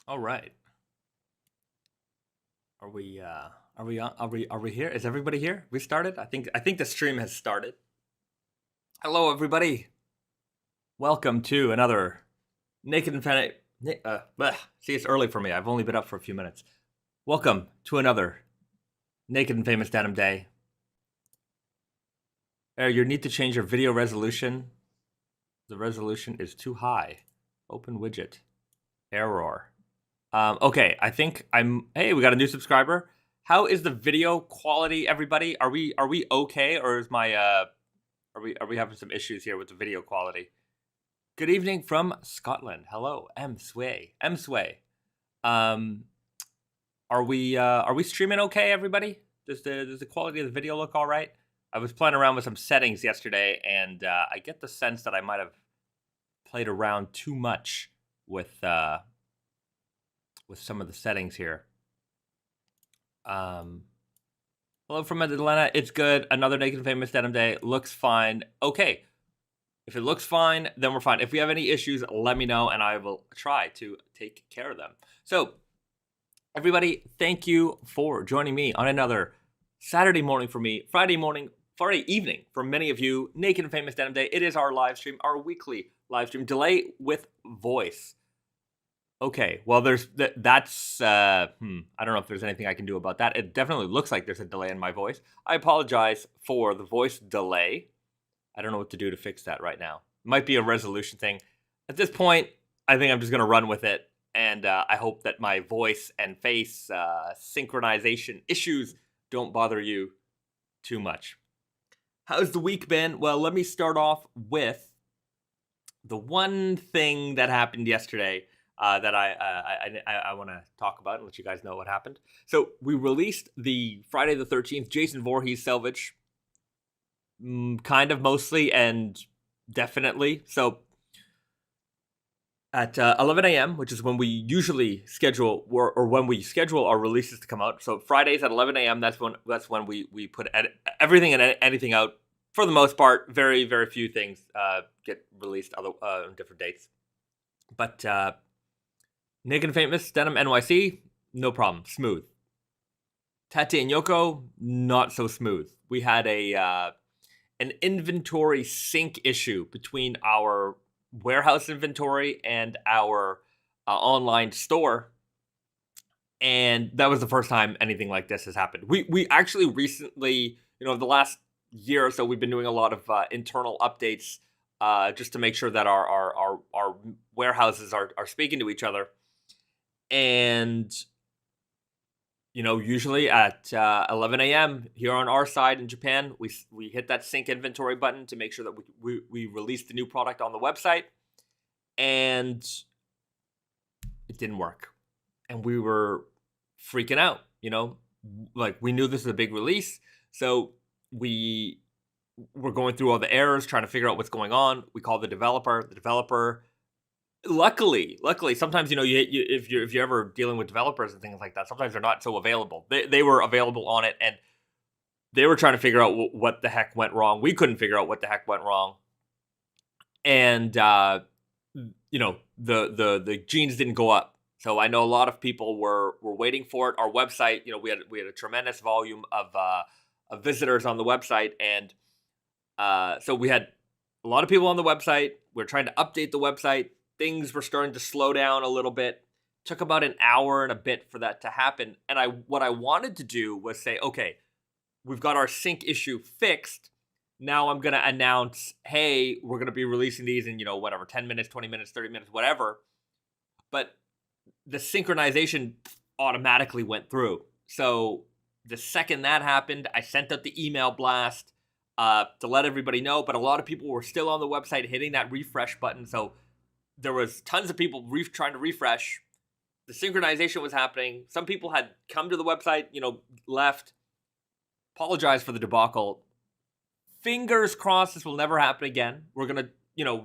All right. Are we here? Is everybody here? We started? I think the stream has started. Hello everybody. Welcome to another Naked and Famous See, it's early for me. I've only been up for a few minutes. Welcome to another Naked and Famous Denim Day. You need to change your video resolution. The resolution is too high. Open widget. Error. Okay, I think I'm. Hey, we got a new subscriber. How is the video quality, everybody? Are we okay, or is my are we having some issues here with the video quality? Good evening from Scotland. Hello, M Sway. M Sway. Um, are we streaming okay, everybody? Does the quality of the video look all right? I was playing around with some settings yesterday, and I get the sense that I might have played around too much with some of the settings here. Hello from Atlanta. It's good. Another Naked and Famous Denim Day. Looks fine. Okay. If it looks fine, then we're fine. If we have any issues, let me know, and I will try to take care of them. So, everybody, thank you for joining me on another Saturday morning for me, Friday evening for many of you, Naked and Famous Denim Day. It is our live stream, our weekly live stream. Delay with voice. Okay, well, that's I don't know if there's anything I can do about that. It definitely looks like there's a delay in my voice. I apologize for the voice delay. I don't know what to do to fix that right now. Might be a resolution thing. At this point, I think I'm just going to run with it, and I hope that my voice and face synchronization issues don't bother you too much. How's the week been? Well, let me start off with the one thing that happened yesterday that I want to talk about and let you guys know what happened. So we released the Friday the 13th Jason Voorhees Selvedge, kind of mostly and definitely. So at 11 a.m., which is when we usually schedule or when we schedule our releases to come out. So Fridays at 11 a.m. That's when we put everything and anything out. For the most part, very very few things get released on different dates. But Naked and Famous Denim NYC, no problem, smooth. Tate and Yoko, not so smooth. We had an inventory sync issue between our warehouse inventory and our online store, and that was the first time anything like this has happened. We actually recently, the last year or so, we've been doing a lot of internal updates just to make sure that our warehouses are speaking to each other. And usually at 11 a.m. here on our side in Japan, we hit that sync inventory button to make sure that we release the new product on the website, and it didn't work, and we were freaking out. Like, we knew this was a big release, so we were going through all the errors, trying to figure out what's going on. We called the developer. The developer, luckily, sometimes if you're ever dealing with developers and things like that, sometimes they're not so available. They were available on it, and they were trying to figure out what the heck went wrong. We couldn't figure out what the heck went wrong, and the jeans didn't go up. So I know a lot of people were waiting for it. Our website, we had a tremendous volume of visitors on the website, and so we had a lot of people on the website. We're trying to update the website. Things were starting to slow down a little bit. Took about an hour and a bit for that to happen. And what I wanted to do was say, okay, we've got our sync issue fixed. Now I'm going to announce, hey, we're going to be releasing these in, 10 minutes, 20 minutes, 30 minutes, whatever. But the synchronization automatically went through. So the second that happened, I sent out the email blast to let everybody know. But a lot of people were still on the website hitting that refresh button. So there was tons of people trying to refresh. The synchronization was happening. Some people had come to the website, left. Apologize for the debacle. Fingers crossed this will never happen again. We're going to,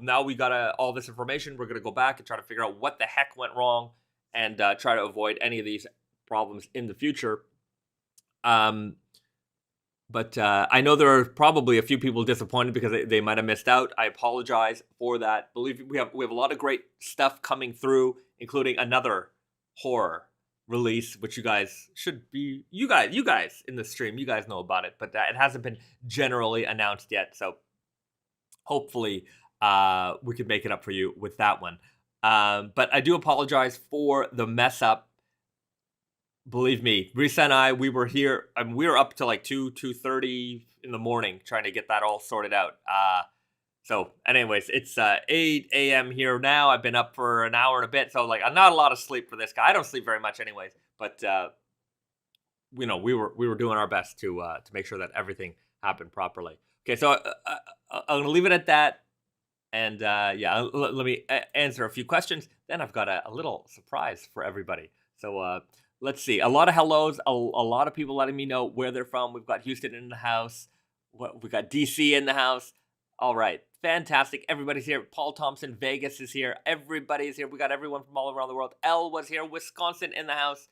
now we got all this information. We're going to go back and try to figure out what the heck went wrong and try to avoid any of these problems in the future. But I know there are probably a few people disappointed because they might have missed out. I apologize for that. Believe me, we have a lot of great stuff coming through, including another horror release, which you guys in the stream, you guys know about it, but it hasn't been generally announced yet. So hopefully we could make it up for you with that one. But I do apologize for the mess up. Believe me, Risa and I, we were here. We were up to like 2:30 in the morning trying to get that all sorted out. So anyways, it's 8 a.m. here now. I've been up for an hour and a bit, so like not a lot of sleep for this guy. I don't sleep very much anyways, but we were doing our best to make sure that everything happened properly. Okay, so I'm gonna leave it at that, and let me answer a few questions. Then I've got a little surprise for everybody. So let's see. A lot of hellos. A lot of people letting me know where they're from. We've got Houston in the house. We've got DC in the house. All right. Fantastic. Everybody's here. Paul Thompson, Vegas is here. Everybody's here. We got everyone from all around the world. Elle was here. Wisconsin in the house.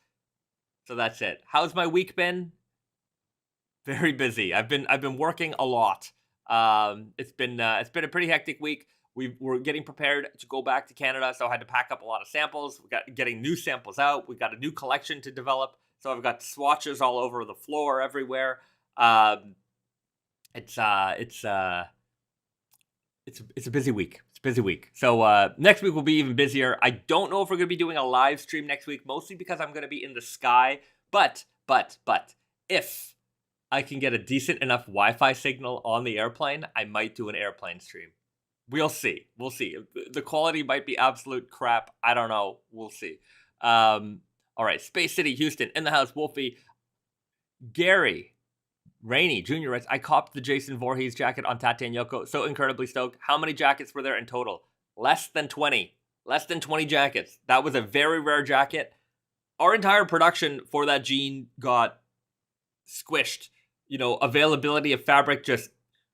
So that's it. How's my week been? Very busy. I've been working a lot. It's been a pretty hectic week. We're getting prepared to go back to Canada, so I had to pack up a lot of samples. We got getting new samples out. We got a new collection to develop, so I've got swatches all over the floor everywhere. It's a busy week. It's a busy week. So next week will be even busier. I don't know if we're going to be doing a live stream next week, mostly because I'm going to be in the sky. But if I can get a decent enough Wi-Fi signal on the airplane, I might do an airplane stream. We'll see. We'll see. The quality might be absolute crap. I don't know. We'll see. All right. Space City, Houston, in the house. Wolfie, Gary, Rainy, Junior writes, I copped the Jason Voorhees jacket on Tate and Yoko. So incredibly stoked. How many jackets were there in total? Less than 20. Less than 20 jackets. That was a very rare jacket. Our entire production for that jean got squished. Availability of fabric, just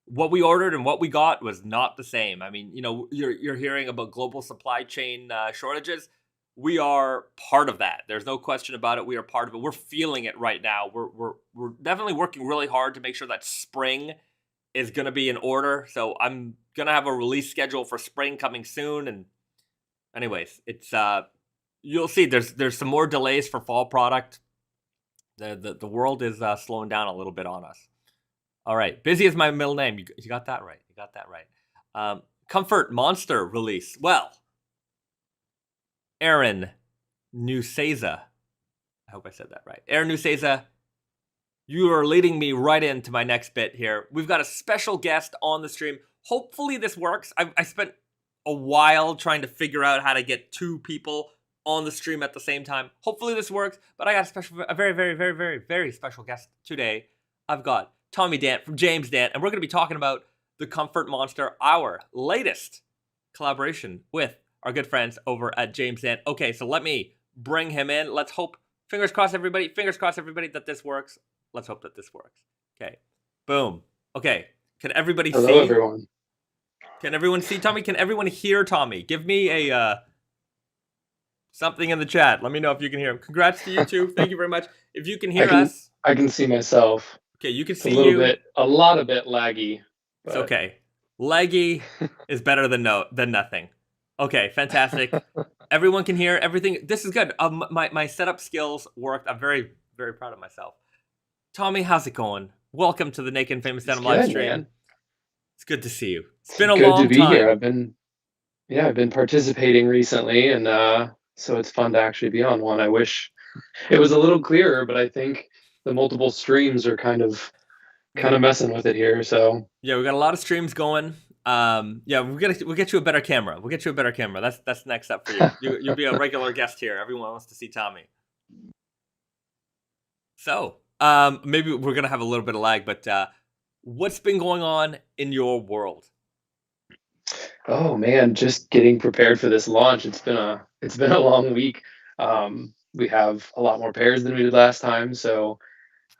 what we ordered and what we got was not the same. I mean, you're hearing about global supply chain shortages. We are part of that. There's no question about it. We are part of it. We're feeling it right now. We're definitely working really hard to make sure that spring is going to be in order. So I'm going to have a release schedule for spring coming soon. And anyways, it's you'll see there's some more delays for fall product. The world is slowing down a little bit on us. All right. Busy is my middle name. You got that right. You got that right. Comfort Monster release. Well, Aaron Nuseza. I hope I said that right. Aaron Nuseza, you are leading me right into my next bit here. We've got a special guest on the stream. Hopefully this works. I spent a while trying to figure out how to get two people on the stream at the same time. Hopefully this works, but I got a very, very, very, very, very special guest today. I've got Tommy Dant from James Dant, and we're going to be talking about the Comfort Monster, our latest collaboration with our good friends over at James Dant. Okay, so let me bring him in. Let's hope, fingers crossed everybody, that this works. Let's hope that this works. Okay, boom. Okay, can everybody see? Hello, everyone. Can everyone see Tommy? Can everyone hear Tommy? Give me a something in the chat. Let me know if you can hear him. Congrats to you too. Thank you very much. If you can hear us. I can see myself. Okay, you can see a lot of bit laggy. But... It's okay. Laggy is better than nothing. Okay, fantastic. Everyone can hear everything. This is good. My setup skills worked. I'm very, very proud of myself. Tommy, how's it going? Welcome to the Naked Famous Denim live stream. Man. It's good to see you. It's been a long time. Good to be here. I've been participating recently, and so it's fun to actually be on one. I wish it was a little clearer, but I think the multiple streams are kind of messing with it here. So yeah, we got a lot of streams going. We'll get you a better camera. We'll get you a better camera. That's next up for you. You'll be a regular guest here. Everyone wants to see Tommy. So maybe we're gonna have a little bit of lag, but what's been going on in your world? Oh man, just getting prepared for this launch. It's been a long week. We have a lot more pairs than we did last time, so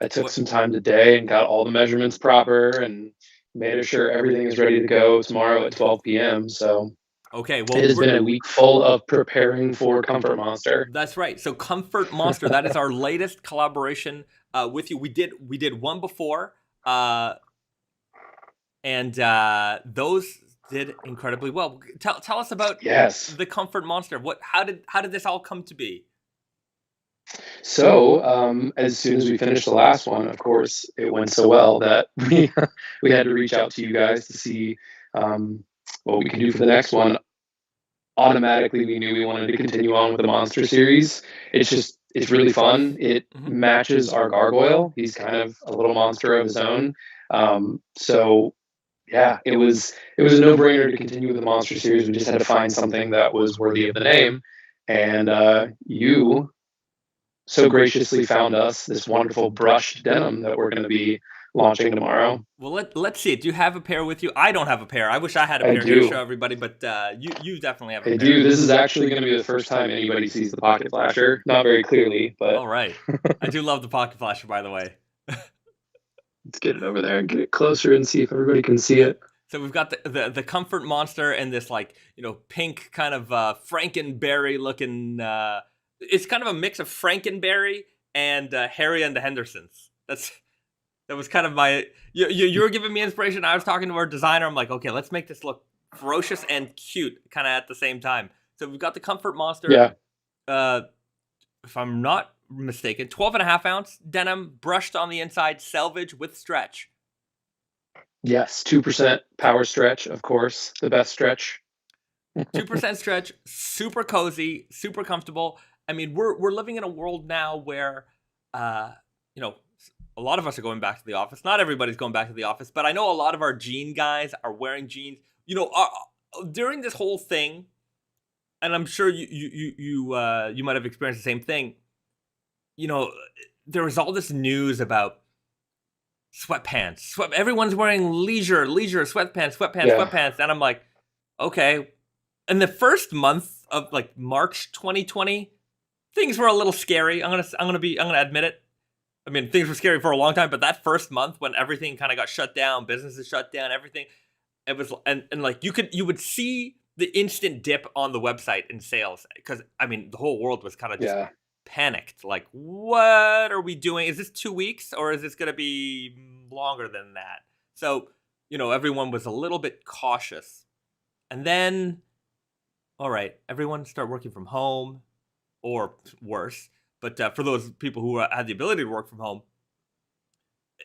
I took some time today and got all the measurements proper and made sure everything is ready to go tomorrow at 12 p.m. So okay, well, it has been a week full of preparing for Comfort Monster. That's right. So Comfort Monster, that is our latest collaboration with you. We did one before, and those did incredibly well. Tell us about the Comfort Monster. How did this all come to be? So, as soon as we finished the last one, of course, it went so well that we had to reach out to you guys to see um, what we can do for the next one. Automatically, we knew we wanted to continue on with the monster series. It's really fun. It Hmm. matches our gargoyle. He's kind of a little monster of his own. So yeah, it was a no brainer to continue with the monster series. We just had to find something that was worthy of the name, and you so graciously found us this wonderful brushed denim that we're going to be launching tomorrow. Well, let's see. Do you have a pair with you? I don't have a pair. I wish I had a I pair here to show do. everybody, but you definitely have a I pair. do. This is actually going to be the first time anybody sees the pocket flasher. Not very clearly, but All right. I do love the pocket flasher, by the way. let's get it over there and get it closer and see if everybody can see Yeah. it. So we've got the comfort monster and this like pink kind of Frankenberry looking. It's kind of a mix of Frankenberry and Harry and the Hendersons. That was kind of my. You were giving me inspiration. I was talking to our designer. I'm like, okay, let's make this look ferocious and cute, kind of at the same time. So we've got the comfort monster. Yeah. Uh, if I'm not mistaken, 12.5 ounce denim, brushed on the inside, selvage with stretch. Yes. 2% power stretch, of course, the best stretch. 2% stretch, super cozy, super comfortable. I mean, we're living in a world now where, uh, you know, a lot of us are going back to the office. Not everybody's going back to the office, but I know a lot of our jean guys are wearing jeans. During this whole thing, and I'm sure you might have experienced the same thing. There was all this news about sweatpants. Everyone's wearing leisure sweatpants, Yeah. sweatpants, and I'm like, okay. In the first month of like March 2020, things were a little scary. I'm gonna admit it. I mean, things were scary for a long time, but that first month when everything kind of got shut down, businesses shut down, everything, it was and like you would see the instant dip on the website in sales because I mean the whole world was kind of just Yeah. panicked. Like, what are we doing? Is this 2 weeks or is this gonna be longer than that? So everyone was a little bit cautious, and then all right, everyone start working from home, or worse. But for those people who had the ability to work from home,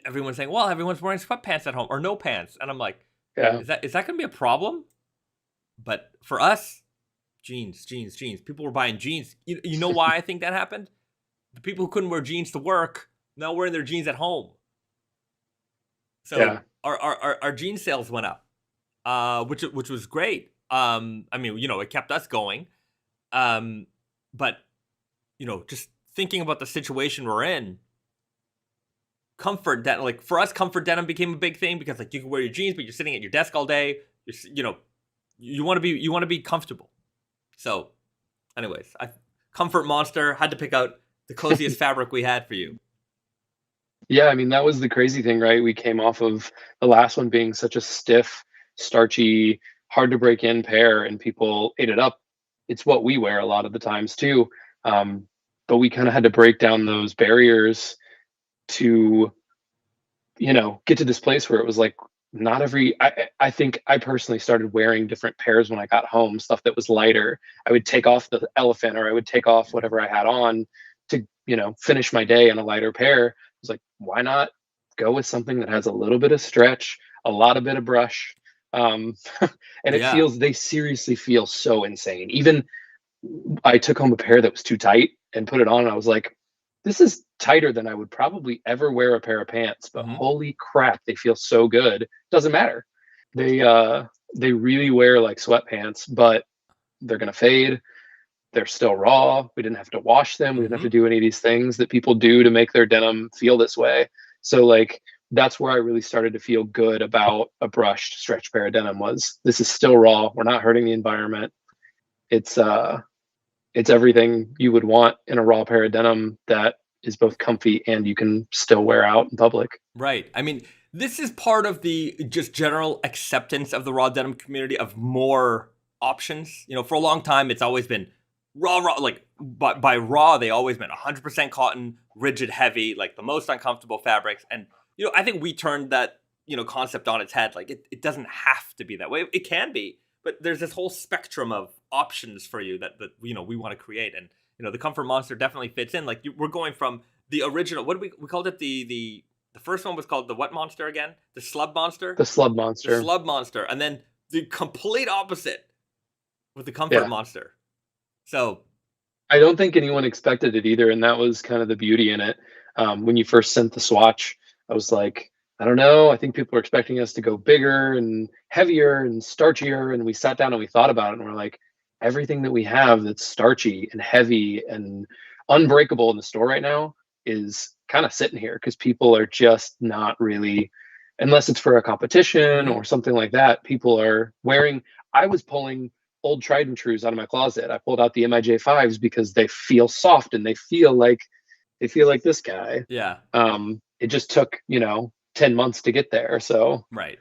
everyone's saying, "Well, everyone's wearing sweatpants at home or no pants," and I'm like, Yeah. "Is that going to be a problem?" But for us, jeans, jeans, jeans. People were buying jeans. You know why I think that happened? The people who couldn't wear jeans to work now wearing their jeans at home. So Yeah. our jean sales went up, which was great. I mean, it kept us going. But just thinking about the situation we're in, comfort denim, like for us, comfort denim became a big thing because like you can wear your jeans, but you're sitting at your desk all day. You want to be comfortable. So, anyways, comfort monster had to pick out the coziest fabric we had for you. Yeah, I mean, that was the crazy thing, right? We came off of the last one being such a stiff, starchy, hard to break in pair, and people ate it up. It's what we wear a lot of the times too. Um, but we kind of had to break down those barriers to, get to this place where it was like not every I think I personally started wearing different pairs when I got home, stuff that was lighter. I would take off the elephant or I would take off whatever I had on to, finish my day in a lighter pair. I was like, why not go with something that has a little bit of stretch, a lot of bit of brush. Um, and Yeah. they seriously feel so insane. Even I took home a pair that was too tight and put it on, and I was like, this is tighter than I would probably ever wear a pair of pants, but Hmm. holy crap, they feel so good. Doesn't matter. They really wear like sweatpants, but they're gonna fade. They're still raw. We didn't have to wash them. We didn't have Hmm. to do any of these things that people do to make their denim feel this way. So like that's where I really started to feel good about a brushed stretch pair of denim was this is still raw. We're not hurting the environment. It's it's everything you would want in a raw pair of denim that is both comfy and you can still wear out in public. Right. I mean, this is part of the just general acceptance of the raw denim community of more options. For a long time, it's always been raw. Like by raw, they always meant 100% cotton, rigid, heavy, like the most uncomfortable fabrics. And I think we turned that concept on its head. Like it doesn't have to be that way. It can be, but there's this whole spectrum of options for you that we want to create. And the Comfort Monster definitely fits in. Like we're going from the original. What do we called it? The first one was called the what monster again? The Slub Monster. The Slub Monster. The Slub Monster, and then the complete opposite with the Comfort Monster. So I don't think anyone expected it either, and that was kind of the beauty in it. When you first sent the swatch, I was like, I don't know. I think people are expecting us to go bigger and heavier and starchier. And we sat down and we thought about it, and we're like, everything that we have that's starchy and heavy and unbreakable in the store right now is kind of sitting here because people are just not really, unless it's for a competition or something like that, people are wearing. I was pulling old tried and trues out of my closet. I pulled out the MIJ5s because they feel soft and they feel like this guy. Yeah. It just took 10 months to get there. So right.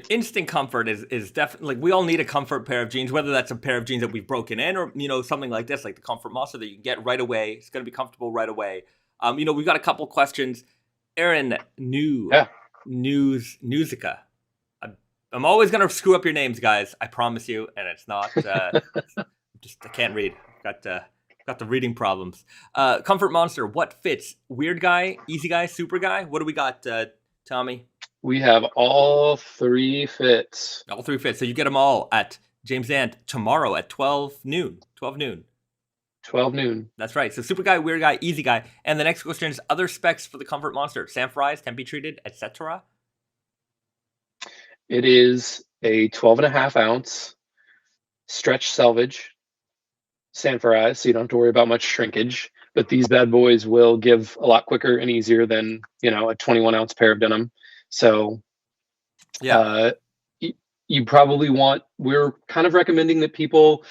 Instant comfort is definitely, like, we all need a comfort pair of jeans, whether that's a pair of jeans that we've broken in or something like this, like the Comfort Monster that you can get right away. It's going to be comfortable right away. We've got a couple questions. Aaron Newsica. I'm always going to screw up your names, guys. I promise you. And it's not, I can't read. Got the reading problems. Comfort Monster, what fits? Weird guy, easy guy, super guy? What do we got, Tommy? We have all 3 fits. All 3 fits. So you get them all at James Dant tomorrow at 12 noon. 12 noon. That's right. So super guy, weird guy, easy guy. And the next question is other specs for the Comfort Monster. Sanforized, temperature treated, etc. It is a 12.5 ounce stretch selvage, Sanforized, so you don't have to worry about much shrinkage. But these bad boys will give a lot quicker and easier than a 21 ounce pair of denim. So you probably we're kind of recommending that people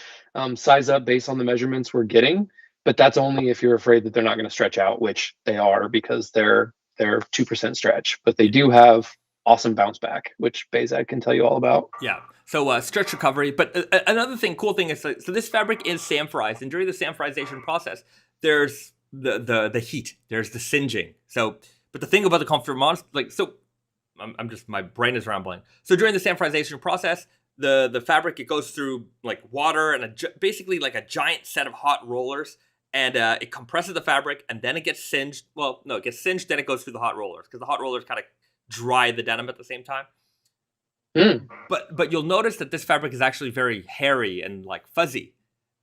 size up based on the measurements we're getting, but that's only if you're afraid that they're not going to stretch out, which they are because they're 2% stretch, but they do have awesome bounce back, which Bezad can tell you all about. Yeah. So stretch recovery. But another cool thing is, so this fabric is Sanforized, and during the Sanforization process, there's the heat, there's the singeing. So, but the thing about the Comfort Monster, my brain is rambling. So during the Sanforization process, the fabric, it goes through like water and basically like a giant set of hot rollers, and it compresses the fabric, and then it gets singed. Well, no, it gets singed, then it goes through the hot rollers because the hot rollers kind of dry the denim at the same time. But you'll notice that this fabric is actually very hairy and like fuzzy.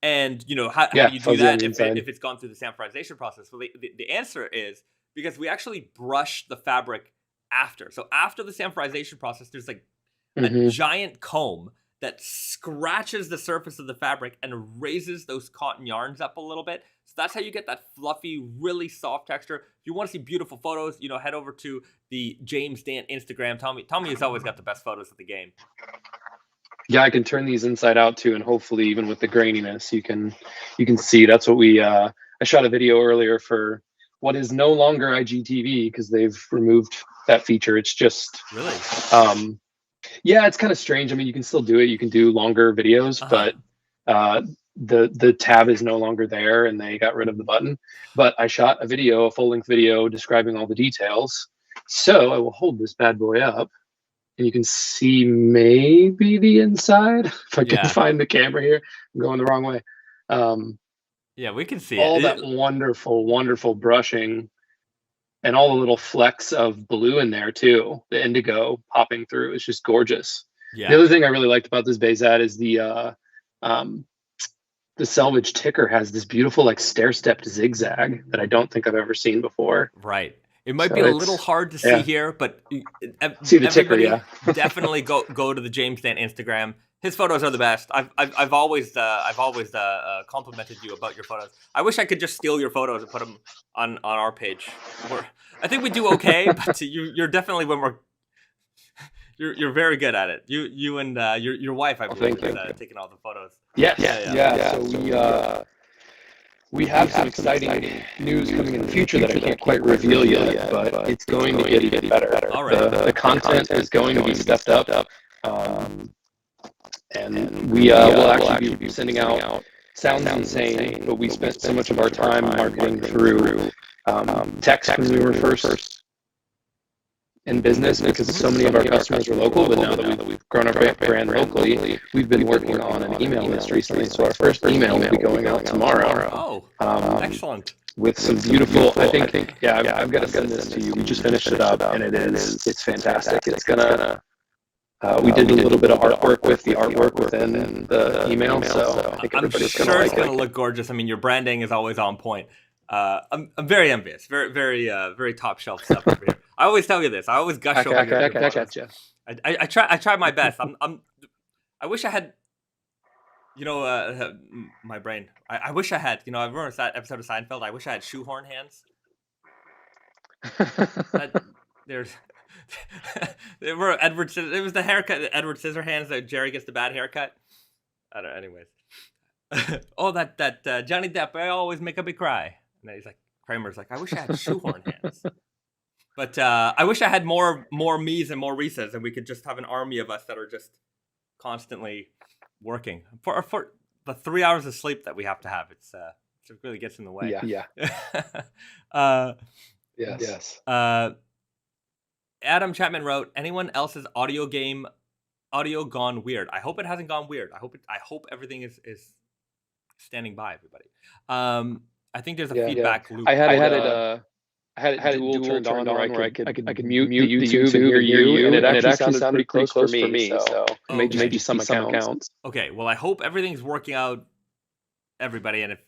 And how do you do that if it's gone through the Sanforization process? Well, the answer is because we actually brush the fabric after. So after the Sanforization process, there's like a giant comb that scratches the surface of the fabric and raises those cotton yarns up a little bit. So that's how you get that fluffy, really soft texture. If you want to see beautiful photos, head over to the James Dant Instagram. Tommy has always got the best photos of the game. Yeah, I can turn these inside out too, and hopefully even with the graininess, you can see. That's what I shot a video earlier for what is no longer IGTV because they've removed that feature. It's just really, yeah, it's kind of strange. I mean, you can still do it. You can do longer videos, but the tab is no longer there, and they got rid of the button. But I shot a full-length video describing all the details. So I will hold this bad boy up, and you can see maybe the inside. If I can find the camera here, I'm going the wrong way. Yeah, we can see all that wonderful, wonderful brushing. And all the little flecks of blue in there too, the indigo popping through. It's just gorgeous. Yeah. The other thing I really liked about this Bezad is the Selvedge ticker has this beautiful like stair-stepped zigzag that I don't think I've ever seen before. Right. It might be a little hard to see here, but see the ticker. Definitely go to the James Dant Instagram. His photos are the best. I've always complimented you about your photos. I wish I could just steal your photos and put them on our page. I think we do okay, but you're definitely you're very good at it. You and your wife, I believe, is taking all the photos. Yes. Yeah. So we have some exciting news coming in the future that I can't quite reveal yet, but it's going to get even better. All right. The content is going to be stepped up. And we will actually be sending out, sounds insane, but we spent so much of our time marketing through text when we were first in business because so many of our customers are local, but now that we've grown our brand locally, we've been working on an email list recently. So our first email will be going out tomorrow. Excellent. With some beautiful, I think, I've got to send this to you. We just finished it up, and it's fantastic. It's gonna. We did a little bit of artwork with the artwork within the email, so I think everybody's I'm gonna sure like it's gonna look gorgeous. I mean, your branding is always on point. I'm very envious. Very top shelf stuff over here. I always tell you this. I always gush over your products. I try my best. I wish I had. My brain. I wish I had. I remember that episode of Seinfeld. I wish I had shoehorn hands. There's. It was the haircut. Edward Scissorhands. That Jerry gets the bad haircut. I don't know. Anyways. That Johnny Depp. I always make me cry. And then he's like, Kramer's like, I wish I had shoehorn hands. But I wish I had more me's and more Reese's, and we could just have an army of us that are just constantly working for the 3 hours of sleep that we have to have. It really gets in the way. Yeah. Yes. Adam Chapman wrote, anyone else's audio gone weird? I hope it hasn't gone weird. I hope everything is standing by, everybody. I think there's a feedback loop. I had it dual turned on where I could mute the YouTube and hear you, and it actually sounded pretty close for me. So maybe some accounts. Okay, well, I hope everything's working out, everybody, and if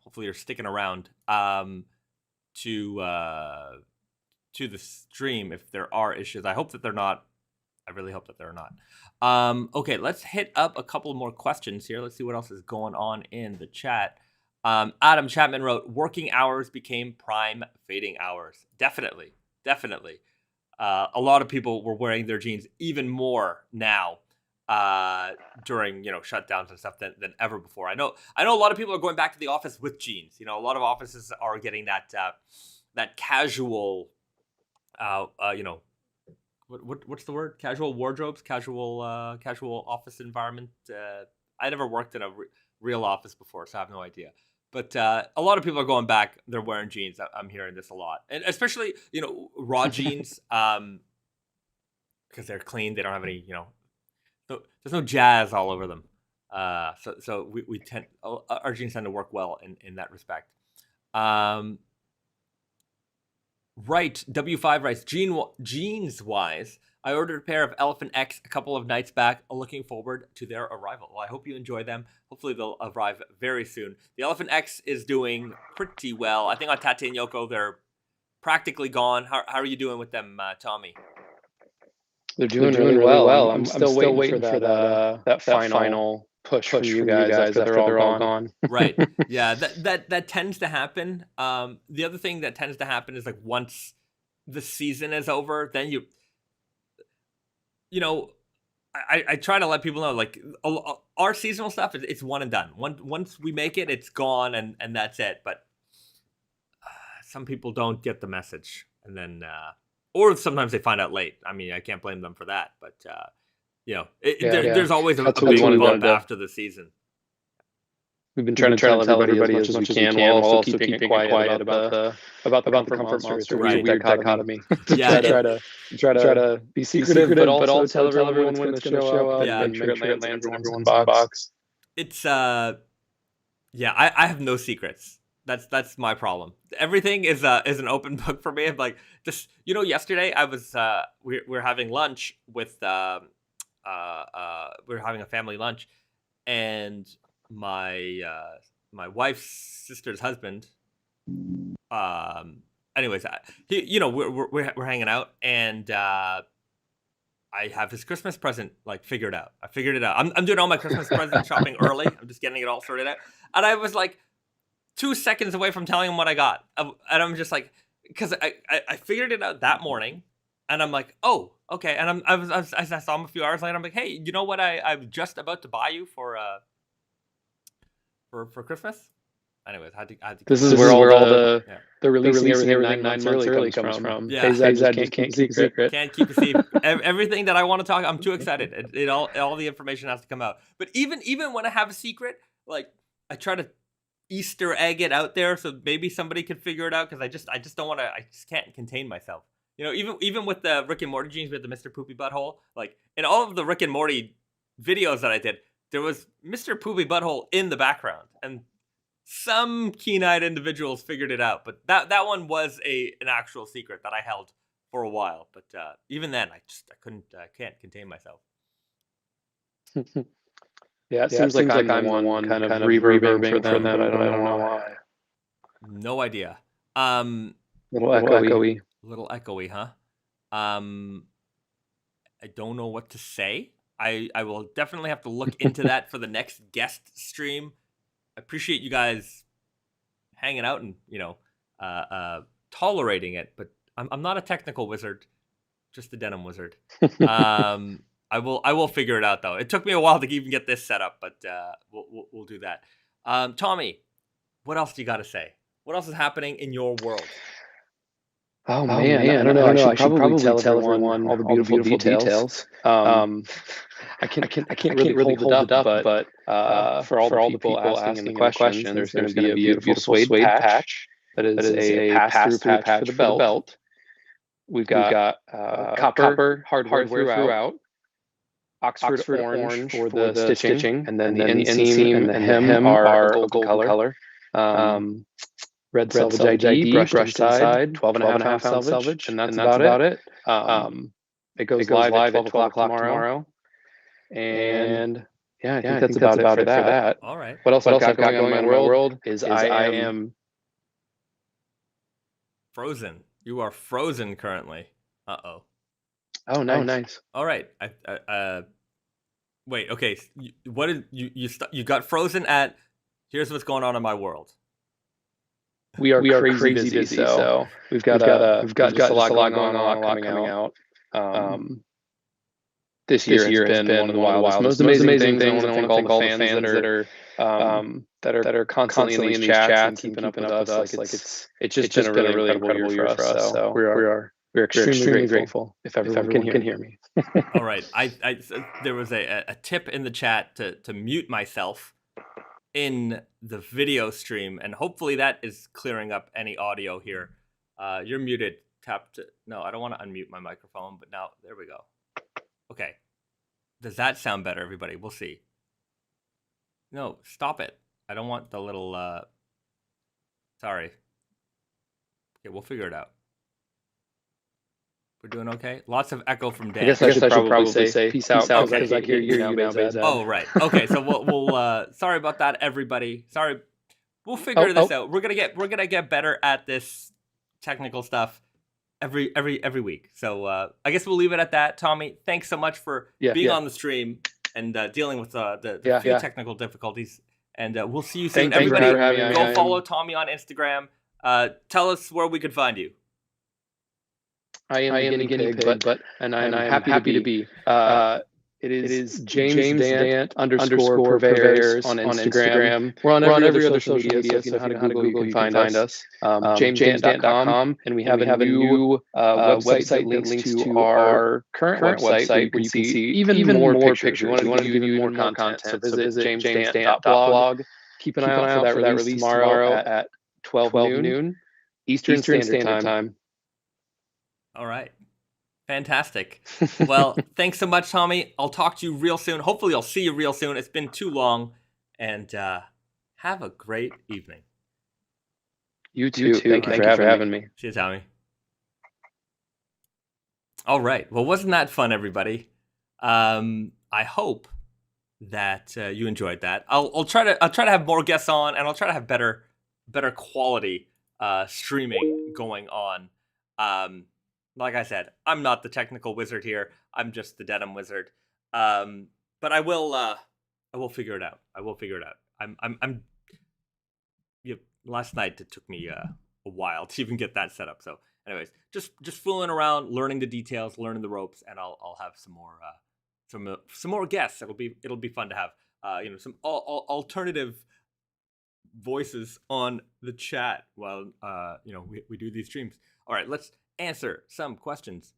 hopefully you're sticking around to the stream if there are issues. I hope that they're not. I really hope that they're not. Okay, let's hit up a couple more questions here. Let's see what else is going on in the chat. Adam Chapman wrote, working hours became prime fading hours. Definitely. A lot of people were wearing their jeans even more now during shutdowns and stuff than ever before. I know a lot of people are going back to the office with jeans. A lot of offices are getting that casual what's the word? Casual wardrobes, casual office environment. I never worked in a real office before, so I have no idea. But a lot of people are going back. They're wearing jeans. I'm hearing this a lot, and especially raw jeans, because they're clean. They don't have any there's no jazz all over them. So we tend our jeans tend to work well in that respect. Right, W5 writes, jeans wise, I ordered a pair of Elephant X a couple of nights back, looking forward to their arrival. Well, I hope you enjoy them. Hopefully they'll arrive very soon. The Elephant X is doing pretty well. I think on Tate and Yoko, they're practically gone. How are you doing with them, Tommy? They're doing really well. I'm still waiting for that final push from you guys after they're all gone. Right. Yeah, that tends to happen. The other thing that tends to happen is once the season is over, then I try to let people know our seasonal stuff it's one and done. Once we make it, it's gone and that's it. But some people don't get the message, and then or sometimes they find out late. I mean, I can't blame them for that, but there's always a big bump after the season. We've been trying to tell everybody as much as we can while also keeping it quiet about the comfort monster. It's a weird dichotomy. Yeah, try to be secretive, but also tell everyone when it's going to show up. Yeah, and make sure it lands in everyone's box. It's I have no secrets. That's my problem. Everything is an open book for me. I'm like, just yesterday I was we're having lunch with we were having a family lunch, and my wife's sister's husband. Anyways, we're hanging out, and I have his Christmas present figured out. I figured it out. I'm doing all my Christmas present shopping early. I'm just getting it all sorted out, and I was 2 seconds away from telling him what I got, and I'm just because I figured it out that morning. And I'm like, oh, okay. And I saw him a few hours later. I'm like, hey, you know what? I'm just about to buy you for Christmas. Anyways, I had to. This is where all the releasing everything 9 months early comes from. Yeah, just can't keep a secret. Can't keep a secret. Everything that I want to talk, I'm too excited. It all the information has to come out. But even when I have a secret, I try to Easter egg it out there so maybe somebody could figure it out, because I just don't want to. I just can't contain myself. You know, even with the Rick and Morty jeans with the Mr. Poopy Butthole, like in all of the Rick and Morty videos that I did, there was Mr. Poopy Butthole in the background, and some keen-eyed individuals figured it out. But that one was an actual secret that I held for a while. But even then, I can't contain myself. Yeah, it seems like I'm the one kind of reverbing for them, but I don't know why. No idea. Little echoey. Little echoey, huh? I don't know what to say. I will definitely have to look into that for the next guest stream. I appreciate you guys hanging out and, you know, tolerating it, but I'm not a technical wizard, just a denim wizard. I will figure it out though. It took me a while to even get this set up, but we'll do that. Tommy, what else do you got to say? What else is happening in your world? Oh man, I don't know. I should probably tell everyone all the beautiful details. I can't really hold it up, but for all the people asking the questions, there's going to be a beautiful suede patch that is a pass-through patch for the belt. We've got copper hardware throughout, Oxford orange for the stitching, and then the inseam and the hem are a gold color. Red Selvedge ID, brushed inside, 12.5 ounce Selvedge, and that's about it. It goes live at 12 o'clock tomorrow. And yeah, I think that's about it for that. All right. What else I've got going on in my world is I am frozen. You are frozen currently. Uh-oh. Oh, nice. All right. Wait, okay. What did you got frozen at? Here's what's going on in my world. We are crazy busy, so we've got just a lot going on, a lot coming out. This year has been one of the wildest, most amazing things. I want to thank all the fans that are constantly in these chats and keeping up with us. Like it's just been a really incredible year for us. So we're extremely grateful. If everyone can hear me. All right, there was a tip in the chat to mute myself in the video stream, and hopefully that is clearing up any audio here. You're muted. No, I don't want to unmute my microphone, but now there we go. Okay. Does that sound better, everybody? We'll see. No, stop it. I don't want the little sorry. Okay, we'll figure it out. We're doing okay? Lots of echo from Dan. I guess I should probably say peace out because I hear you now, Bazad. Oh, right. Okay, so we'll sorry about that, everybody. Sorry. We'll figure this out. We're gonna get better at this technical stuff every week. So I guess we'll leave it at that. Tommy, thanks so much for being on the stream and dealing with the few technical difficulties. And we'll see you soon. Everybody, go follow Tommy on Instagram. Tell us where we could find you. I am the guinea pig, but I'm happy to be. It is James Dant _ purveyors on Instagram. We're on every other social media, so if you know how to Google, you can find us. JamesDant.com, and we have a new website that links to our current website where you can see even more pictures. We want to give you more content, so visit jamesdant.blog. Keep an eye out for that release tomorrow at 12 noon Eastern Standard Time. All right. Fantastic. Well, thanks so much, Tommy. I'll talk to you real soon. Hopefully I'll see you real soon. It's been too long. And have a great evening. You too. Thank you for having me. See you, Tommy. All right. Well, wasn't that fun, everybody? I hope that you enjoyed that. I'll try to have more guests on, and I'll try to have better quality streaming going on. Like I said, I'm not the technical wizard here. I'm just the denim wizard. But I will figure it out. Last night it took me a while to even get that set up. So, anyways, just fooling around, learning the details, learning the ropes, and I'll have some more guests. It'll be fun to have some alternative voices on the chat while we do these streams. All right, let's answer some questions.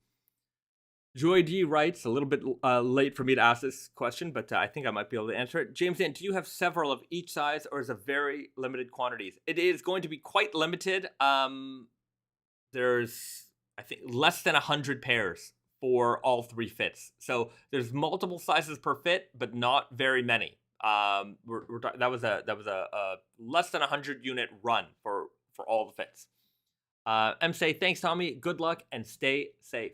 Joy D writes, a little bit late for me to ask this question, but I think I might be able to answer it. James Dant, do you have several of each size, or is it very limited quantities? It is going to be quite limited. There's I think less than 100 pairs for all 3 fits. So there's multiple sizes per fit, but not very many. That was a less than 100 unit run for all the fits. M say, thanks, Tommy. Good luck and stay safe.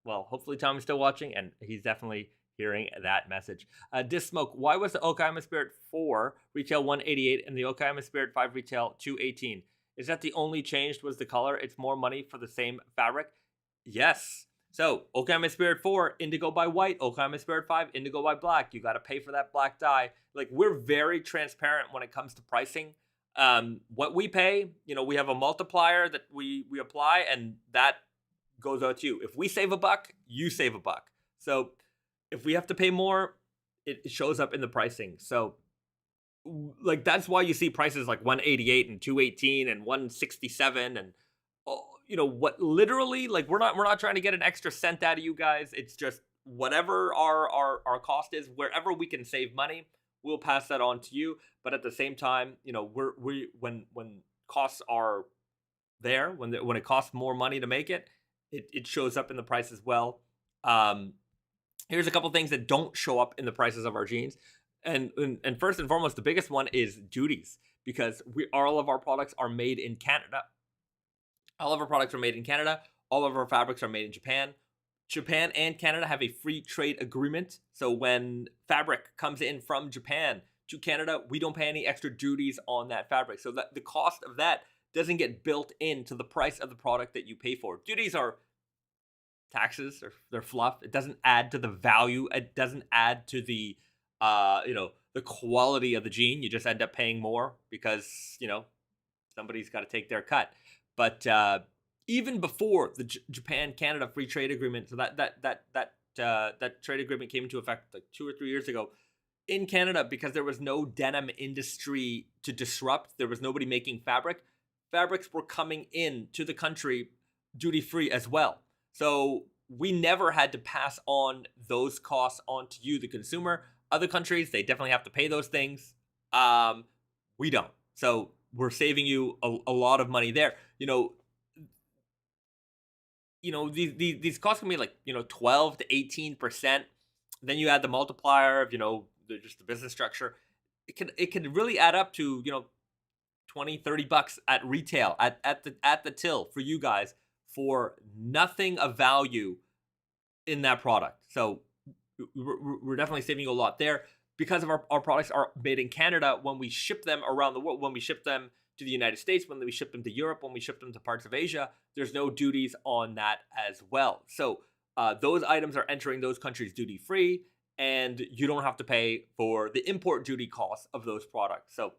Well, hopefully Tommy's still watching, and he's definitely hearing that message. Smoke, why was the Okayama Spirit 4 retail 188 and the Okayama Spirit 5 retail 218? Is that the only change was the color? It's more money for the same fabric? Yes. So, Okayama Spirit 4, indigo by white. Okayama Spirit 5, indigo by black. You got to pay for that black dye. Like, we're very transparent when it comes to pricing. What we pay, we have a multiplier that we apply, and that goes out to you. If we save $1, you save $1. So if we have to pay more, it shows up in the pricing. So like, that's why you see prices like 188 and 218 and 167 and what, literally, like, we're not trying to get an extra cent out of you guys. It's just whatever our cost is, wherever we can save money, we'll pass that on to you. But at the same time, when costs are there, when it costs more money to make it, it shows up in the price as well. Here's a couple things that don't show up in the prices of our jeans. And first and foremost, the biggest one is duties, because all of our products are made in Canada. All of our products are made in Canada. All of our fabrics are made in Japan. Japan and Canada have a free trade agreement. So when fabric comes in from Japan to Canada, we don't pay any extra duties on that fabric. So that the cost of that doesn't get built into the price of the product that you pay for. Duties are taxes, or they're fluff. It doesn't add to the value. It doesn't add to the the quality of the jean. You just end up paying more because somebody's got to take their cut. But even before the Japan-Canada free trade agreement, so that trade agreement came into effect like 2 or 3 years ago, in Canada, because there was no denim industry to disrupt, there was nobody making fabrics were coming in to the country duty-free as well. So we never had to pass on those costs on to you, the consumer. Other countries, they definitely have to pay those things. We don't. So we're saving you a lot of money there. These costs can be like 12 to 18%. Then you add the multiplier of just the business structure. It can really add up to $20-30 at retail at the till for you guys, for nothing of value in that product. So we're definitely saving you a lot there, because of our products are made in Canada. When we ship them around the world, when we ship them to the United States, when we ship them to Europe, when we ship them to parts of Asia, there's no duties on that as well. So those items are entering those countries duty free, and you don't have to pay for the import duty costs of those products. So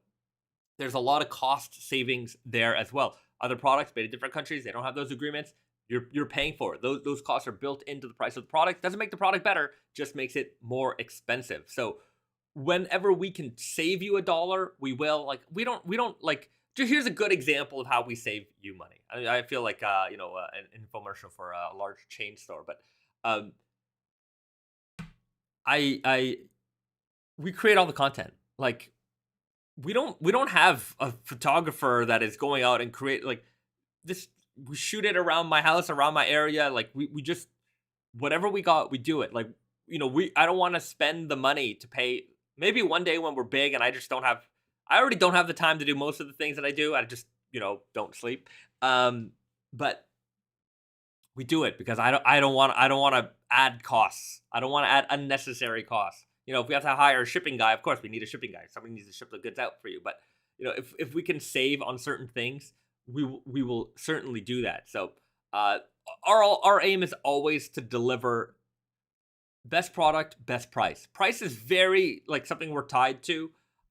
there's a lot of cost savings there as well. Other products made in different countries, they don't have those agreements. You're paying for it. Those costs are built into the price of the product. Doesn't make the product better, just makes it more expensive. So whenever we can save you $1, we will. Like, we don't like. Just here's a good example of how we save you money. I feel like an infomercial for a large chain store, but we create all the content. Like, we don't have a photographer that is going out and create like this. We shoot it around my house, around my area. Like, we just, whatever we got, we do it. Like, I don't want to spend the money to pay. Maybe one day when we're big and I already don't have the time to do most of the things that I do. I just, don't sleep. But we do it because I don't want to add costs. I don't want to add unnecessary costs. If we have to hire a shipping guy, of course we need a shipping guy. Somebody needs to ship the goods out for you. But if we can save on certain things, we will certainly do that. So our aim is always to deliver best product, best price. Price is very like something we're tied to.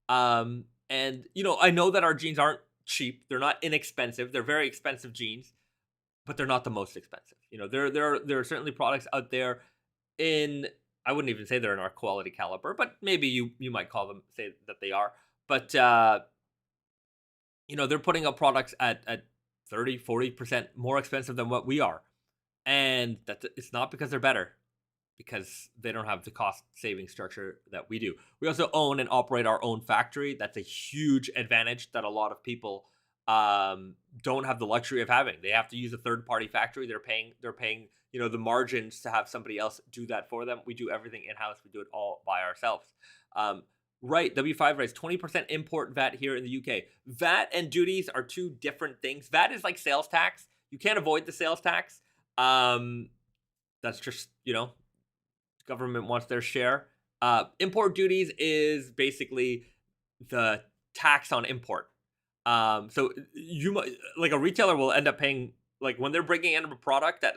And I know that our jeans aren't cheap. They're not inexpensive. They're very expensive jeans, but they're not the most expensive. There are certainly products out there I wouldn't even say they're in our quality caliber, but maybe you might say that they are. But they're putting up products at 30-40% more expensive than what we are. And it's not because they're better, because they don't have the cost saving structure that we do. We also own and operate our own factory. That's a huge advantage that a lot of people don't have the luxury of having. They have to use a third party factory. They're paying, the margins to have somebody else do that for them. We do everything in house. We do it all by ourselves. Right, W5 writes 20% import VAT here in the UK. VAT and duties are two different things. VAT is like sales tax. You can't avoid the sales tax. That's just, government wants their share. Import duties is basically the tax on import. So you might, like, a retailer will end up paying, like, when they're bringing in a product, that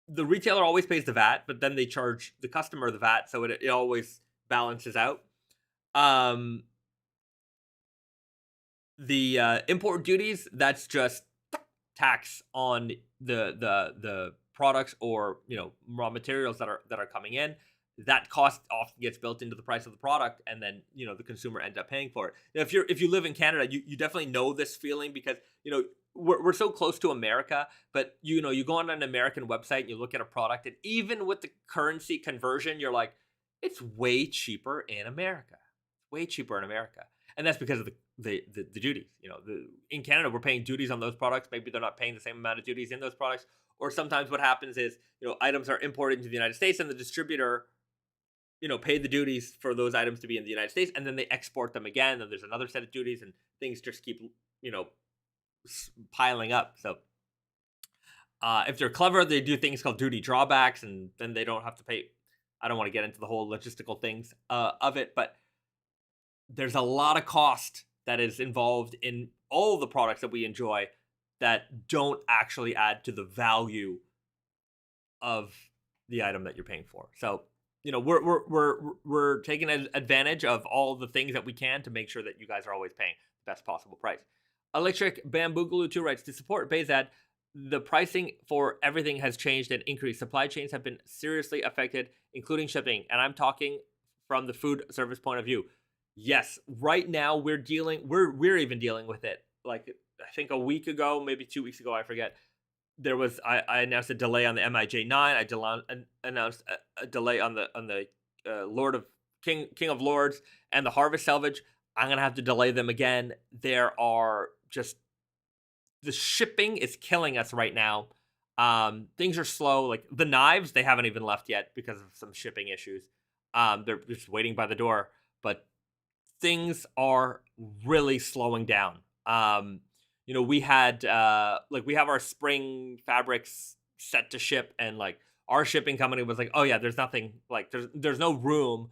the retailer always pays the VAT, but then they charge the customer the VAT, so it always balances out. The import duties, that's just tax on the products or raw materials that are coming in. That cost often gets built into the price of the product, and then the consumer ends up paying for it. Now, if you live in Canada, you definitely know this feeling, because we're so close to America. But you go on an American website and you look at a product, and even with the currency conversion, you're like, it's way cheaper in America. Way cheaper in America, and that's because of the duties. In Canada, we're paying duties on those products. Maybe they're not paying the same amount of duties in those products, or sometimes what happens is items are imported into the United States, and the distributor paid the duties for those items to be in the United States, and then they export them again, and there's another set of duties, and things just keep piling up. So if they're clever, they do things called duty drawbacks, and then they don't have to pay. I don't want to get into the whole logistical things of it, but there's a lot of cost that is involved in all the products that we enjoy that don't actually add to the value of the item that you're paying for. So, we're taking advantage of all the things that we can to make sure that you guys are always paying the best possible price. Electric Bamboo Glue 2 writes, to support Bayzad, the pricing for everything has changed and increased. Supply chains have been seriously affected, including shipping. And I'm talking from the food service point of view. Yes, right now we're even dealing with it. Like, I think a week ago, maybe 2 weeks ago, I forget, there was I announced a delay on the MIJ9. I announced a delay on the Lord of King of Lords and the Harvest Selvedge. I'm gonna have to delay them again. There are just, the shipping is killing us right now. Things are slow. Like the knives, they haven't even left yet because of some shipping issues. They're just waiting by the door, but things are really slowing down. We had we have our spring fabrics set to ship, and like our shipping company was like, oh yeah, there's nothing, like there's no room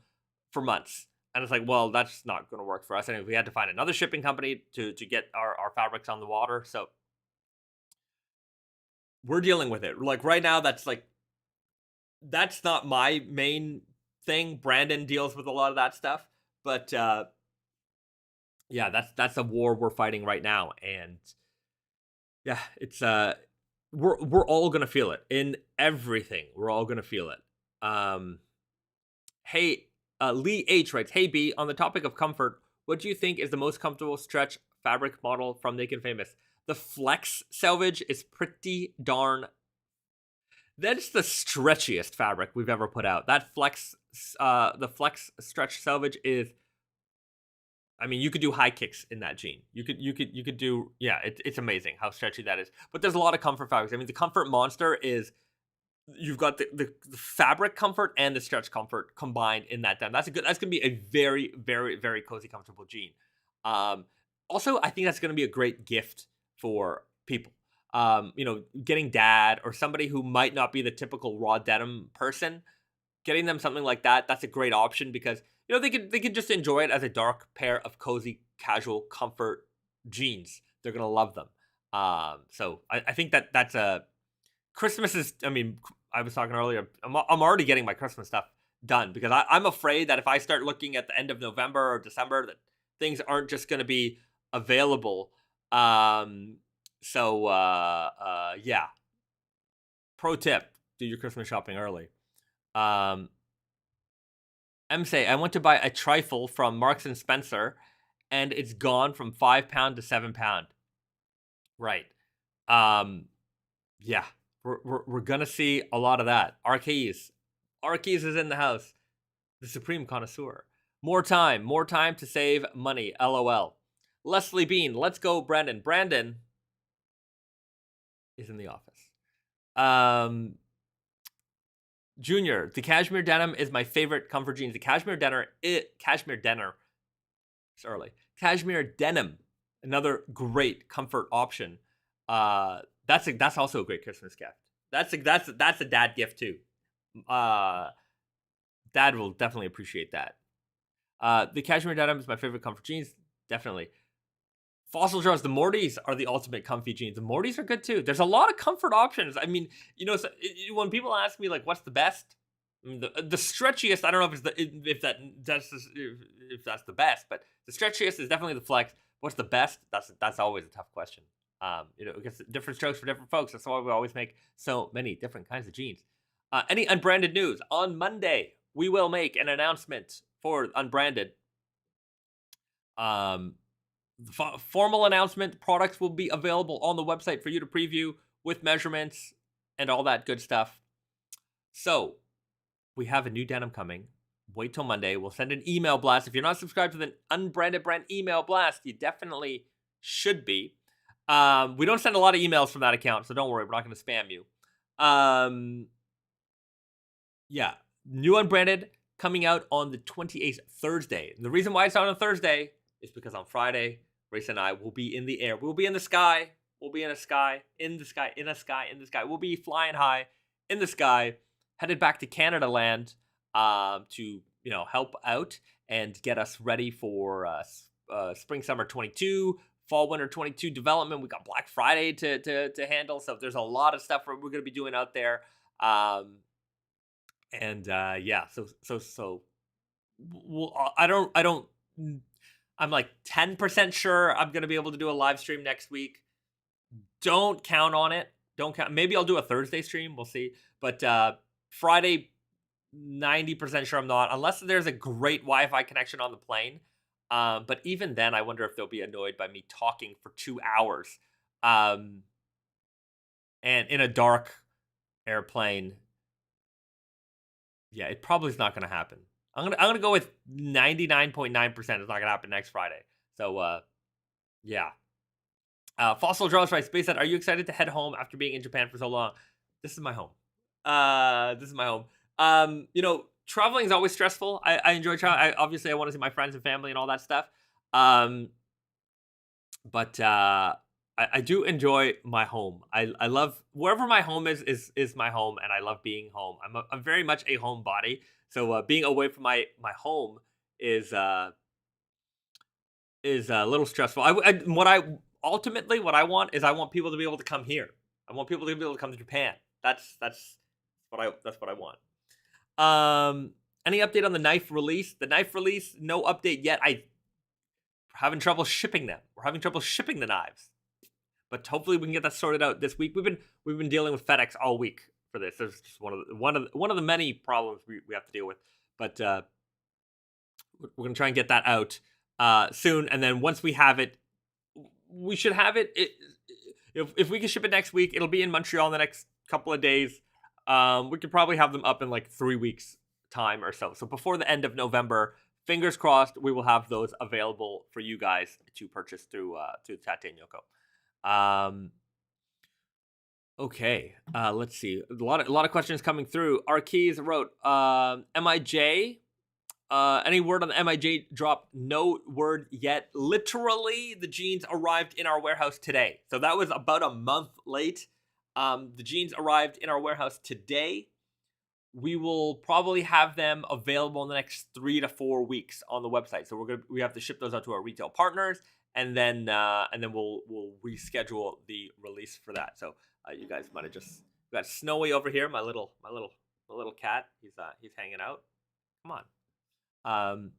for months. And it's like, well, that's not going to work for us. And we had to find another shipping company to get our fabrics on the water. So we're dealing with it. Like right now, that's not my main thing. Brandon deals with a lot of that stuff. But yeah, that's a war we're fighting right now. And yeah, it's we're all gonna feel it in everything. We're all gonna feel it. Hey, Lee H writes, hey B, on the topic of comfort, what do you think is the most comfortable stretch fabric model from Naked Famous? The Flex Selvedge is pretty darn. That's the stretchiest fabric we've ever put out. That the Flex Stretch Selvedge is. I mean, you could do high kicks in that jean. You could do, yeah. It's amazing how stretchy that is. But there's a lot of comfort fabrics. I mean, the Comfort Monster is, you've got the fabric comfort and the stretch comfort combined in that denim. That's gonna be a very, very, very cozy, comfortable jean. Also, I think that's gonna be a great gift for people. Getting dad or somebody who might not be the typical raw denim person, getting them something like that, that's a great option, because they could just enjoy it as a dark pair of cozy, casual, comfort jeans. They're gonna love them. So I think that's a Christmas is. I mean, I was talking earlier. I'm already getting my Christmas stuff done, because I'm afraid that if I start looking at the end of November or December, that things aren't just gonna be available. So yeah. Pro tip: do your Christmas shopping early. Say, I went to buy a trifle from Marks and Spencer, and it's gone from £5 to £7. Right. Yeah, we're gonna see a lot of that. Arkeys is in the house. The supreme connoisseur. More time to save money. LOL. Leslie Bean, let's go, Brandon. Brandon is in the office. Junior, the cashmere denim is my favorite comfort jeans. The cashmere denim, it's early. Cashmere denim, another great comfort option. That's also a great Christmas gift. That's a dad gift too. Dad will definitely appreciate that. The cashmere denim is my favorite comfort jeans. Definitely. Fossil Jaws, the Mortys are the ultimate comfy jeans. The Mortys are good too. There's a lot of comfort options. I mean, when people ask me like, what's the best? I mean, the stretchiest. I don't know if that's the best, but the stretchiest is definitely the Flex. What's the best? That's always a tough question. Because different strokes for different folks. That's why we always make so many different kinds of jeans. Any unbranded news on Monday? We will make an announcement for unbranded. Formal announcement. Products will be available on the website for you to preview with measurements and all that good stuff. So we have a new denim coming. Wait till Monday. We'll send an email blast. If you're not subscribed to the unbranded brand email blast, you definitely should be. We don't send a lot of emails from that account, so don't worry. We're not going to spam you. Yeah, new unbranded coming out on the 28th, Thursday. And the reason why it's out on Thursday is because on Friday, Race and I will be in the air. We'll be in the sky. We'll be in the sky. We'll be flying high in the sky, headed back to Canada land to help out and get us ready for spring summer 22, fall winter 22 development. We got Black Friday to handle, so there's a lot of stuff we're going to be doing out there. So I'm like 10% sure I'm going to be able to do a live stream next week. Don't count on it. Maybe I'll do a Thursday stream. We'll see. But Friday, 90% sure I'm not, unless there's a great Wi-Fi connection on the plane. But even then, I wonder if they'll be annoyed by me talking for 2 hours. And in a dark airplane. Yeah, it probably is not going to happen. I'm gonna go with 99.9%. It's not gonna happen next Friday. So yeah. Fossil Draws right. Space said, are you excited to head home after being in Japan for so long? This is my home. Traveling is always stressful. I enjoy traveling. Obviously I want to see my friends and family and all that stuff. But I do enjoy my home. I love wherever my home is my home, and I love being home. I'm very much a homebody. So being away from my home is a little stressful. What I want is I want people to be able to come here. I want people to be able to come to Japan. That's what I want. Any update on the knife release? The knife release, no update yet. We're having trouble shipping them. We're having trouble shipping the knives, but hopefully we can get that sorted out this week. We've been dealing with FedEx all week for this. There's just one of the many problems we have to deal with, but we're gonna try and get that out soon. And then once we have it, we should have it. If we can ship it next week, it'll be in Montreal in the next couple of days. We could probably have them up in like 3 weeks time or so. So before the end of November, fingers crossed, we will have those available for you guys to purchase through Tate and Yoko. Okay, let's see. A lot of questions coming through. Arkeys wrote, MIJ. Any word on the MIJ drop? No word yet. Literally, the jeans arrived in our warehouse today. So that was about a month late. The jeans arrived in our warehouse today. We will probably have them available in the next 3 to 4 weeks on the website. So we have to ship those out to our retail partners, and then we'll reschedule the release for that. So you guys might have just got Snowy over here, my little cat. He's hanging out. Come on.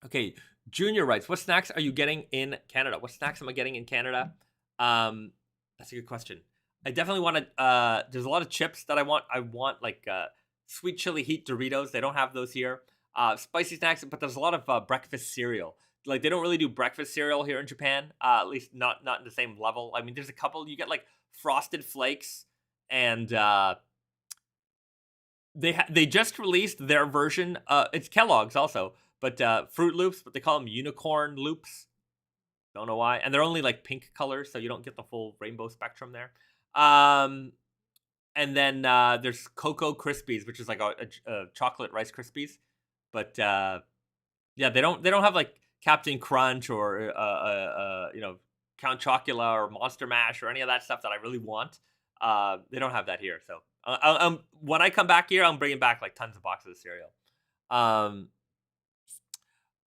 Okay, Junior writes, what snacks are you getting in Canada? What snacks am I getting in Canada? That's a good question. I definitely want to, there's a lot of chips that I want. I want like sweet chili heat Doritos. They don't have those here. Spicy snacks, but there's a lot of breakfast cereal. Like they don't really do breakfast cereal here in Japan, at least not in the same level. I mean, there's a couple, you get like Frosted Flakes, and they just released their version. It's Kellogg's also, but Fruit Loops, but they call them Unicorn Loops. Don't know why. And they're only like pink colors, so you don't get the full rainbow spectrum there. And then there's Cocoa Krispies, which is like a chocolate Rice Krispies. But yeah, they don't have like Captain Crunch or Count Chocula or Monster Mash or any of that stuff that I really want. They don't have that here. So when I come back here, I'm bringing back like tons of boxes of cereal.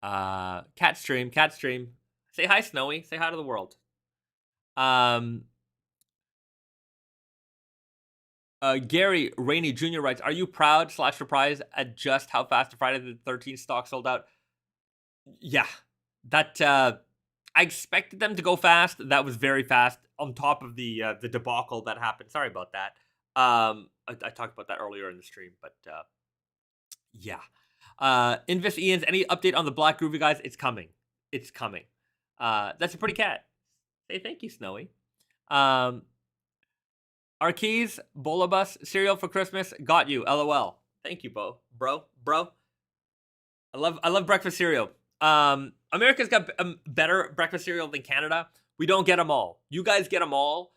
Cat stream. Say hi, Snowy. Say hi to the world. Gary Rainey Jr. writes, "Are you proud / surprised at just how fast the Friday the 13th stock sold out?" Yeah, that I expected them to go fast. That was very fast. On top of the debacle that happened. Sorry about that. I talked about that earlier in the stream, but yeah. Invis Ian's, any update on the Black Groovy guys? It's coming. That's a pretty cat. Say thank you, Snowy. Arkeys, Bolabus, cereal for Christmas. Got you. LOL. Thank you, bro. I love breakfast cereal. America's got better breakfast cereal than Canada. We don't get them all. You guys get them all.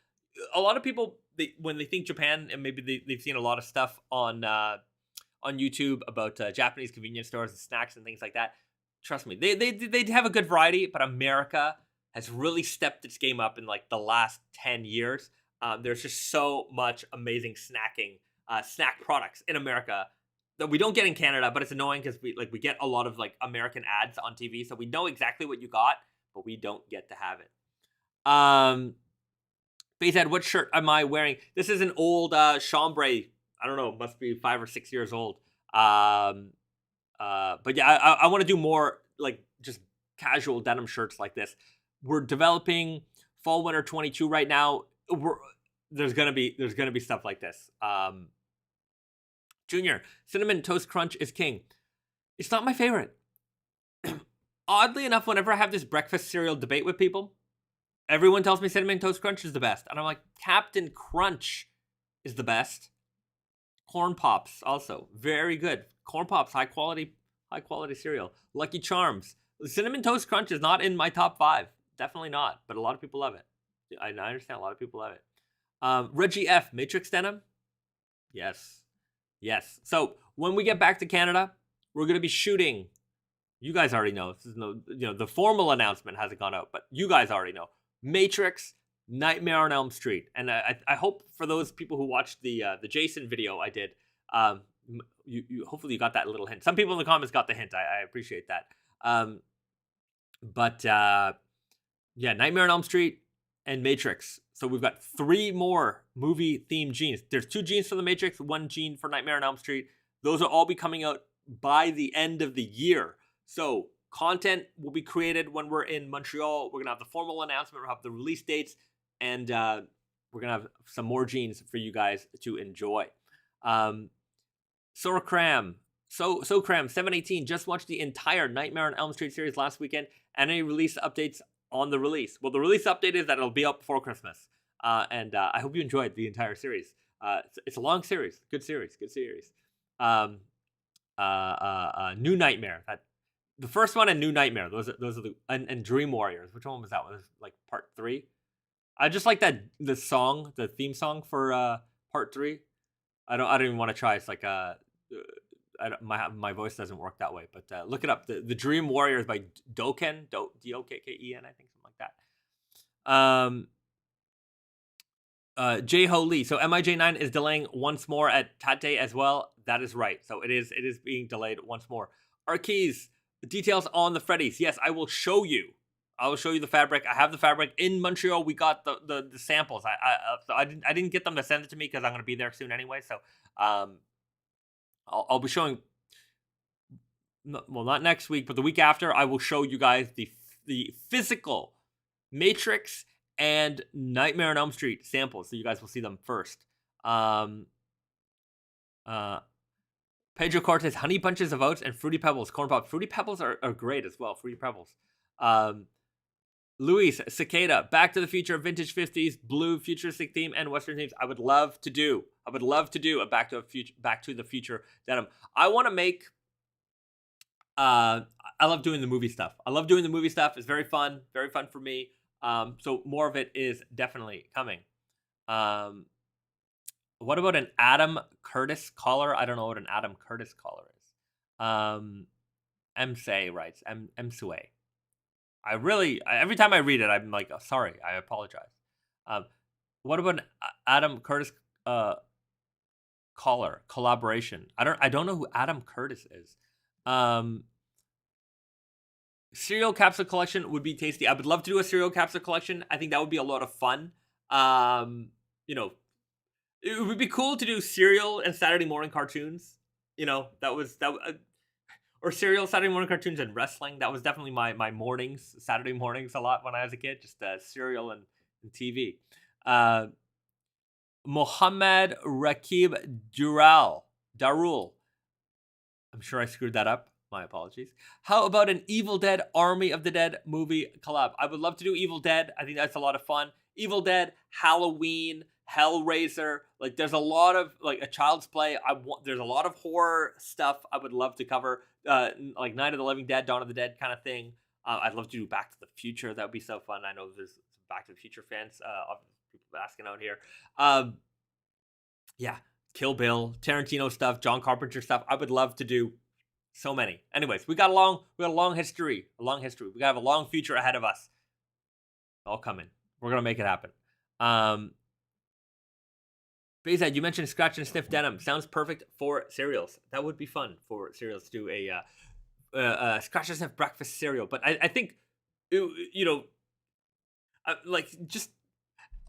A lot of people, when they think Japan, and maybe they've seen a lot of stuff on YouTube about Japanese convenience stores and snacks and things like that. Trust me, they have a good variety, but America has really stepped its game up in like the last 10 years. There's just so much amazing snack products in America that we don't get in Canada, but it's annoying because we get a lot of like American ads on TV, so we know exactly what you got, but we don't get to have it. Faizad, what shirt am I wearing? This is an old chambray. I don't know, must be 5 or 6 years old. But yeah, I want to do more like just casual denim shirts like this. We're developing fall winter 22 right now. There's gonna be stuff like this. Junior, Cinnamon Toast Crunch is king. It's not my favorite. Oddly enough, whenever I have this breakfast cereal debate with people, everyone tells me Cinnamon Toast Crunch is the best. And I'm like, Captain Crunch is the best. Corn Pops also very good. Corn Pops, high quality cereal. Lucky Charms. Cinnamon Toast Crunch is not in my top 5. Definitely not. But a lot of people love it. I understand a lot of people love it. Reggie F. Matrix Denim. Yes. So when we get back to Canada, we're gonna be shooting. You guys already know. This is the formal announcement hasn't gone out, but you guys already know. Matrix, Nightmare on Elm Street, and I hope for those people who watched the Jason video I did, you hopefully you got that little hint. Some people in the comments got the hint. I appreciate that. But yeah, Nightmare on Elm Street and Matrix. So we've got 3 more movie themed jeans. There's 2 jeans for the Matrix, 1 jean for Nightmare on Elm Street. Those will all be coming out by the end of the year. So content will be created when we're in Montreal. We're gonna have the formal announcement. We'll have the release dates, and we're gonna have some more jeans for you guys to enjoy. Cram 718 just watched the entire Nightmare on Elm Street series last weekend. And any release updates on the release? Well, the release update is that it'll be up before Christmas. And I hope you enjoyed the entire series. It's a long series. Good series. New Nightmare. The first one and New Nightmare. Those are the and Dream Warriors. Which one was that one? Was like part 3? I just like that the theme song for part 3. I don't even want to try. It's like my voice doesn't work that way. But look it up. The Dream Warriors by Dokken, Dokken, I think, something like that. J Ho Lee. So MIJ9 is delaying once more at Tate as well. That is right. So it is being delayed once more. Arkeys, details on the Freddies. Yes, I will show you. I will show you the fabric. I have the fabric in Montreal. We got the samples. I didn't get them to send it to me because I'm going to be there soon anyway. So I'll be showing. Well, not next week, but the week after. I will show you guys the physical Matrix and Nightmare on Elm Street samples, so you guys will see them first. Pedro Cortez, Honey Bunches of Oats and Fruity Pebbles, Corn Pop. Fruity Pebbles are great as well. Fruity Pebbles. Luis Cicada, Back to the Future, Vintage 50s, Blue, Futuristic Theme, and Western themes. I would love to do a Back to the Future denim. I want to make Uh, I love doing the movie stuff. I love doing the movie stuff. It's very fun for me. So more of it is definitely coming. Um, what about an Adam Curtis collar? I don't know what an Adam Curtis collar is. MSay writes MSue. Every time I read it, I'm like, oh, sorry, I apologize. Um, what about an Adam Curtis collar collaboration? I don't know who Adam Curtis is. Um, Cereal capsule collection would be tasty. I would love to do a cereal capsule collection. I think that would be a lot of fun. You know, it would be cool to do cereal and Saturday morning cartoons. You know, or cereal Saturday morning cartoons and wrestling. That was definitely my mornings, Saturday mornings a lot when I was a kid. Just cereal and TV. Uh, Mohammed Rakib Darul. I'm sure I screwed that up. My apologies. How about an Evil Dead Army of the Dead movie collab? I would love to do Evil Dead. I think that's a lot of fun. Evil Dead, Halloween, Hellraiser. Like there's a lot of like a Child's Play. There's a lot of horror stuff I would love to cover. Like Night of the Living Dead, Dawn of the Dead kind of thing. I'd love to do Back to the Future. That would be so fun. I know there's some Back to the Future fans. People asking out here. Yeah, Kill Bill, Tarantino stuff, John Carpenter stuff. I would love to do so many. Anyways, we got a long history. We gotta have a long future ahead of us. All coming. We're gonna make it happen. Bayzad, you mentioned scratch and sniff denim. Sounds perfect for cereals. That would be fun for cereals to do a scratch and sniff breakfast cereal. But I think, like just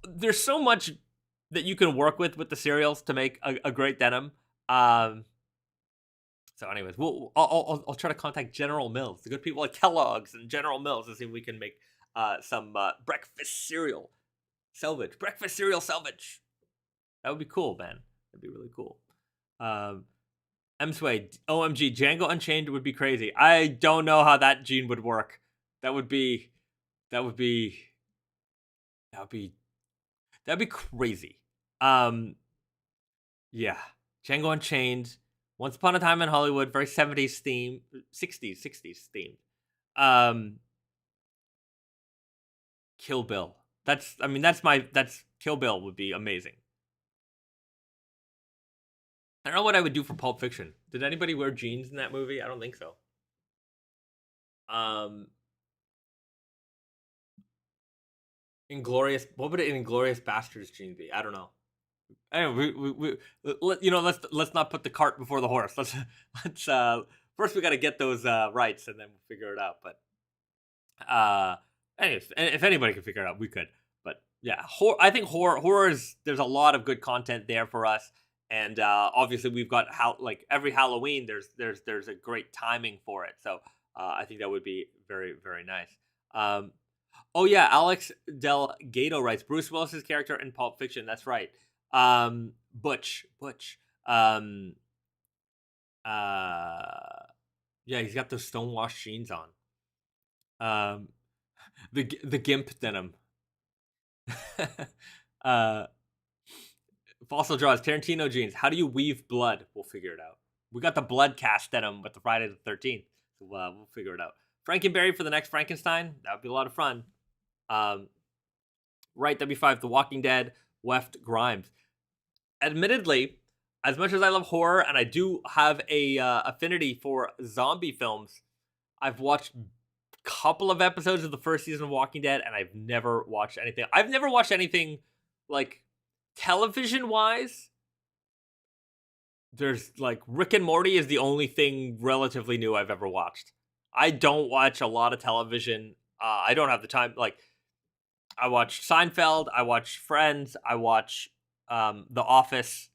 there's so much that you can work with the cereals to make a great denim. So, anyways, I'll try to contact General Mills, the good people like Kellogg's and General Mills, to see if we can make some breakfast cereal Selvedge. Breakfast cereal Selvedge. That would be cool, man. That'd be really cool. M-Sway, OMG, Django Unchained would be crazy. I don't know how that gene would work. That'd be crazy. Yeah. Django Unchained. Once Upon a Time in Hollywood, very 70s theme, 60s themed. Kill Bill. That's Kill Bill would be amazing. I don't know what I would do for Pulp Fiction. Did anybody wear jeans in that movie? I don't think so. Inglorious. What would an Inglorious Bastards jean be? I don't know. Anyway, let's not put the cart before the horse. Let's first we got to get those rights and then we'll figure it out. But anyways, if anybody can figure it out, we could. But yeah, I think horror is, there's a lot of good content there for us, and obviously we've got every Halloween there's a great timing for it. So I think that would be very very nice. Oh yeah, Alex Del Gato writes Bruce Willis's character in Pulp Fiction. That's right. Butch. Yeah, he's got those stonewashed jeans on. The gimp denim. Fossil draws Tarantino jeans. How do you weave blood? We'll figure it out. We got the blood cast denim with the Friday the 13th. So we'll figure it out. Frankenberry for the next Frankenstein. That would be a lot of fun. Right, W5, The Walking Dead, Weft Grimes. Admittedly, as much as I love horror and I do have a affinity for zombie films, I've watched a couple of episodes of the first season of Walking Dead, and I've never watched anything. I've never watched anything like television-wise. There's like Rick and Morty is the only thing relatively new I've ever watched. I don't watch a lot of television. I don't have the time. Like, I watch Seinfeld, I watch Friends, I watch The Office.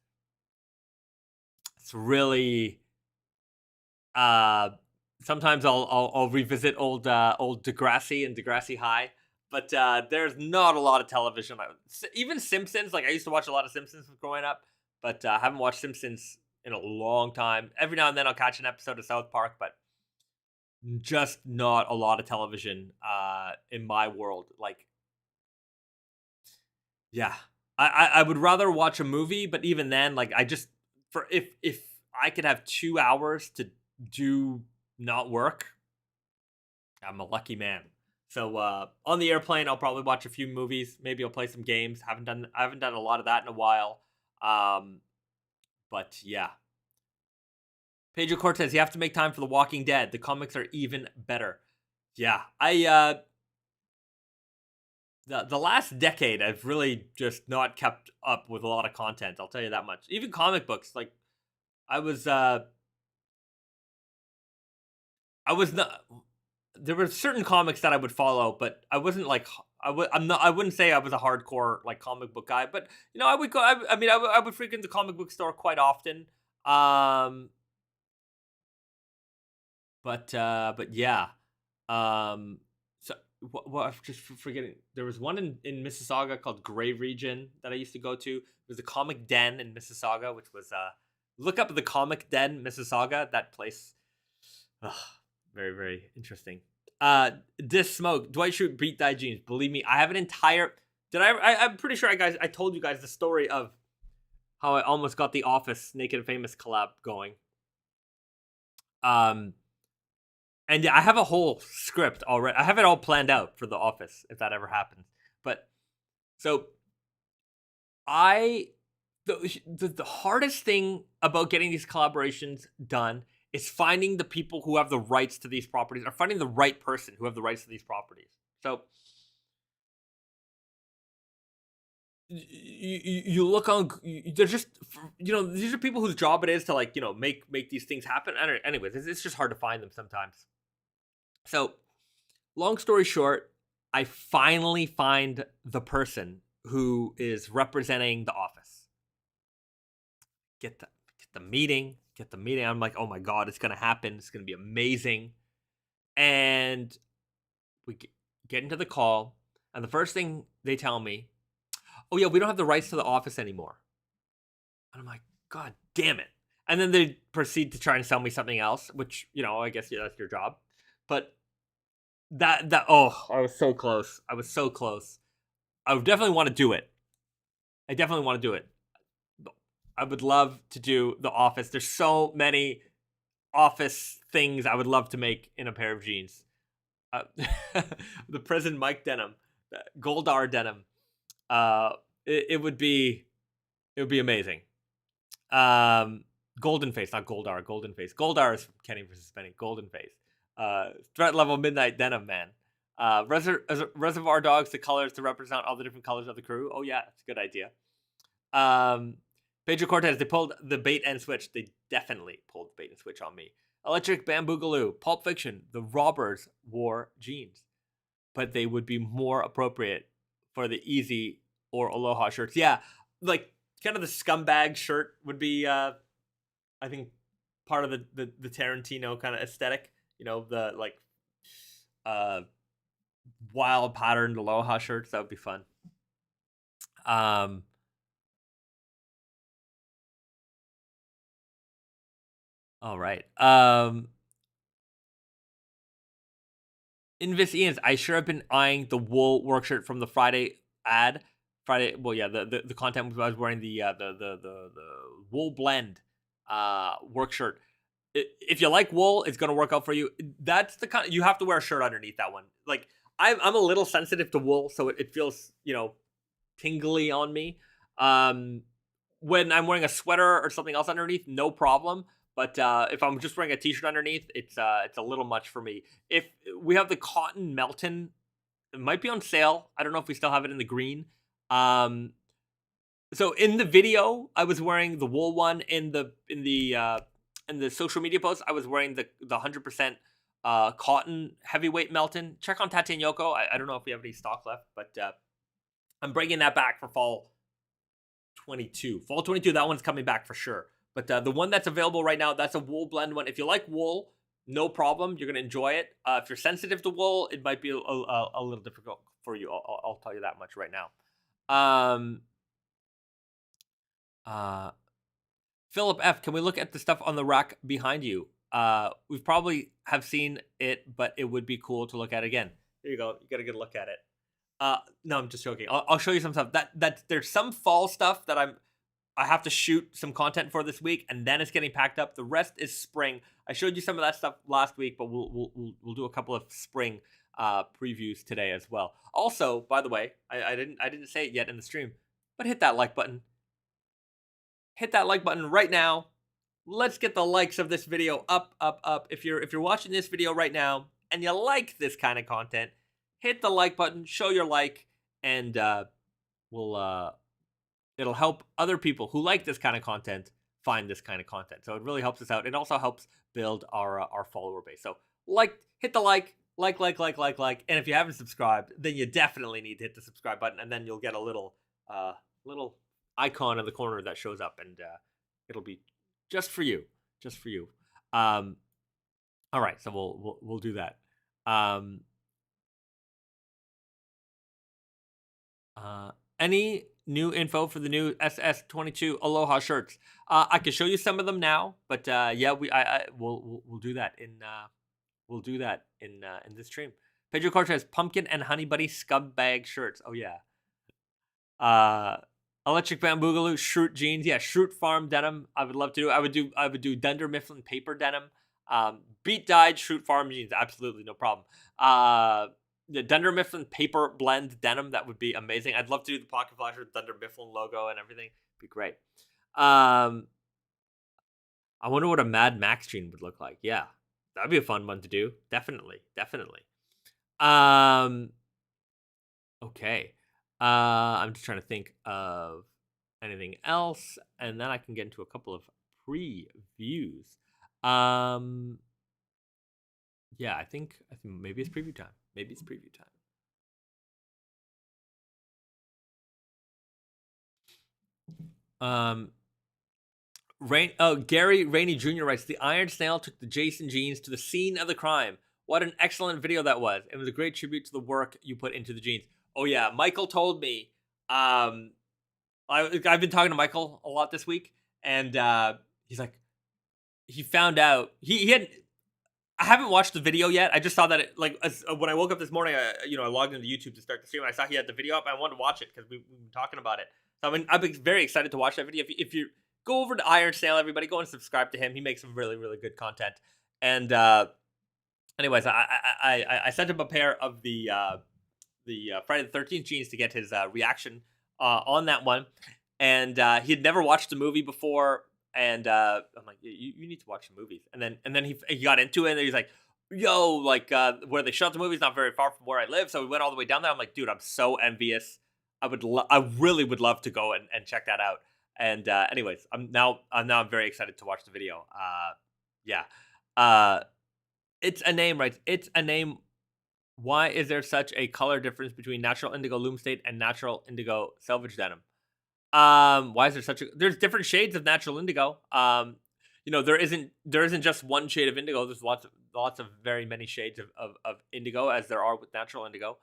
It's really sometimes I'll revisit old Degrassi and Degrassi High, but there's not a lot of television. Even Simpsons, like I used to watch a lot of Simpsons growing up, but I haven't watched Simpsons in a long time. Every now and then I'll catch an episode of South Park, but just not a lot of television in my world. Like, yeah, I would rather watch a movie, but even then, like, I just if I could have 2 hours to do not work, I'm a lucky man. So on the airplane, I'll probably watch a few movies. Maybe I'll play some games. I haven't done a lot of that in a while. Um, but yeah, Pedro Cortez, you have to make time for The Walking Dead. The comics are even better. Yeah, the last decade, I've really just not kept up with a lot of content. I'll tell you that much. Even comic books, like I was uh I was not. There were certain comics that I would follow, but I wasn't like I'm not. I wouldn't say I was a hardcore like comic book guy, but I would go. I mean, I would frequent the comic book store quite often. Um, but yeah. So what I'm just forgetting. There was one in Mississauga called Gray Region that I used to go to. It was a comic den in Mississauga, which was look up the comic den Mississauga. That place. Ugh, very, very interesting. This smoke. Dwight Schrute beat Die Jeans. Believe me, I have an entire. Did I'm pretty sure I told you guys the story of how I almost got the Office Naked Famous collab going. Um, and yeah, I have a whole script already. I have it all planned out for the Office if that ever happens. But so I the hardest thing about getting these collaborations done is finding the people who have the rights to these properties, or finding the right person who have the rights to these properties. So you look on, they're just, these are people whose job it is to like, make these things happen. Anyways, it's just hard to find them sometimes. So long story short, I finally find the person who is representing the Office. Get the meeting. I'm like, oh my god, it's gonna happen. It's gonna be amazing. And we get into the call, and the first thing they tell me, oh yeah, we don't have the rights to the Office anymore. And I'm like, god damn it. And then they proceed to try and sell me something else, which, I guess that's your job. But I was so close. I would definitely want to do it. I would love to do the Office. There's so many Office things I would love to make in a pair of jeans. The Prison Mike denim, Goldar denim. It would be amazing. Golden Face, not Goldar. Golden Face. Goldar is Kenny versus Benny. Golden Face. Threat level midnight denim, man. Reservoir Dogs, the colors to represent all the different colors of the crew. Oh yeah, that's a good idea. Pedro Cortez, they pulled the bait and switch. They definitely pulled the bait and switch on me. Electric Bamboogaloo, Pulp Fiction, the robbers wore jeans, but they would be more appropriate for the Easy or Aloha shirts. Yeah, like kind of the scumbag shirt would be, I think, part of the Tarantino kind of aesthetic. The like wild patterned Aloha shirts. That would be fun. All right. Invis Ian's, I sure have been eyeing the wool work shirt from the Friday ad. Well, yeah, the content was I was wearing the wool blend work shirt. If you like wool, it's gonna work out for you. That's the kind you have to wear a shirt underneath that one. Like I'm a little sensitive to wool, so it feels tingly on me. When I'm wearing a sweater or something else underneath, no problem. But if I'm just wearing a t-shirt underneath, it's a little much for me. If we have the cotton Melton, it might be on sale. I don't know if we still have it in the green. So in the video, I was wearing the wool one. In the social media post, I was wearing the 100% cotton heavyweight Melton. Check on Tati and Yoko. I don't know if we have any stock left, but I'm bringing that back for fall 22. Fall 22, that one's coming back for sure. But the one that's available right now, that's a wool blend one. If you like wool, no problem. You're going to enjoy it. If you're sensitive to wool, it might be a little difficult for you. I'll tell you that much right now. Philip F., can we look at the stuff on the rack behind you? We probably have seen it, but it would be cool to look at again. There you go. You got a good look at it. No, I'm just joking. I'll show you some stuff. That there's some fall stuff that I have to shoot some content for this week, and then it's getting packed up. The rest is spring. I showed you some of that stuff last week, but we'll do a couple of spring previews today as well. Also, by the way, I didn't say it yet in the stream, but hit that like button. Hit that like button right now. Let's get the likes of this video up. If you're watching this video right now and you like this kind of content, hit the like button, show your like, and it'll help other people who like this kind of content find this kind of content. So it really helps us out. It also helps build our follower base. So hit the like, and if you haven't subscribed, then you definitely need to hit the subscribe button, and then you'll get a little icon in the corner that shows up, and it'll be just for you. All right, so we'll do that. Any new info for the new SS22 Aloha shirts? I can show you some of them now, but yeah, we'll do that in this stream. Pedro Cortez pumpkin and honey buddy scub bag shirts. Oh yeah. Electric Bamboogaloo, Shroot jeans. Yeah, Shroot Farm denim. I would love to do. I would do Dunder Mifflin paper denim. Beat dyed Shroot Farm jeans. Absolutely no problem. The Dunder Mifflin paper blend denim. That would be amazing. I'd love to do the pocket flasher Dunder Mifflin logo and everything. Be great. I wonder what a Mad Max jean would look like. Yeah, that'd be a fun one to do. Definitely. Okay. I'm just trying to think of anything else, and then I can get into a couple of previews. Yeah, I think maybe it's preview time. Gary Rainey Jr. writes, the Iron Snail took the Jason jeans to the scene of the crime. What an excellent video that was. It was a great tribute to the work you put into the jeans. Oh yeah, Michael told me. I've been talking to Michael a lot this week, and he's like, he found out he had. I haven't watched the video yet. I just saw that when I woke up this morning, I logged into YouTube to start the stream, and I saw he had the video up, and I wanted to watch it because we've been talking about it. So I've been very excited to watch that video. If you go over to Iron Snail, everybody go and subscribe to him. He makes some really, really good content. And anyways, I sent him a pair of the Friday the 13th jeans to get his reaction on that one, and he had never watched the movie before. And I'm like, you need to watch the movies. And then he got into it, and he's like, yo, where they shot the movie is not very far from where I live. So we went all the way down there. I'm like, dude, I'm so envious. I really would love to go and check that out. And anyways, I'm very excited to watch the video. Yeah. It's a name, right? It's a name. Why is there such a color difference between natural indigo loom state and natural indigo Selvedge denim? Why is there there's different shades of natural indigo. There isn't just one shade of indigo. There's lots of very many shades of indigo, as there are with natural indigo.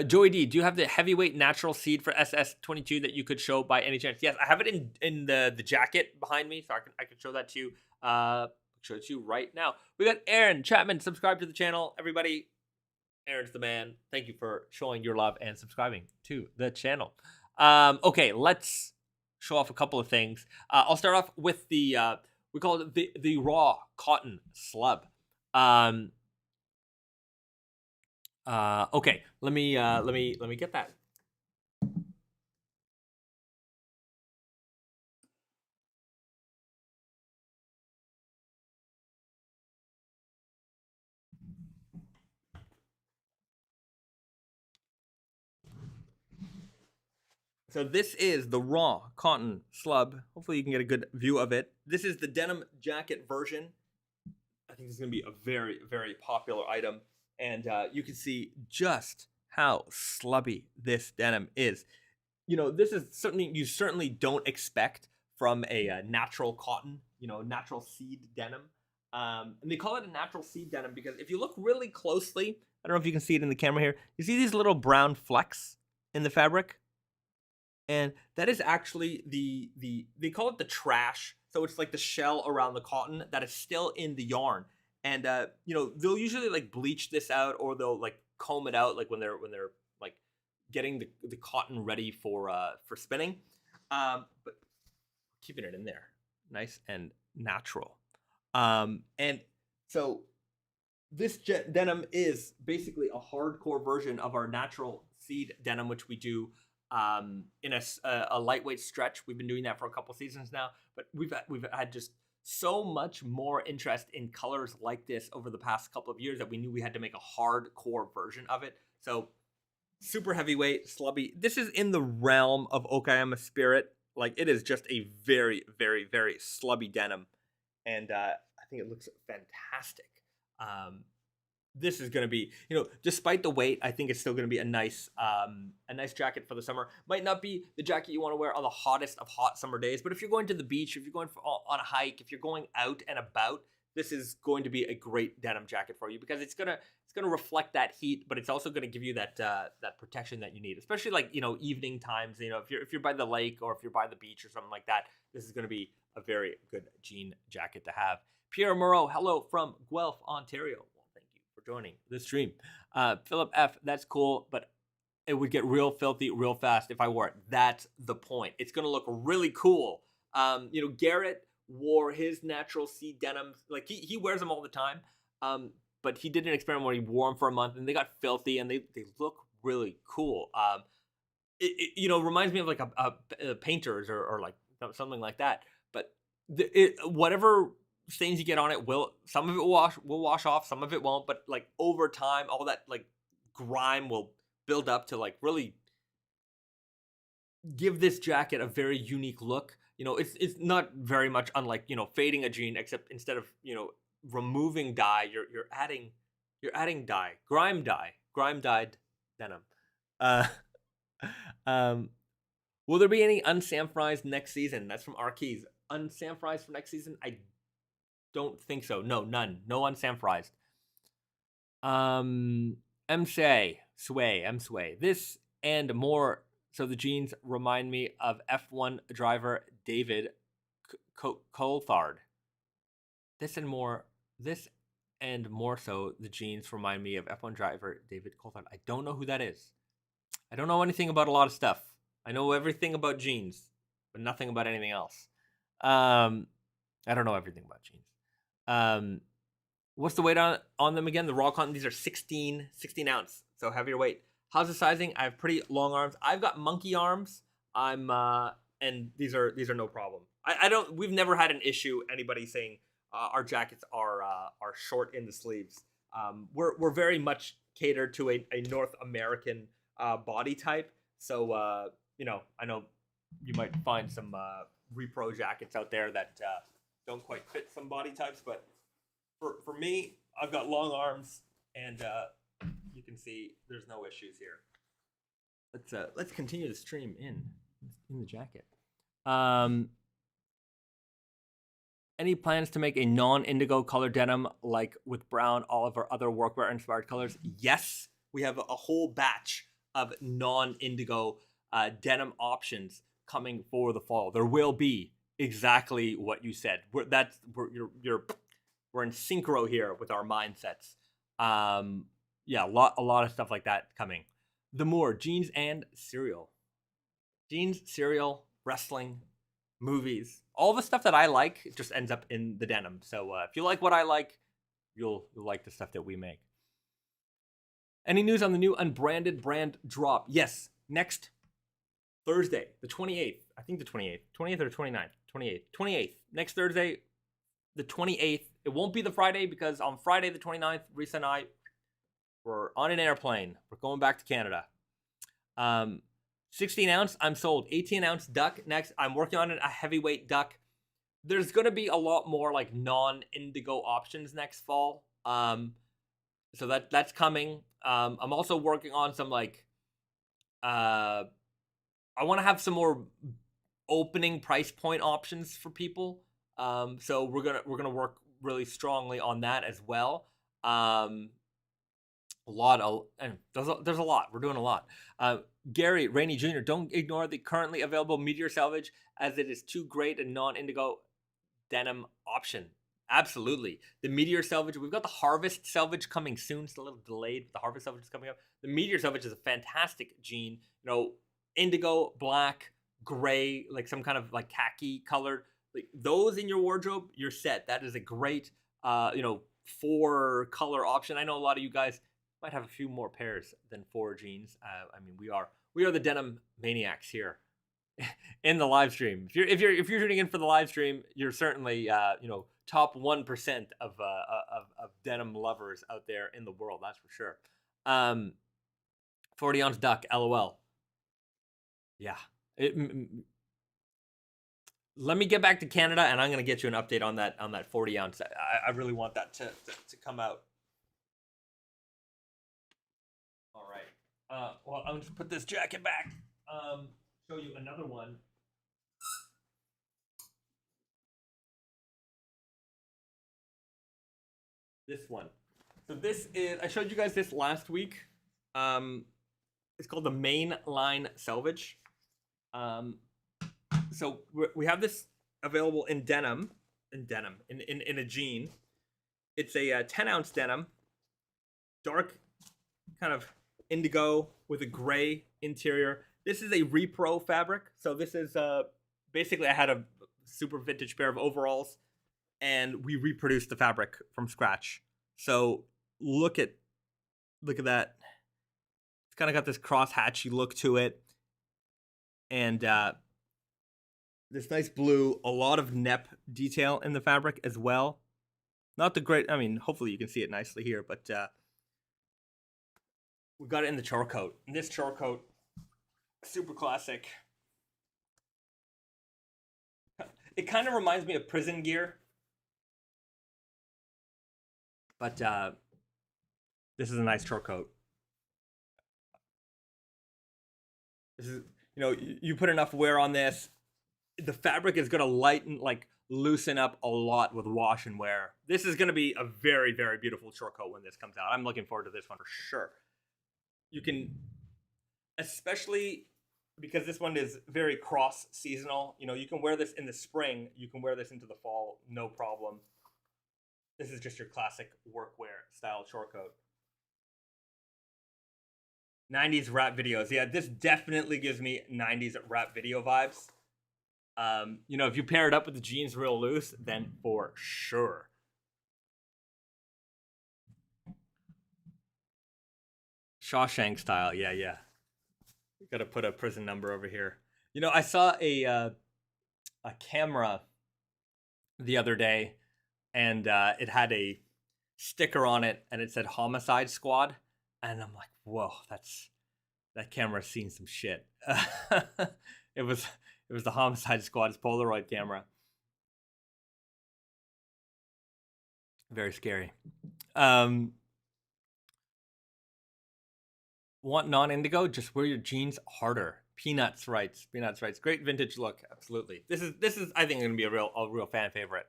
Joey D, do you have the heavyweight natural seed for SS22 that you could show by any chance? Yes, I have it in the jacket behind me, so I can show that to you. Show it to you right now. We got Aaron Chapman. Subscribe to the channel, everybody. Aaron's the man. Thank you for showing your love and subscribing to the channel. Okay, let's show off a couple of things. I'll start off with the we call it the raw cotton slub. Okay, let me get that. So this is the raw cotton slub. Hopefully you can get a good view of it. This is the denim jacket version. I think this is going to be a very, very popular item. And you can see just how slubby this denim is. This is something you certainly don't expect from a natural cotton, natural seed denim. And they call it a natural seed denim because if you look really closely, I don't know if you can see it in the camera here, you see these little brown flecks in the fabric? And that is actually they call it the trash. So it's like the shell around the cotton that is still in the yarn. And they'll usually bleach this out, or they'll comb it out when they're like getting the cotton ready for spinning. But keeping it in there, nice and natural. And so this denim is basically a hardcore version of our natural seed denim, which we do in a lightweight stretch. We've been doing that for a couple seasons now, but we've had just so much more interest in colors like this over the past couple of years that we knew we had to make a hardcore version of it. So super heavyweight, slubby. This is in the realm of Okayama spirit. Like, it is just a very, very, very slubby denim, and I think it looks fantastic. This is going to be, despite the weight, I think it's still going to be a nice jacket for the summer. Might not be the jacket you want to wear on the hottest of hot summer days, but if you're going to the beach, if you're going on a hike, if you're going out and about, this is going to be a great denim jacket for you, because it's gonna reflect that heat, but it's also going to give you that protection that you need, especially like evening times. If you're by the lake or if you're by the beach or something like that, this is going to be a very good jean jacket to have. Pierre Moreau, hello from Guelph, Ontario. Well, thank you for joining the stream. Philip F, that's cool, but it would get real filthy real fast if I wore it. That's the point. It's going to look really cool. Garrett wore his natural seed denims. Like, he wears them all the time. But he did an experiment where he wore them for a month and they got filthy and they look really cool. It reminds me of like a painters or like something like that. But whatever stains you get on it some of it will wash off, some of it won't. But like over time, all that like grime will build up to like really give this jacket a very unique look. It's not very much unlike fading a jean, except instead of removing dye, you're adding dye, grime dyed denim. Will there be any unsanfrized next season? That's from Arkeys. Unsanfrized for next season? I don't think so. No, none. No unsanfrized. Sway. This and more. So the jeans remind me of F1 driver David Coulthard. This and more so the jeans remind me of F1 driver David Coulthard. I don't know who that is. I don't know anything about a lot of stuff. I know everything about jeans, but nothing about anything else. I don't know everything about jeans. What's the weight on them again? The raw cotton, these are 16 ounce, so heavier weight. How's the sizing? I have pretty long arms. I've got monkey arms. And these are no problem. We've never had an issue anybody saying our jackets are short in the sleeves. We're very much catered to a North American body type. So I know you might find some repro jackets out there that don't quite fit some body types, but for me, I've got long arms, and you can see there's no issues here. Let's continue the stream in the jacket. Any plans to make a non-indigo color denim like with brown, olive, or other workwear inspired colors? Yes, we have a whole batch of non-indigo denim options coming for the fall. There will be exactly what you said. We're in synchro here with our mindsets. A lot of stuff like that coming. The more jeans and cereal, wrestling, movies, all the stuff that I like just ends up in the denim. So if you like what I like, you'll like the stuff that we make. Any news on the new unbranded brand drop? Yes, next Thursday, the 28th. I think the 28th. 28th or 29th? 28th. 28th. Next Thursday, the 28th. It won't be the Friday because on Friday the 29th, Risa and I were on an airplane. We're going back to Canada. 16 ounce, I'm sold. 18 ounce duck next. I'm working on a heavyweight duck. There's going to be a lot more like non-indigo options next fall. So that's coming. I'm also working on some like I want to have some more opening price point options for people. So we're gonna work really strongly on that as well. There's a lot. We're doing a lot. Gary Rainey Jr., don't ignore the currently available Meteor Selvedge as it is too great a non-indigo denim option. Absolutely. The Meteor Selvage, we've got the Harvest Selvage coming soon. It's a little delayed, but the Harvest Selvage is coming up. The Meteor Selvage is a fantastic jean. You know, indigo, black, gray, like some kind of like khaki colored. Like those in your wardrobe, you're set. That is a great, you know, 4 color option. I know a lot of you guys might have a few more pairs than 4 jeans. I mean, we are the denim maniacs here in the live stream. If you're tuning in for the live stream, you're certainly you know, top 1% of denim lovers out there in the world. That's for sure. 40 ounce duck, lol. Yeah. Let me get back to Canada, and I'm gonna get you an update on that 40 ounce. I really want that to come out. All right. Well, I'm just put this jacket back. Show you another one. This one. So this is, I showed you guys this last week. It's called the Mainline Selvedge. So we have this available in denim, in a jean. It's a 10 ounce denim, dark kind of indigo with a gray interior. This is a repro fabric. So this is basically, I had a super vintage pair of overalls and we reproduced the fabric from scratch. So look at that. It's kind of got this cross-hatchy look to it. And this nice blue, a lot of nep detail in the fabric as well. Not the great, I mean, hopefully you can see it nicely here, but we got it in the chore coat. And this chore coat, super classic. It kind of reminds me of prison gear. But this is a nice chore coat. This is, you know, you put enough wear on this, the fabric is going to lighten, like loosen up a lot with wash and wear. This is going to be a very, very beautiful chore coat when this comes out. I'm looking forward to this one for sure. You can, especially because this one is very cross seasonal, you know, you can wear this in the spring, you can wear this into the fall, no problem. This is just your classic workwear style chore coat. 90s rap videos. Yeah, this definitely gives me 90s rap video vibes. You know, if you pair it up with the jeans real loose, then for sure. Shawshank style. Yeah. Gotta put a prison number over here. You know, I saw a camera the other day, and it had a sticker on it, and it said Homicide Squad, and I'm like, whoa, that camera's seen some shit. It was the Homicide Squad's Polaroid camera. Very scary. Want non-indigo? Just wear your jeans harder. Peanuts writes. Great vintage look. Absolutely. This is I think going to be a real fan favorite.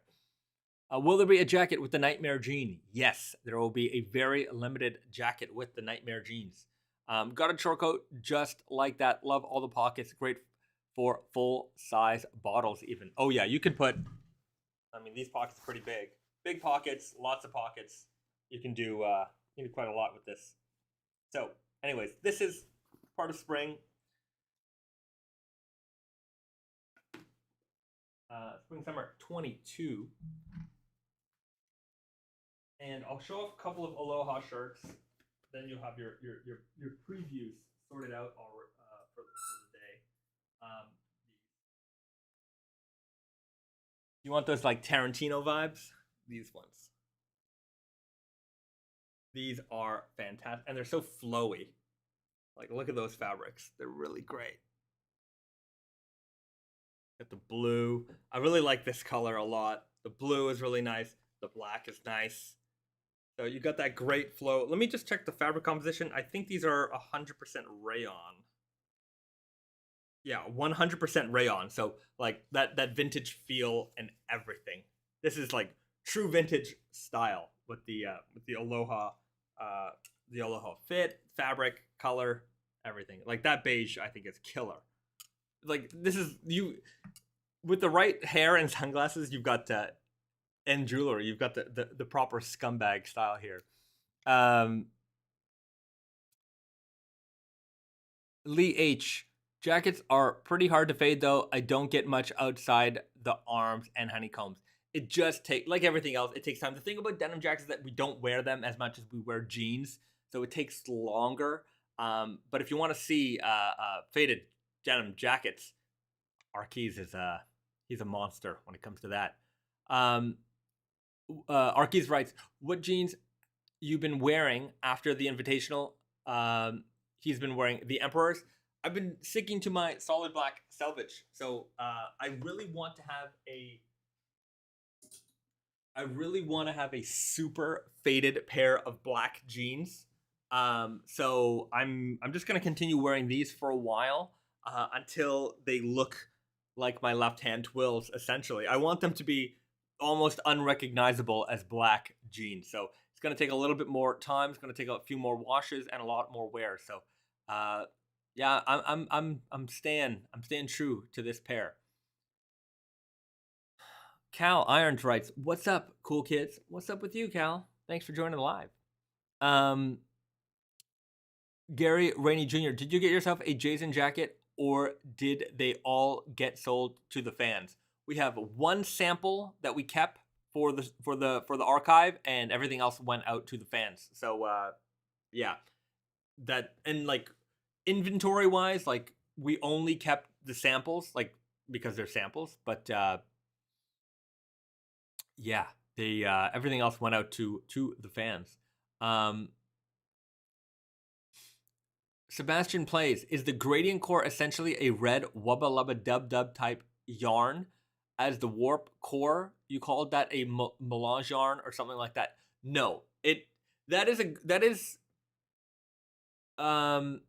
Will there be a jacket with the Nightmare jean? Yes, there will be a very limited jacket with the Nightmare jeans. Got a chore coat just like that. Love all the pockets. Great for full size bottles even. Oh yeah, you can put, I mean, these pockets are pretty big. Big pockets, lots of pockets. You can do quite a lot with this. So anyways, this is part of spring. Spring summer 22. And I'll show off a couple of Aloha shirts. Then you'll have your previews sorted out for the day. You want those like Tarantino vibes? These ones. These are fantastic, and they're so flowy. Like, look at those fabrics; they're really great. Got the blue. I really like this color a lot. The blue is really nice. The black is nice. So you got that great flow. Let me just check the fabric composition. I think these are 100% rayon. Yeah, 100% rayon. So like that vintage feel and everything. This is like true vintage style with the Aloha fit, fabric, color, everything. Like that beige, I think is killer. Like this is you with the right hair and sunglasses. You've got and jewelry. You've got the proper scumbag style here. Um, Lee H. Jackets are pretty hard to fade though. I don't get much outside the arms and honeycombs. It just takes, like everything else, it takes time. The thing about denim jackets is that we don't wear them as much as we wear jeans, so it takes longer. But if you want to see faded denim jackets, Arkeez is he's a monster when it comes to that. Um, Arkeez writes, "What jeans you've been wearing after the Invitational?" He's been wearing the Emperors. I've been sticking to my solid black Selvedge. So I really want to have a super faded pair of black jeans. So I'm just gonna continue wearing these for a while until they look like my left hand twills. Essentially, I want them to be almost unrecognizable as black jeans. So it's gonna take a little bit more time. It's gonna take a few more washes and a lot more wear. So yeah, I'm staying true to this pair. Cal Irons writes, "What's up, cool kids? What's up with you, Cal? Thanks for joining the live." Um, Gary Rainey Jr., did you get yourself a Jason jacket, or did they all get sold to the fans? We have one sample that we kept for the archive, and everything else went out to the fans. So yeah, that, and like inventory wise, like we only kept the samples, like because they're samples, but yeah, they everything else went out to the fans. Sebastian plays, is the gradient core essentially a red wubba lubba dub dub type yarn? As the warp core, you called that a melange yarn or something like that? No, that is um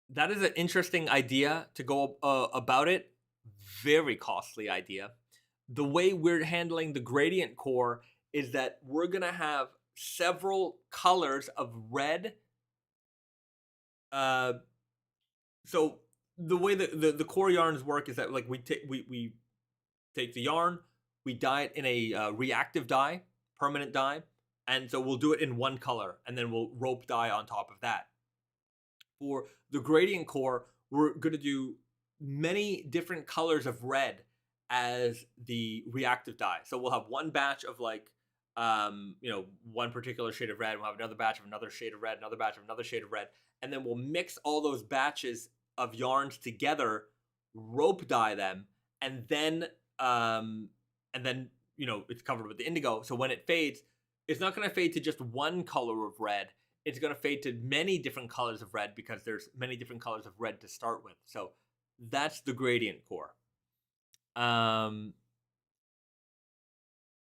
that is an interesting idea to go about it. Very costly idea. The way we're handling the gradient core is that we're gonna have several colors of red. So the way the core yarns work is that like we take the yarn, we dye it in a reactive dye, permanent dye, and so we'll do it in one color, and then we'll rope dye on top of that. For the gradient core, we're gonna do many different colors of red as the reactive dye. So we'll have one batch of like one particular shade of red, we'll have another batch of another shade of red, another batch of another shade of red, and then we'll mix all those batches of yarns together, rope dye them, and then it's covered with the indigo. So when it fades, it's not going to fade to just one color of red. It's going to fade to many different colors of red because there's many different colors of red to start with. So that's the gradient core.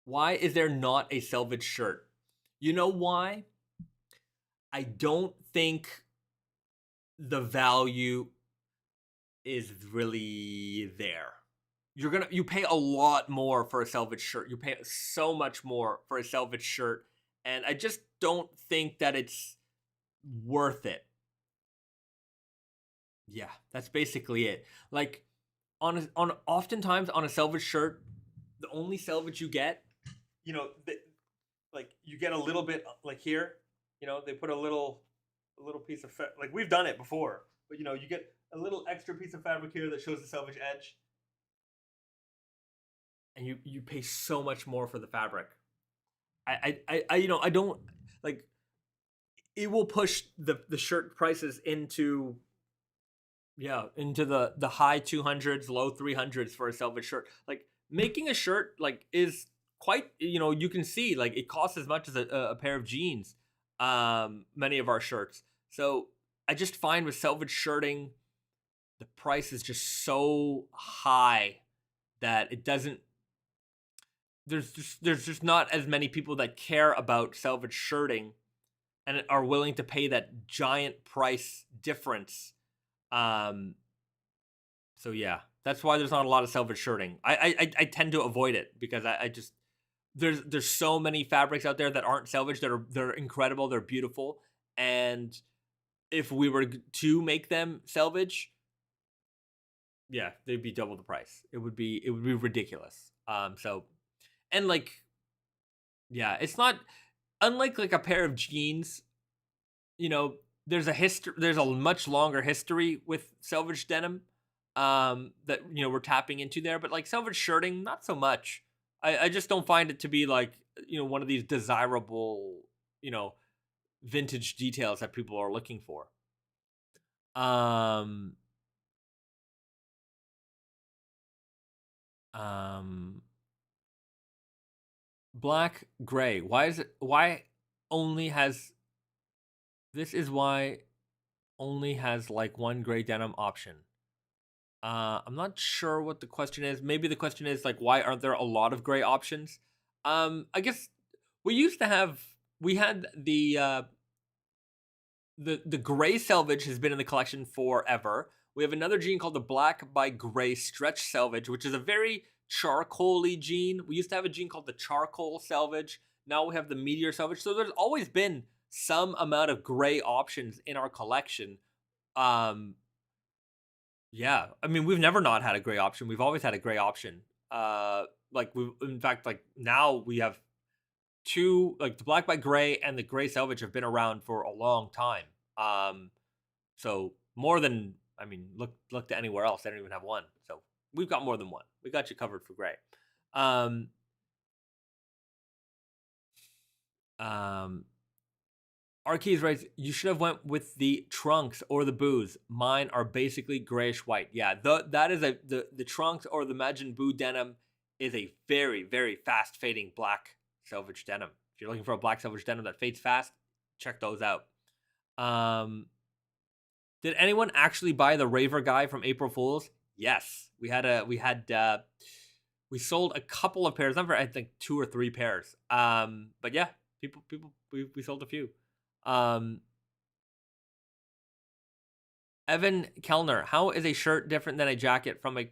Why is there not a Selvedge shirt? You know why? I don't think the value is really there. You pay a lot more for a Selvedge shirt. You pay so much more for a Selvedge shirt, and I just don't think that it's worth it. Yeah, that's basically it. Like oftentimes on a Selvedge shirt, the only Selvedge you get, like you get a little bit like here, they put a little piece of like we've done it before, but you get a little extra piece of fabric here that shows the Selvedge edge, and you pay so much more for the fabric. I don't like, it will push the shirt prices into the high 200s, low 300s for a Selvedge shirt. Like making a shirt like is quite, you can see like it costs as much as a pair of jeans, many of our shirts. So I just find with Selvedge shirting, the price is just so high that it doesn't, there's just not as many people that care about Selvedge shirting and are willing to pay that giant price difference. So yeah, that's why there's not a lot of Selvedge shirting. I tend to avoid it because I just, there's so many fabrics out there that aren't Selvedge they're incredible, they're beautiful, and if we were to make them Selvedge, yeah, they'd be double the price. It would be ridiculous. So, and like Yeah, it's not unlike like a pair of jeans, you know, there's a much longer history with selvage denim that we're tapping into there, but like selvage shirting, not so much. I just don't find it to be like, one of these desirable, you know, vintage details that people are looking for. Um um Black gray. Why only has this is why only has like one gray denim option. I'm not sure what the question is. Maybe the question is like, why aren't there a lot of gray options? I guess we used to have we had the gray selvage has been in the collection forever. We have another jean called the black by gray stretch selvage, which is a very charcoaly jean. We used to have a jean called the charcoal selvage. Now we have the meteor selvage. So there's always been some amount of gray options in our collection. Um, yeah, I mean, we've never not had a gray option. We've always had a gray option. Like we, in fact, like now we have two, like the black by gray and the gray selvage have been around for a long time. So more than, I mean, look to anywhere else. They don't even have one. So we've got more than one. We got you covered for gray. Um, um, Arkeys writes, you should have went with the trunks or the booze. Mine are basically grayish white. Yeah, that is the trunks or the Majin Buu denim is a very, very fast fading black selvage denim. If you're looking for a black selvage denim that fades fast, check those out. Did anyone actually buy the Raver guy from April Fools? Yes. We sold a couple of pairs, not for I think 2 or 3 pairs. But yeah, we sold a few. Evan Kellner, how is a shirt different than a jacket from a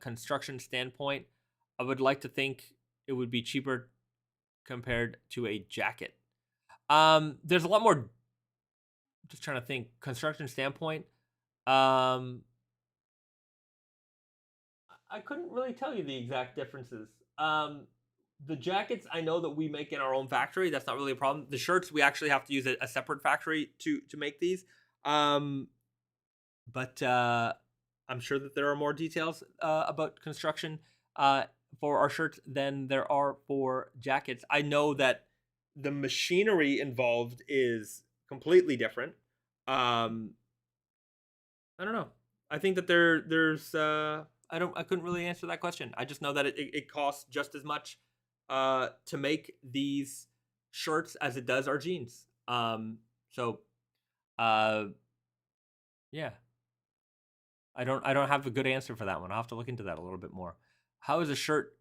construction standpoint? I would like to think it would be cheaper compared to a jacket. There's a lot more. Just trying to think, construction standpoint. I couldn't really tell you the exact differences. The jackets I know that we make in our own factory. That's not really a problem. The shirts we actually have to use a separate factory to make these. But I'm sure that there are more details about construction for our shirts than there are for jackets. I know that the machinery involved is completely different. I don't know. I think that there's I couldn't really answer that question. I just know that it costs just as much to make these shirts as it does our jeans. So uh yeah. I don't have a good answer for that one. I'll have to look into that a little bit more. How is a shirt?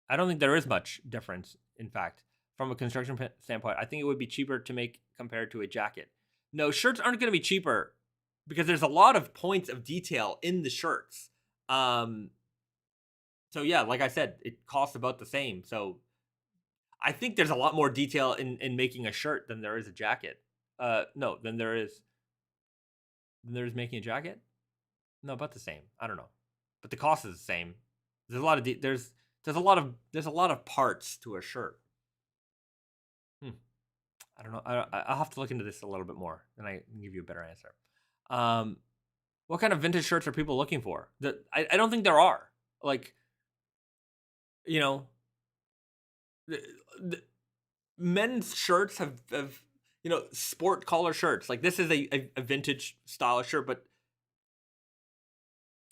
I don't think there is much difference, in fact, from a construction standpoint. I think it would be cheaper to make compared to a jacket. No, shirts aren't going to be cheaper because there's a lot of points of detail in the shirts. So yeah, like I said, it costs about the same. So I think there's a lot more detail in making a shirt than there is a jacket. No, than there's making a jacket. No, about the same. I don't know, but the cost is the same. There's a lot of there's a lot of parts to a shirt. I don't know. I'll have to look into this a little bit more, and I can give you a better answer. What kind of vintage shirts are people looking for? I don't think there are. Like, you know, the men's shirts have sport collar shirts. Like this is a vintage style of shirt, but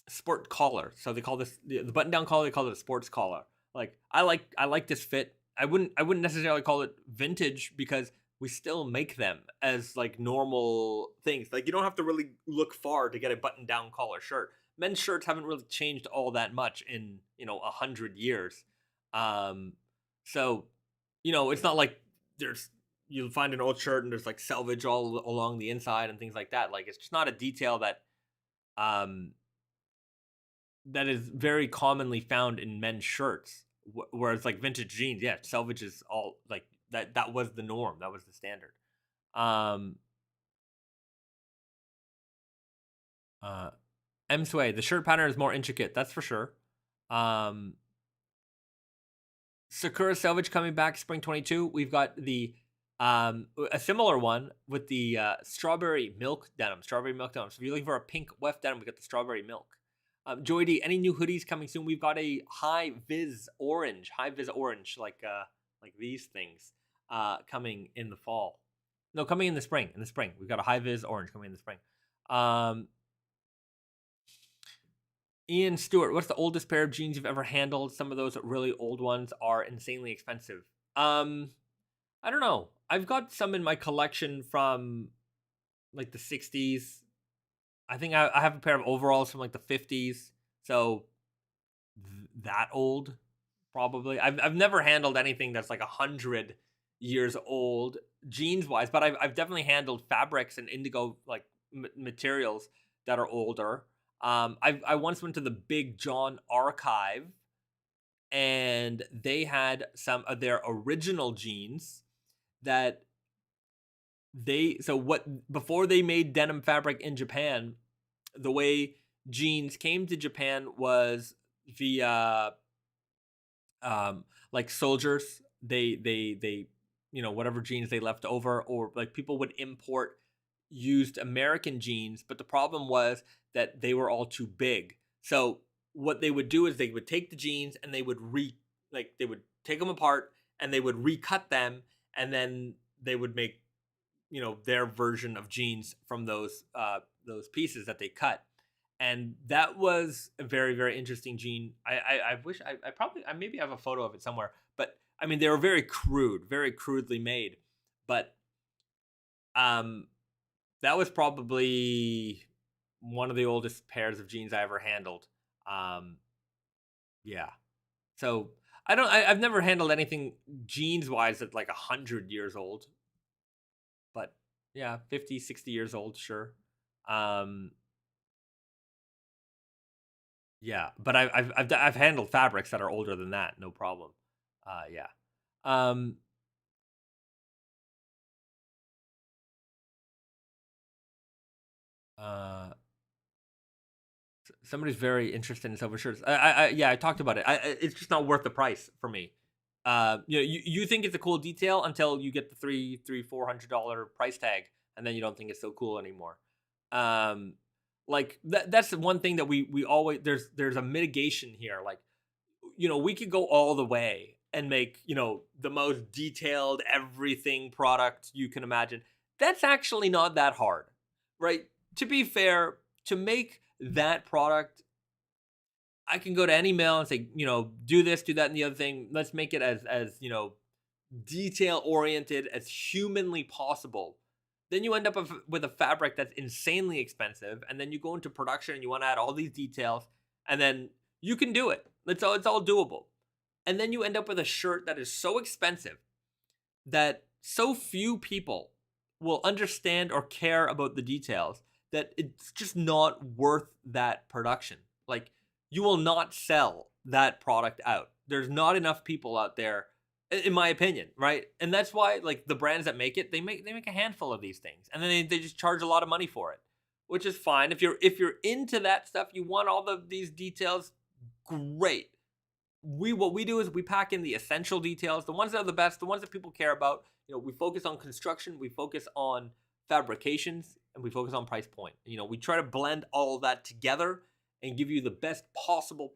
sport collar. So they call this the button down collar. They call it a sports collar. Like I like this fit. I wouldn't necessarily call it vintage because we still make them as like normal things. Like you don't have to really look far to get a button down collar shirt. Men's shirts haven't really changed all that much in 100 years. So it's not like you'll find an old shirt and there's like selvage all along the inside and things like that. Like it's just not a detail that is very commonly found in men's shirts. Whereas like vintage jeans, yeah, selvage is all like that was the norm. That was the standard. M Sway, the shirt pattern is more intricate, that's for sure. Sakura Selvedge coming back spring 22. We've got the a similar one with the strawberry milk denim. Strawberry milk denim. So if you're looking for a pink weft denim, we got the strawberry milk. Joy D, any new hoodies coming soon? We've got a high vis orange, like these things, coming in the fall. No, coming in the spring. In the spring, we've got a high vis orange coming in the spring. Ian Stewart, what's the oldest pair of jeans you've ever handled? Some of those really old ones are insanely expensive. I don't know. I've got some in my collection from like the 60s. I think I have a pair of overalls from like the 50s. So that old, probably. I've never handled anything that's like 100 years old jeans wise, but I've definitely handled fabrics and indigo like materials that are older. I once went to the Big John archive, and they had some of their original jeans that before they made denim fabric in Japan, the way jeans came to Japan was via like soldiers. They whatever jeans they left over, or like people would import used American jeans, but the problem was that they were all too big. So what they would do is they would take the jeans and they would they would take them apart and they would recut them, and then they would make their version of jeans from those pieces that they cut. And that was a very, very interesting jean. I wish I maybe have a photo of it somewhere, but I mean they were very crudely made, but that was probably one of the oldest pairs of jeans I ever handled. Yeah. So I've never handled anything jeans wise that's like 100 years old, but yeah, 50, 60 years old, sure. Yeah, but I've handled fabrics that are older than that, no problem. Yeah. Um, uh, Somebody's very interested in silver shirts. Yeah, I talked about it. It's just not worth the price for me. You think it's a cool detail until you get the $400 price tag, and then you don't think it's so cool anymore. Like that's the one thing that we always there's a mitigation here. Like, we could go all the way and make the most detailed everything product you can imagine. That's actually not that hard, right? To be fair, to make that product, I can go to any mail and say, do this, do that, and the other thing. Let's make it as detail oriented as humanly possible. Then you end up with a fabric that's insanely expensive, and then you go into production and you want to add all these details, and then you can do it. It's all doable. And then you end up with a shirt that is so expensive that so few people will understand or care about the details that it's just not worth that production. Like, you will not sell that product out. There's not enough people out there, in my opinion, right? And that's why, like, the brands that make it, they make a handful of these things, and then they just charge a lot of money for it, which is fine. If you're into that stuff, you want all these details, great. What we do is we pack in the essential details, the ones that are the best, the ones that people care about. We focus on construction, we focus on fabrications, and we focus on price point. We try to blend all of that together and give you the best possible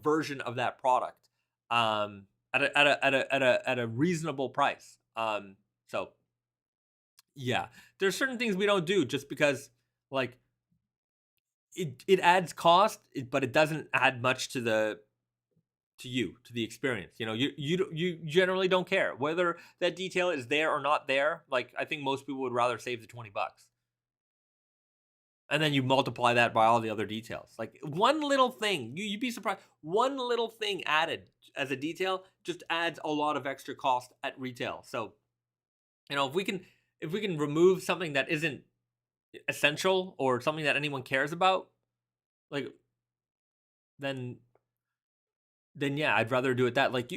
version of that product at a reasonable price. So yeah, there's certain things we don't do just because, like, it adds cost, but it doesn't add much to the experience. You generally don't care whether that detail is there or not there. Like, I think most people would rather save the $20, and then you multiply that by all the other details. Like, one little thing, you'd be surprised, one little thing added as a detail just adds a lot of extra cost at retail. So if we can remove something that isn't essential or something that anyone cares about, like, then yeah, I'd rather do it that. Like,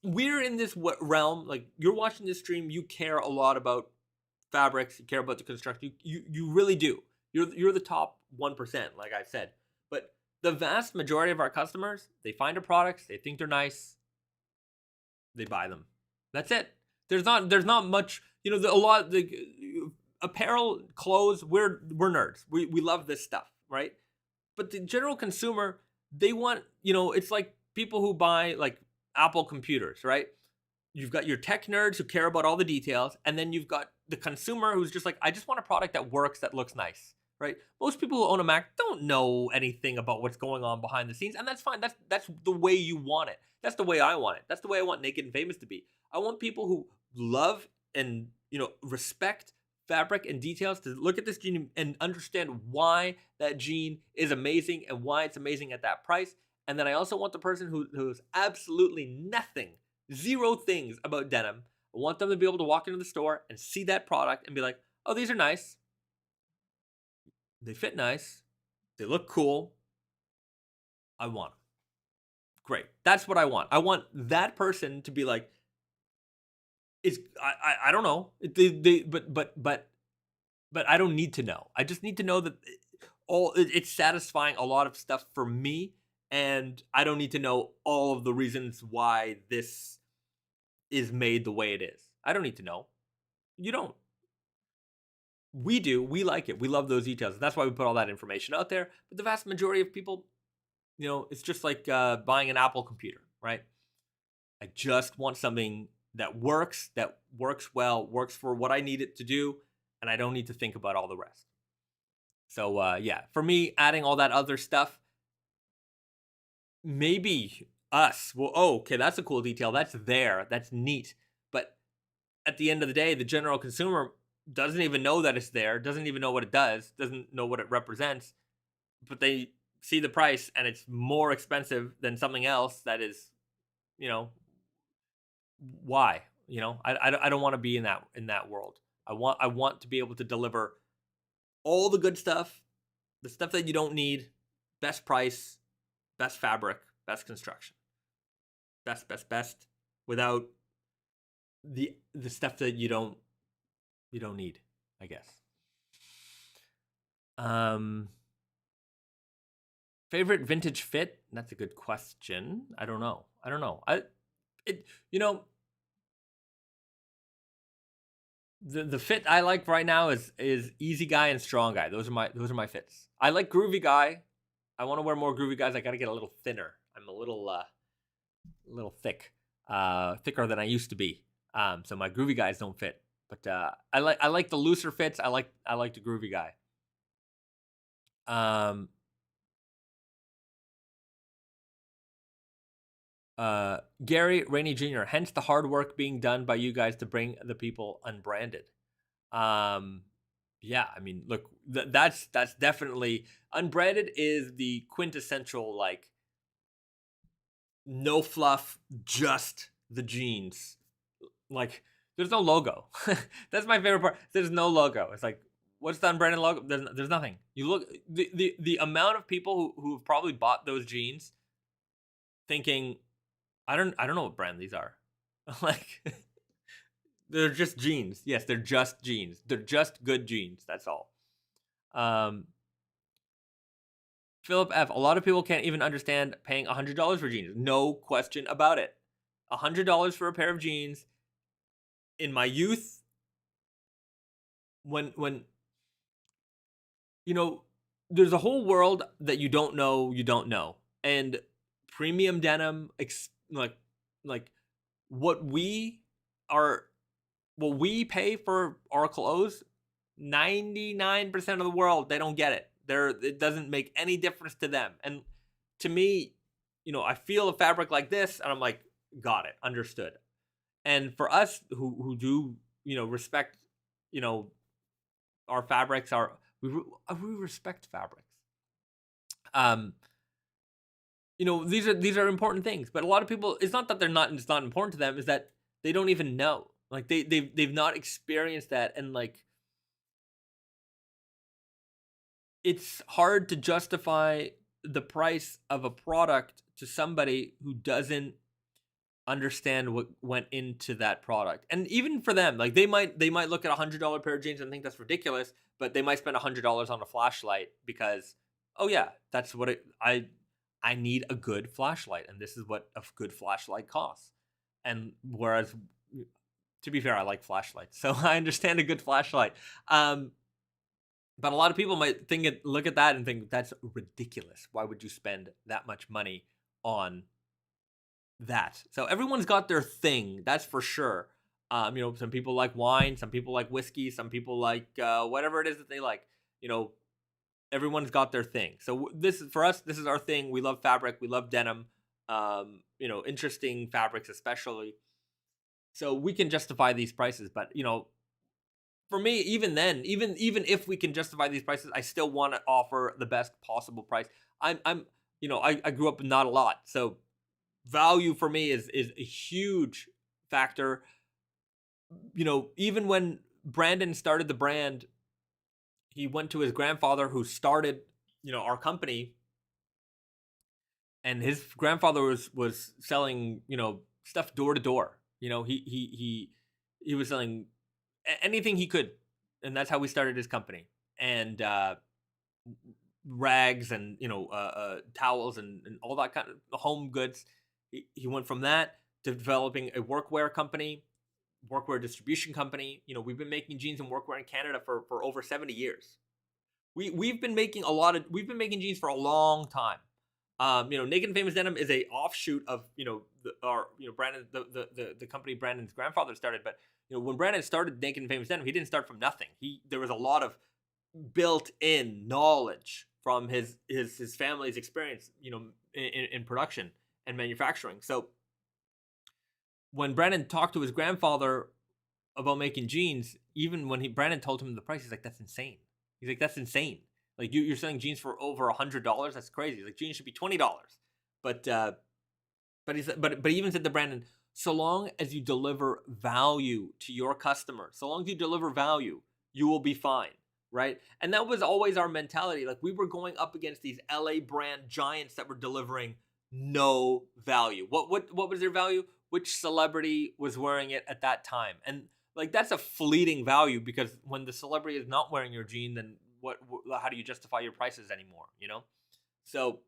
we're in this realm. Like, you're watching this stream, you care a lot about fabrics, you care about the construction. You really do. You're the top 1%, like I said. But the vast majority of our customers, they find our products, they think they're nice, they buy them. That's it. There's not much, a lot, the apparel, clothes, we're nerds. We love this stuff, right? But the general consumer, they want, it's like people who buy like Apple computers, right? You've got your tech nerds who care about all the details, and then you've got the consumer who's just like, I just want a product that works, that looks nice, right? Most people who own a Mac don't know anything about what's going on behind the scenes, and that's fine. That's the way you want it. That's the way I want it. That's the way I want Naked and Famous to be. I want people who love and respect fabric and details to look at this jean and understand why that jean is amazing and why it's amazing at that price. And then I also want the person who's absolutely nothing, zero things about denim. I want them to be able to walk into the store and see that product and be like, oh, these are nice. They fit nice. They look cool. I want them. Great. That's what I want. I want that person to be like, I don't know. But I don't need to know. I just need to know that it's satisfying a lot of stuff for me, and I don't need to know all of the reasons why this is made the way it is. I don't need to know. You don't. We do. We like it. We love those details. That's why we put all that information out there. But the vast majority of people, it's just like buying an Apple computer, right? I just want something that works well, works for what I need it to do, and I don't need to think about all the rest. So, yeah, for me, adding all that other stuff, maybe us, well, okay, that's a cool detail. That's there. That's neat. But at the end of the day, the general consumer doesn't even know that it's there, doesn't even know what it does, doesn't know what it represents, but they see the price and it's more expensive than something else that is, why? I don't want to be in that world. I want to be able to deliver all the good stuff, the stuff that you don't need, best price, best fabric, best construction, best, without the stuff that you don't need, I guess. Favorite vintage fit? That's a good question. I don't know. The fit I like right now is easy guy and strong guy. Those are my fits. I like groovy guy. I want to wear more groovy guys. I got to get a little thinner. I'm a little thick, thicker than I used to be. So my groovy guys don't fit. But I like the looser fits. I like the groovy guy. Gary Rainey Jr. Hence the hard work being done by you guys to bring the people unbranded. Yeah, I mean, look, that's definitely unbranded is the quintessential like no fluff, just the jeans. Like there's no logo. That's my favorite part. There's no logo. It's like, what's the unbranded logo? There's nothing. You look the amount of people who have probably bought those jeans thinking, I don't know what brand these are. Like they're just jeans. Yes, they're just jeans. They're just good jeans. That's all. Philip F. A lot of people can't even understand paying $100 for jeans. No question about it. $100 for a pair of jeans. In my youth, when there's a whole world that you don't know, and premium denim, like what we pay for our clothes, 99% of the world, they don't get it. It doesn't make any difference to them. And to me, I feel a fabric like this and I'm like, got it, understood. And for us who do, respect, our fabrics, we respect fabrics. These are important things, but a lot of people, it's not that it's not important to them, is that they don't even know. Like they've not experienced that, and like it's hard to justify the price of a product to somebody who doesn't understand what went into that product. And even for them, like they might look at $100 pair of jeans and think that's ridiculous, but they might spend $100 on a flashlight because, oh yeah, that's what I need a good flashlight, and this is what a good flashlight costs. And whereas, to be fair, I like flashlights, so I understand a good flashlight. Um, but a lot of people might look at that and think that's ridiculous. Why would you spend that much money on that? So everyone's got their thing, that's for sure. Some people like wine, some people like whiskey, some people like whatever it is that they like. You know, everyone's got their thing. So this is for us. This is our thing. We love fabric. We love denim. Interesting fabrics, especially. So we can justify these prices. But for me, even then, even if we can justify these prices, I still want to offer the best possible price. I grew up with not a lot, so value for me is a huge factor. Even when Brandon started the brand, he went to his grandfather who started, our company, and his grandfather was selling, stuff door to door. He was selling anything he could, and that's how we started his company. And rags and towels and all that kind of home goods. He went from that to developing a workwear company, workwear distribution company. We've been making jeans and workwear in Canada for over 70 years. We've been making jeans for a long time. Naked Famous Denim is a offshoot of Brandon, the company Brandon's grandfather started. But when Brandon started Naked Famous Denim, he didn't start from nothing. There was a lot of built-in knowledge from his family's experience, in production and manufacturing. So when Brandon talked to his grandfather about making jeans, even when Brandon told him the price, he's like, "That's insane." He's like, "That's insane. Like you're selling jeans for over $100. That's crazy. Like jeans should be $20." But he even said to Brandon, so long as you deliver value to your customer, so long as you deliver value, you will be fine, right? And that was always our mentality. Like we were going up against these LA brand giants that were delivering no value. What was their value? Which celebrity was wearing it at that time? And like that's a fleeting value, because when the celebrity is not wearing your jean, then how do you justify your prices anymore? So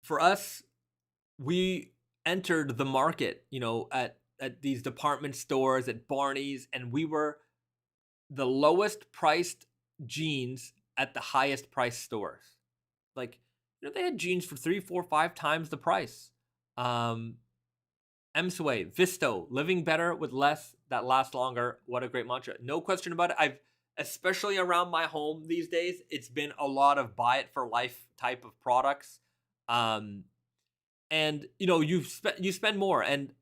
for us, we entered the market, at these department stores, at Barney's, and we were the lowest priced jeans at the highest priced stores. Like, they had jeans for 3, 4, 5 times the price. M-Sway, Visto, living better with less that lasts longer. What a great mantra. No question about it. Especially around my home these days, it's been a lot of buy it for life type of products. And you spend more, and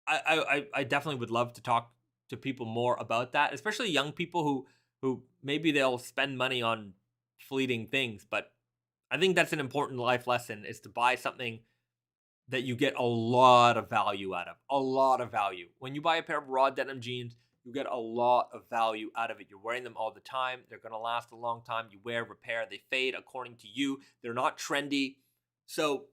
I definitely would love to talk to people more about that, especially young people who maybe they'll spend money on fleeting things, but I think that's an important life lesson, is to buy something that you get a lot of value out of. A lot of value. When you buy a pair of raw denim jeans, you get a lot of value out of it. You're wearing them all the time. They're going to last a long time. You wear, repair, they fade according to you. They're not trendy. So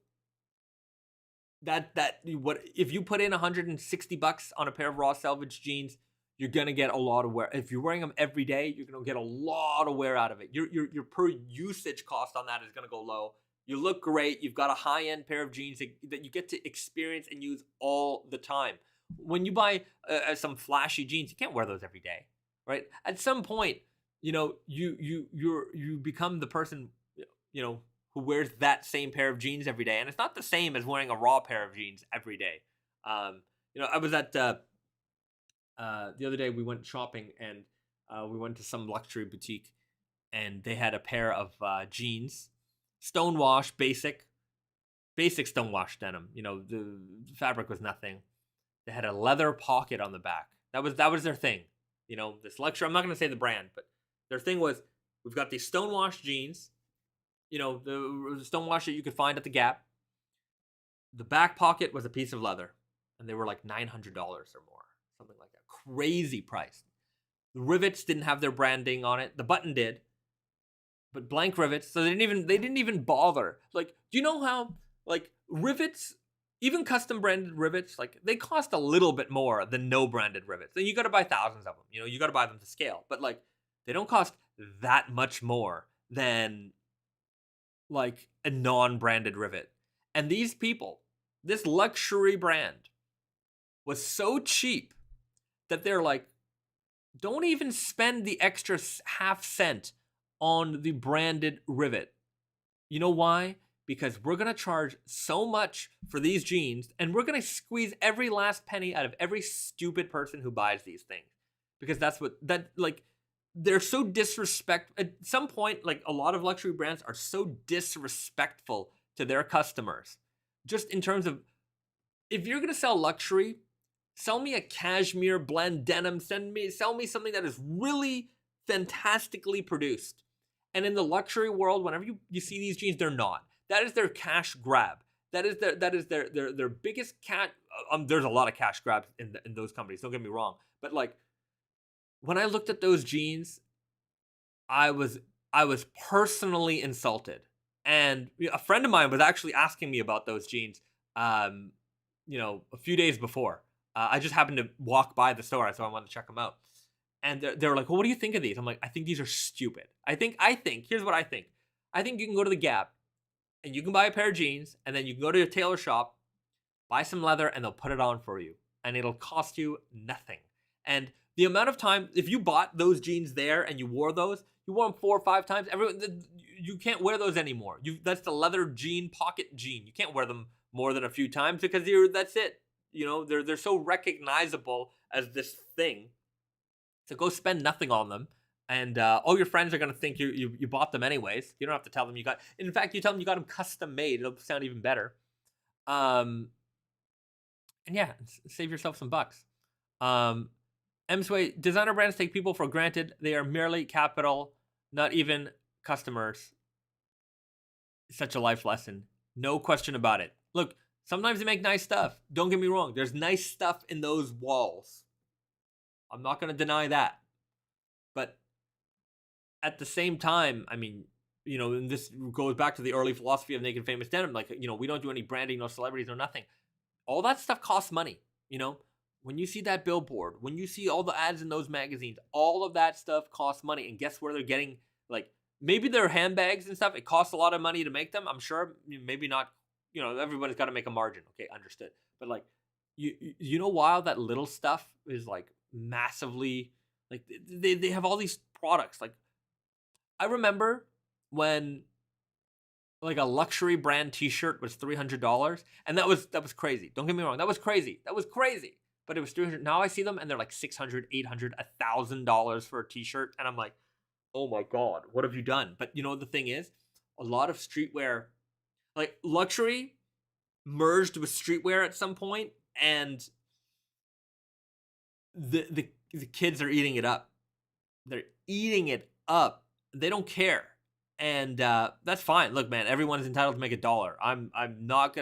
if you put in $160 on a pair of raw Selvedge jeans, you're gonna get a lot of wear. If you're wearing them every day, you're gonna get a lot of wear out of it. Your per usage cost on that is gonna go low. You look great. You've got a high-end pair of jeans that you get to experience and use all the time. When you buy some flashy jeans, you can't wear those every day, right? At some point, you become the person, who wears that same pair of jeans every day. And it's not the same as wearing a raw pair of jeans every day. I was at the other day, we went shopping, and we went to some luxury boutique, and they had a pair of jeans, stonewash, basic stonewash denim. The fabric was nothing. They had a leather pocket on the back. That was their thing. This luxury, I'm not going to say the brand, but their thing was, we've got these stonewash jeans, the stonewash that you could find at the Gap. The back pocket was a piece of leather, and they were like $900 or more, something like that. Crazy price. The rivets didn't have their branding on it. The button did, but blank rivets. So they didn't even bother. Like, do you know how, like, rivets, even custom branded rivets, like, they cost a little bit more than no branded rivets. And you got to buy thousands of them. You got to buy them to scale. But like, they don't cost that much more than like a non-branded rivet. And these people, This luxury brand was so cheap that they're like, don't even spend the extra half cent on the branded rivet. You know why? Because we're going to charge so much for these jeans, and we're going to squeeze every last penny out of every stupid person who buys these things. Because they're so disrespectful. At some point, like, a lot of luxury brands are so disrespectful to their customers. Just in terms of, if you're going to sell luxury, sell me a cashmere blend denim. Sell me something that is really fantastically produced. And in the luxury world, whenever you see these jeans, they're not. That is their cash grab. That is their biggest cat. There's a lot of cash grabs in those companies. Don't get me wrong, but like, when I looked at those jeans, I was personally insulted. And a friend of mine was actually asking me about those jeans, a few days before. I just happened to walk by the store, so I wanted to check them out. And they were like, well, what do you think of these? I'm like, I think these are stupid. I think, here's what I think. I think you can go to the Gap and you can buy a pair of jeans, and then you can go to a tailor shop, buy some leather, and they'll put it on for you. And it'll cost you nothing. And the amount of time, if you bought those jeans there and you wore those, you wore them 4 or 5 times, you can't wear those anymore. That's the leather jean, pocket jean. You can't wear them more than a few times because that's it. They're so recognizable as this thing. So go spend nothing on them, and all your friends are gonna think you bought them anyways. You don't have to tell them you got. In fact, you tell them you got them custom made. It'll sound even better. And yeah, save yourself some bucks. Sway, designer brands take people for granted. They are merely capital, not even customers. Such a life lesson. No question about it. Look, sometimes they make nice stuff. Don't get me wrong. There's nice stuff in those walls. I'm not going to deny that. But at the same time, I mean, and this goes back to the early philosophy of Naked Famous Denim. Like, we don't do any branding, no celebrities, no nothing. All that stuff costs money, When you see that billboard, when you see all the ads in those magazines, all of that stuff costs money. And guess where they're getting, like, maybe their handbags and stuff, it costs a lot of money to make them. I'm sure, maybe not, everybody's got to make a margin. Okay, understood. But like, you know why that little stuff is like massively, like, they have all these products. Like, I remember when like a luxury brand t-shirt was $300, and that was crazy. Don't get me wrong, that was crazy. But it was $300. Now I see them and they're like $600, $800, $1,000 for a t-shirt, and I'm like, oh my god, what have you done? But the thing is, a lot of streetwear, like luxury, merged with streetwear at some point, and the kids are eating it up. They're eating it up. They don't care. And that's fine. Look, man, everyone's entitled to make $1. I'm not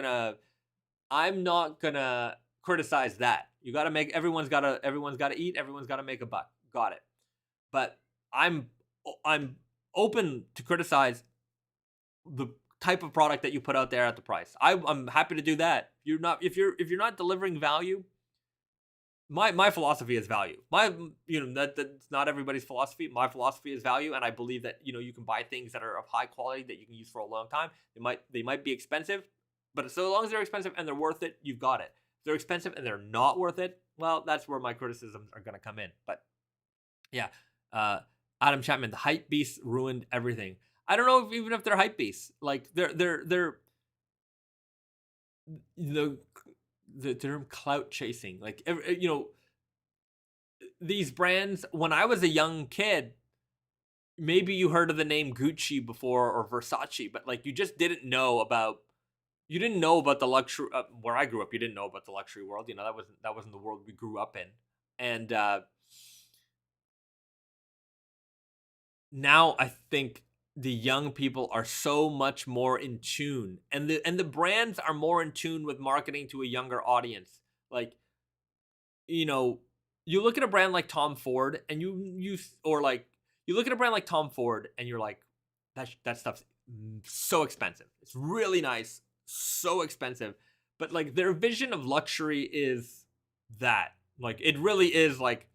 gonna criticize that. You gotta make, everyone's gotta eat, everyone's gotta make a buck. Got it. But I'm open to criticize the type of product that you put out there at the price. I'm happy to do that. If you're not delivering value, my philosophy is value. That's not everybody's philosophy. My philosophy is value, and I believe that you can buy things that are of high quality that you can use for a long time. They might be expensive, but so long as they're expensive and they're worth it, you've got it. If they're expensive and they're not worth it, well, that's where my criticisms are going to come in. But yeah, Adam Chapman, the hype beasts ruined everything. I don't know even if they're hype beasts. Like, they're the term clout chasing. Like, these brands, when I was a young kid, maybe you heard of the name Gucci before or Versace, but like, you just didn't know about the luxury where I grew up. You didn't know about the luxury world. That wasn't the world we grew up in. And now I think the young people are so much more in tune, and the brands are more in tune with marketing to a younger audience. Like, you look at a brand like Tom Ford, and you look at a brand like Tom Ford, and you're like, that stuff's so expensive. It's really nice, so expensive. But like, their vision of luxury is that, like, it really is like,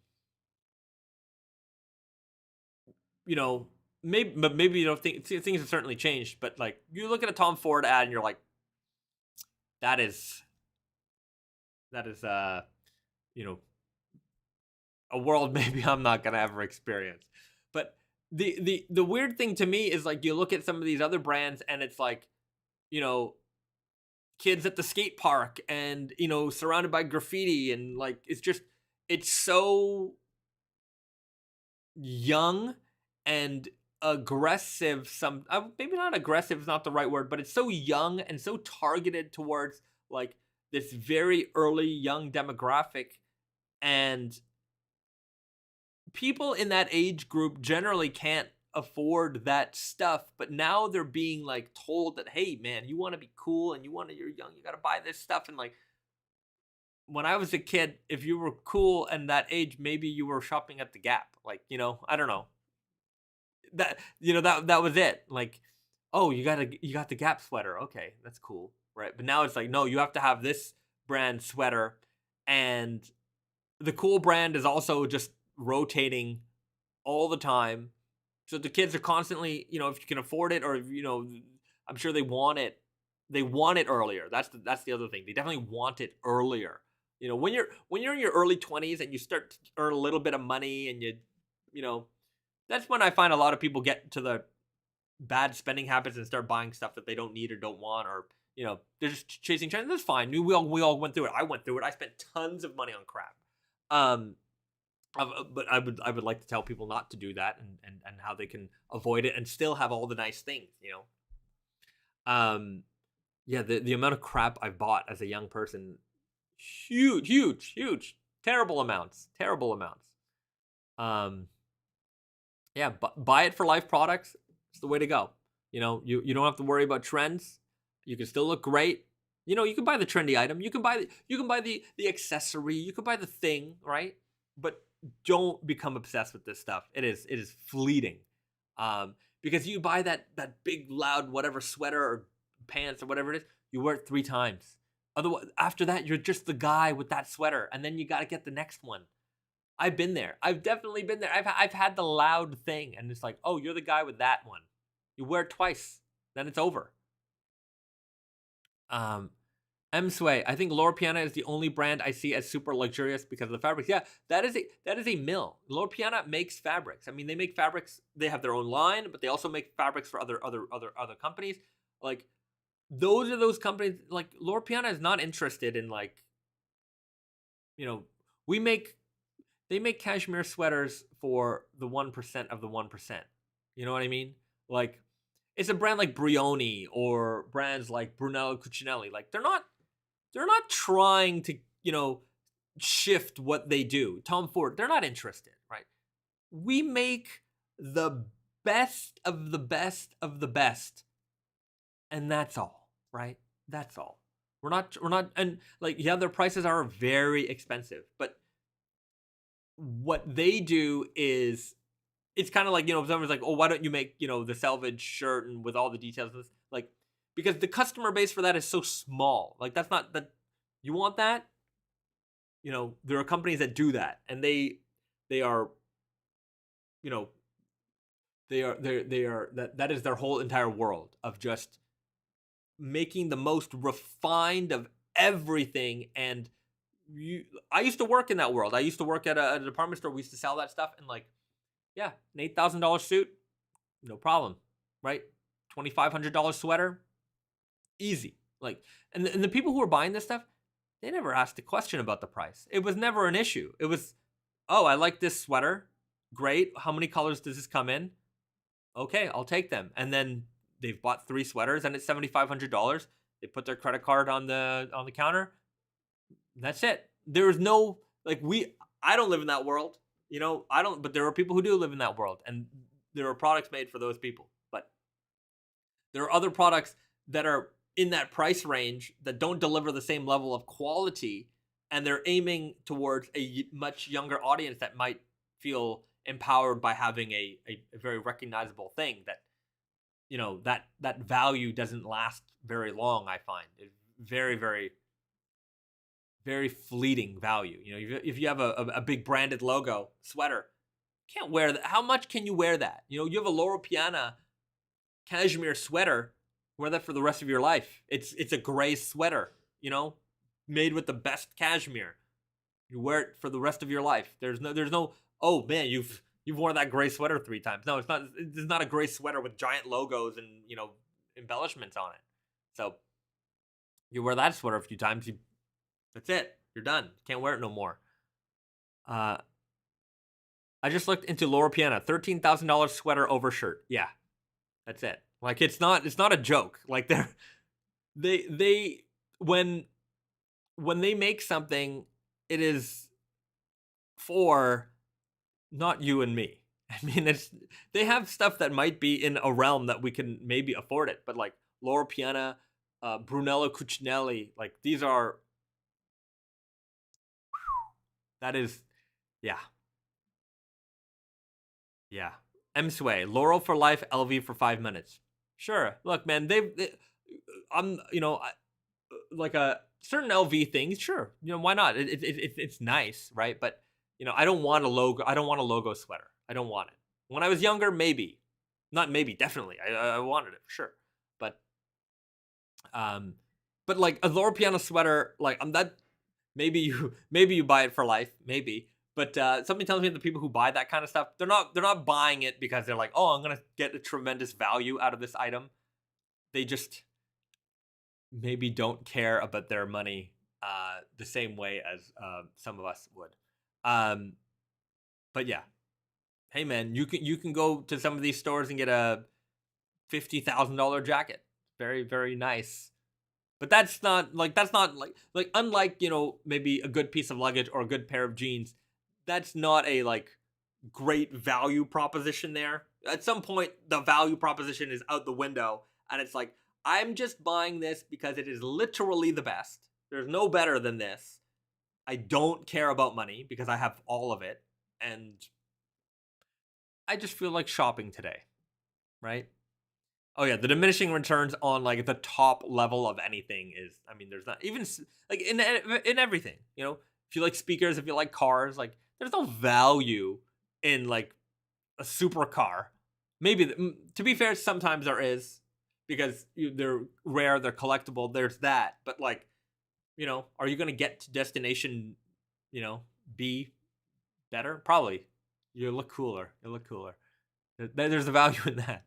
maybe you don't think things have certainly changed, but like, you look at a Tom Ford ad and you're like, that is That is you know, a world maybe I'm not gonna ever experience. But the weird thing to me is like you look at some of these other brands and it's like, you know, kids at the skate park and surrounded by graffiti and like it's so young and aggressive. Maybe not aggressive is not the right word, but it's so young and so targeted towards like this very early young demographic, and people in that age group generally can't afford that stuff, but now they're being like told that, hey man, you want to be cool and you're young, you got to buy this stuff. And like when I was a kid, if you were cool and that age, maybe you were shopping at the Gap. Like, I don't know. That was it. Like, oh, you got the Gap sweater. Okay, that's cool. Right? But now it's like, no, you have to have this brand sweater, and the cool brand is also just rotating all the time. So the kids are constantly, if you can afford it, or I'm sure they want it. They want it earlier. That's the other thing. They definitely want it earlier. When you're in your early 20s and you start to earn a little bit of money, and that's when I find a lot of people get to the bad spending habits and start buying stuff that they don't need or don't want, or they're just chasing trends. That's fine. We all went through it. I went through it. I spent tons of money on crap. But I would like to tell people not to do that, and how they can avoid it and still have all the nice things. Yeah, the amount of crap I've bought as a young person, huge, terrible amounts. Yeah, but buy it for life products. It's the way to go. You don't have to worry about trends. You can still look great. You can buy the trendy item. You can buy the accessory. You can buy the thing, right? But don't become obsessed with this stuff. It is fleeting. Because you buy that big loud whatever sweater or pants or whatever it is, you wear it 3 times. Otherwise, after that, you're just the guy with that sweater, and then you got to get the next one. I've been there. I've definitely been there. I've had the loud thing, and it's like, oh, you're the guy with that one. You wear it twice, then it's over. M Sway, I think Loro Piana is the only brand I see as super luxurious because of the fabrics. Yeah, that is a mill. Loro Piana makes fabrics. I mean, they make fabrics. They have their own line, but they also make fabrics for other companies. Like, those are those companies. Like, Loro Piana is not interested in like, they make cashmere sweaters for the 1% of the 1%. You know what I mean? Like, it's a brand like Brioni or brands like Brunello Cucinelli. Like, they're not trying to, shift what they do. Tom Ford, they're not interested, right? We make the best of the best of the best. And that's all, right? That's all. We're not, and like, yeah, their prices are very expensive, but what they do is, it's kind of like, if someone's like, oh, why don't you make, the Selvedge shirt and with all the details of this? Like, because the customer base for that is so small. Like, that's not that you want that. There are companies that do that, and they are, that is their whole entire world of just making the most refined of everything. And I used to work in that world. I used to work at a department store. We used to sell that stuff, and like, yeah, an $8,000 suit, no problem, right? $2,500 sweater, easy. Like, and the people who are buying this stuff, they never asked a question about the price. It was never an issue. It was, oh, I like this sweater. Great. How many colors does this come in? Okay, I'll take them. And then they've bought 3 sweaters, and it's $7,500. They put their credit card on the counter. That's it. There is no, like, I don't live in that world. But there are people who do live in that world, and there are products made for those people. But there are other products that are in that price range that don't deliver the same level of quality, and they're aiming towards a much younger audience that might feel empowered by having a very recognizable thing that, that value doesn't last very long. I find it very, very, very fleeting value. If you have a big branded logo sweater, can't wear that. How much can you wear that? You have a Loro Piana cashmere sweater, wear that for the rest of your life. It's a gray sweater, made with the best cashmere. You wear it for the rest of your life. There's no. Oh man, you've worn that gray sweater 3 times. No, it's not. It's not a gray sweater with giant logos and embellishments on it. So you wear that sweater a few times. That's it. You're done. Can't wear it no more. I just looked into Laura Piana, $13,000 sweater overshirt. Yeah, that's it. Like it's not a joke. Like they when they make something, it is for not you and me. I mean, they have stuff that might be in a realm that we can maybe afford it, but like Loro Piana, Brunello Cucinelli, like these are. That is, yeah, yeah. M Sway, Laurel for life, LV for 5 minutes. Sure. Look, man, I'm, like a certain LV things. Sure, why not? It's nice, right? But I don't want a logo. I don't want a logo sweater. I don't want it. When I was younger, maybe, not maybe, definitely, I wanted it for sure. But like a Laura Piano sweater, like that. Maybe you buy it for life, maybe. But something tells me the people who buy that kind of stuff, they're not buying it because they're like, oh, I'm gonna get a tremendous value out of this item. They just maybe don't care about their money the same way as some of us would. But yeah, hey man, you can go to some of these stores and get a $50,000 jacket. Very, very nice. But that's not like unlike maybe a good piece of luggage or a good pair of jeans, that's not a like great value proposition there. At some point the value proposition is out the window and it's like, I'm just buying this because it is literally the best. There's no better than this. I don't care about money because I have all of it and I just feel like shopping today, right? Oh yeah, the diminishing returns on like the top level of anything is, I mean, there's not even like in everything, if you like speakers, if you like cars, like there's no value in like a supercar. Maybe to be fair, sometimes there is because they're rare, they're collectible. There's that, but like, are you gonna get to destination, B better? Probably. You look cooler. There's a value in that.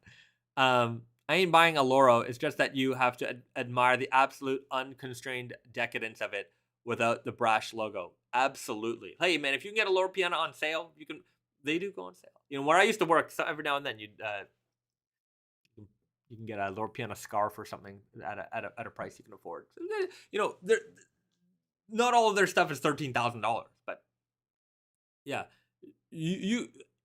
I ain't buying a Loro. It's just that you have to admire the absolute unconstrained decadence of it without the brash logo. Absolutely. Hey man, if you can get a Loro Piana on sale, they do go on sale. Where I used to work, so every now and then you can get a Loro Piana scarf or something at a price you can afford. They're not all of their stuff is $13,000, but yeah,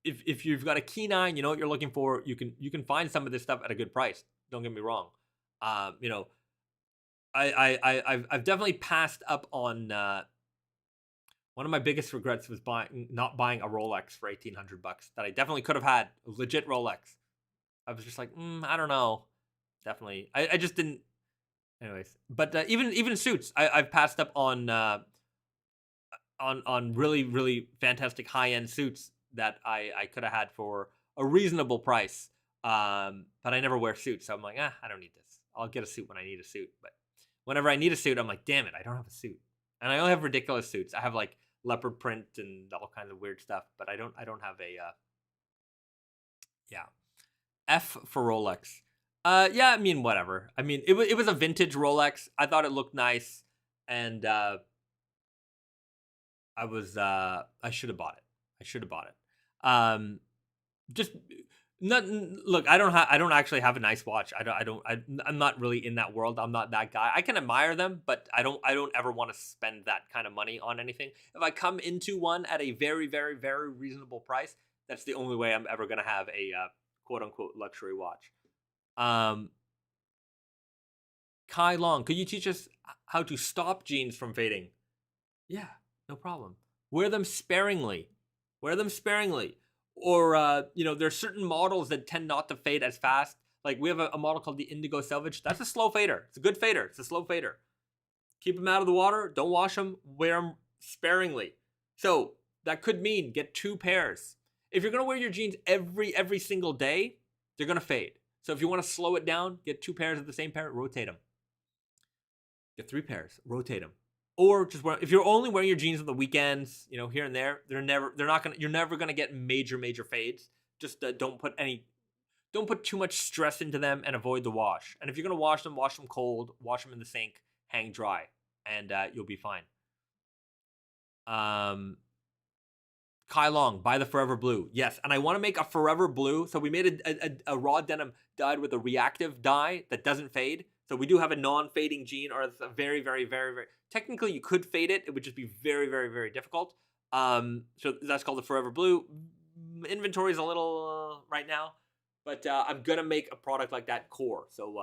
if you've got a keen eye, you know what you're looking for, you can find some of this stuff at a good price. Don't get me wrong. I've definitely passed up on one of my biggest regrets was not buying a Rolex for $1,800 that I definitely could have had, a legit Rolex. I was just like, I don't know. Definitely. I just didn't. Anyways, but even suits, I've passed up on really, really fantastic high-end suits that I could have had for a reasonable price. But I never wear suits, so I'm like, I don't need this. I'll get a suit when I need a suit. But whenever I need a suit, I'm like, damn it, I don't have a suit. And I only have ridiculous suits. I have like leopard print and all kinds of weird stuff, but I don't have a yeah. F for Rolex. Yeah, I mean, whatever. I mean, it was a vintage Rolex. I thought it looked nice, and I should have bought it. Just not look. I don't actually have a nice watch. I'm not really in that world. I'm not that guy. I can admire them, but I don't ever want to spend that kind of money on anything. If I come into one at a very, very, very reasonable price, that's the only way I'm ever gonna have a quote unquote luxury watch. Kai Long, could you teach us how to stop jeans from fading? Yeah, no problem. Wear them sparingly. Or, there's certain models that tend not to fade as fast. Like we have a model called the Indigo Selvedge. That's a slow fader. It's a good fader. It's a slow fader. Keep them out of the water. Don't wash them. Wear them sparingly. So that could mean get 2 pairs. If you're going to wear your jeans every single day, they're going to fade. So if you want to slow it down, get 2 pairs of the same pair, rotate them. Get 3 pairs, rotate them. or just wear, if you're only wearing your jeans on the weekends, you know, here and there, you're never gonna get major fades. Just don't put too much stress into them and avoid the wash. And if you're gonna wash them cold, wash them in the sink, hang dry, and you'll be fine. Kai Long, buy the Forever Blue. Yes, and I want to make a Forever Blue. So we made a raw denim dyed with a reactive dye that doesn't fade. So we do have a non-fading jean, or it's a very technically you could fade it. It would just be very difficult. So that's called the Forever Blue. Inventory is a little right now, but I'm gonna make a product like that core. So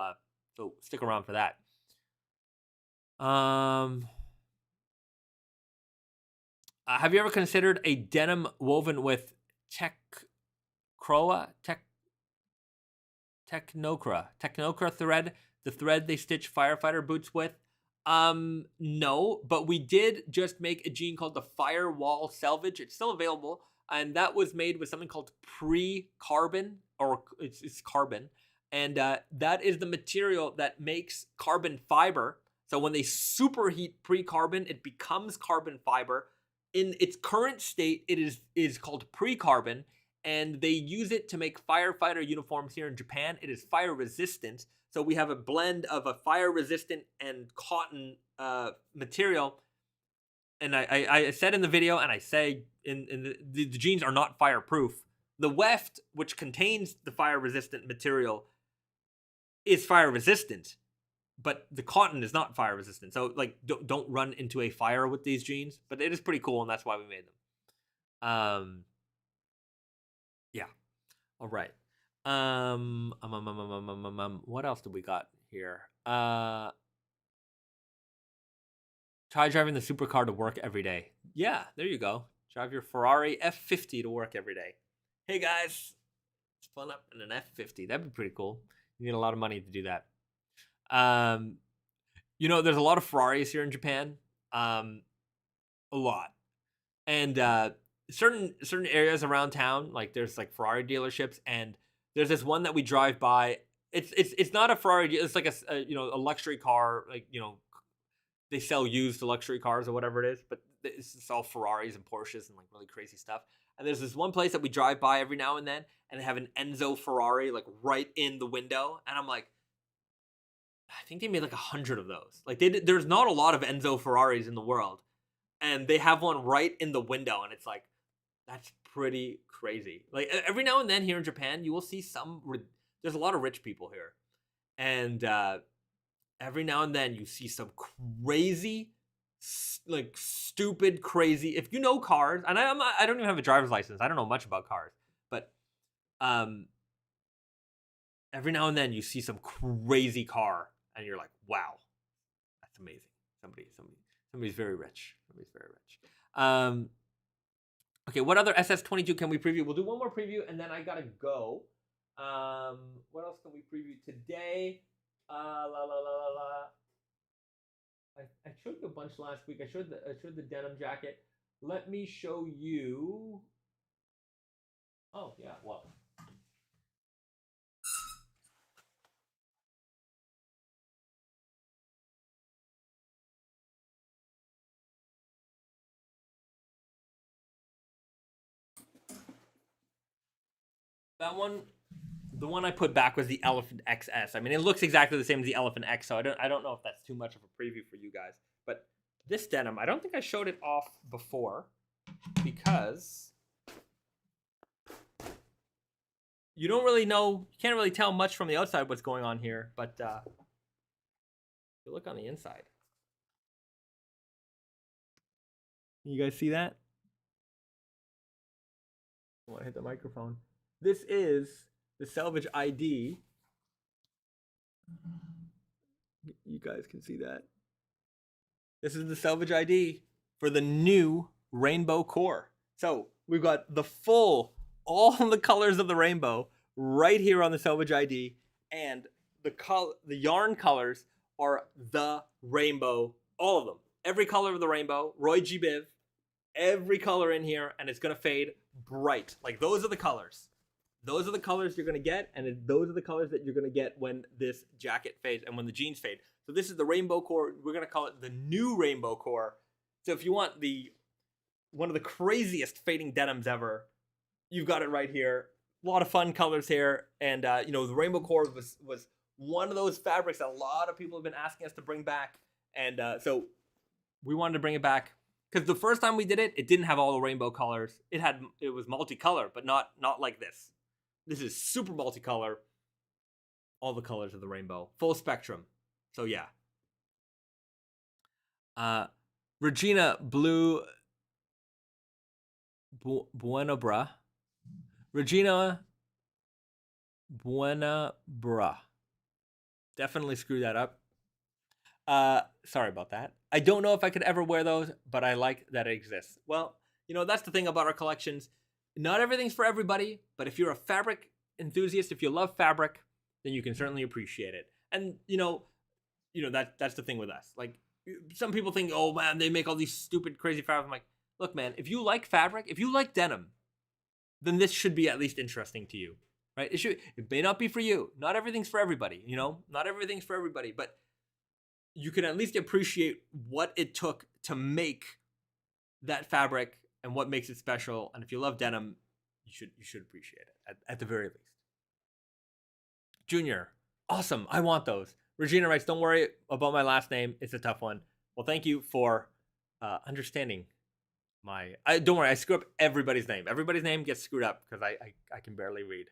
so stick around for that. Have you ever considered a denim woven with Technocra thread, the thread they stitch firefighter boots with? No, but we did just make a jean called the Firewall Selvedge. It's still available, and that was made with something called pre-carbon, or it's carbon, and that is the material that makes carbon fiber. So when they superheat pre-carbon, it becomes carbon fiber. In its current state, it is called pre-carbon, and they use it to make firefighter uniforms here in Japan. It is fire resistant, so we have a blend of a fire resistant and cotton material. And I said in the video, and I say in the jeans are not fireproof. The weft, which contains the fire resistant material, is fire resistant, but the cotton is not fire resistant. So like don't run into a fire with these jeans, but it is pretty cool, and that's why we made them. Yeah. All right. What else do we got here? Try driving the supercar to work every day. Yeah, there you go. Drive your Ferrari F50 to work every day. Hey guys, it's fun up in an F50. That'd be pretty cool. You need a lot of money to do that. You know, there's a lot of Ferraris here in Japan. A lot. And certain areas around town, like there's like Ferrari dealerships, and there's this one that we drive by. It's not a Ferrari, it's like a you know, a luxury car, like, you know, they sell used luxury cars or whatever it is, but it's all Ferraris and Porsches and like really crazy stuff. And there's this one place that we drive by every now and then, and they have an Enzo Ferrari like right in the window, and I'm like, I think they made like 100 of those. Like there's not a lot of Enzo Ferraris in the world, and they have one right in the window, and it's like, that's pretty crazy. Like every now and then here in Japan, you will see there's a lot of rich people here, and every now and then you see some crazy, like stupid crazy. If you know cars, and I don't even have a driver's license. I don't know much about cars, but every now and then you see some crazy car, and you're like, wow, that's amazing. Somebody's very rich. Somebody's very rich. Okay, what other SS22 can we preview? We'll do one more preview, and then I gotta go. What else can we preview today? I showed you a bunch last week. I showed the denim jacket. Let me show you. Oh yeah, well. That one, the one I put back was the Elephant XS. I mean, it looks exactly the same as the Elephant X, so I don't know if that's too much of a preview for you guys. But this denim, I don't think I showed it off before, because you don't really know, you can't really tell much from the outside what's going on here, but if you look on the inside. You guys see that? I want to hit the microphone. This is the Selvedge ID. You guys can see that. This is the Selvedge ID for the new rainbow core. So we've got the full, all the colors of the rainbow right here on the Selvedge ID, and the yarn colors are the rainbow, all of them. Every color of the rainbow, Roy G. Biv, every color in here, and it's gonna fade bright. Like those are the colors. those are the colors you're gonna get, and those are the colors that you're gonna get when this jacket fades and when the jeans fade. So this is the rainbow core. We're gonna call it the new rainbow core. So if you want one of the craziest fading denims ever, you've got it right here. A lot of fun colors here, and the rainbow core was one of those fabrics that a lot of people have been asking us to bring back, and so we wanted to bring it back because the first time we did it, it didn't have all the rainbow colors. It was multicolor, but not like this. This is super multicolor, all the colors of the rainbow, full spectrum. So yeah. Regina Blue Buena Bra. Regina Buena Bra. Definitely screwed that up. Sorry about that. I don't know if I could ever wear those, but I like that it exists. Well, that's the thing about our collections. Not everything's for everybody, but if you're a fabric enthusiast, if you love fabric, then you can certainly appreciate it. And that's the thing with us. Like, some people think, oh man, they make all these stupid, crazy fabrics. I'm like, look, man, if you like fabric, if you like denim, then this should be at least interesting to you, right? It may not be for you. Not everything's for everybody, not everything's for everybody, but you can at least appreciate what it took to make that fabric and what makes it special. And if you love denim, you should appreciate it at the very least. Junior, awesome. I want those. Regina writes, don't worry about my last name. It's a tough one. Well, thank you for understanding don't worry, I screw up everybody's name. Everybody's name gets screwed up because I can barely read.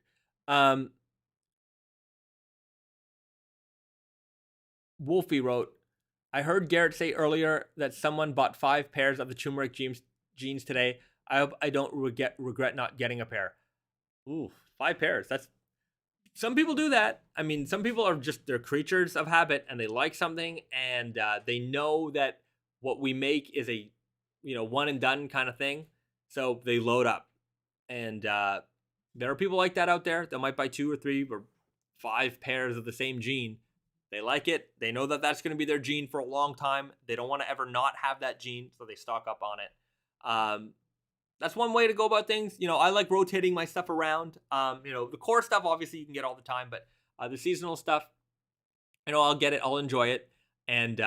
Wolfie wrote, I heard Garrett say earlier that someone bought 5 pairs of the turmeric jeans today. I hope I don't regret not getting a pair. Ooh, 5 pairs. Some people do that. I mean, some people are they're creatures of habit, and they like something, and they know that what we make is a one and done kind of thing. So they load up. And there are people like that out there that might buy 2 or 3 or 5 pairs of the same jean. They like it. They know that that's going to be their jean for a long time. They don't want to ever not have that jean, so they stock up on it. That's one way to go about things. I like rotating my stuff around. The core stuff, obviously, you can get all the time, but the seasonal stuff, I'll get it. I'll enjoy it. And,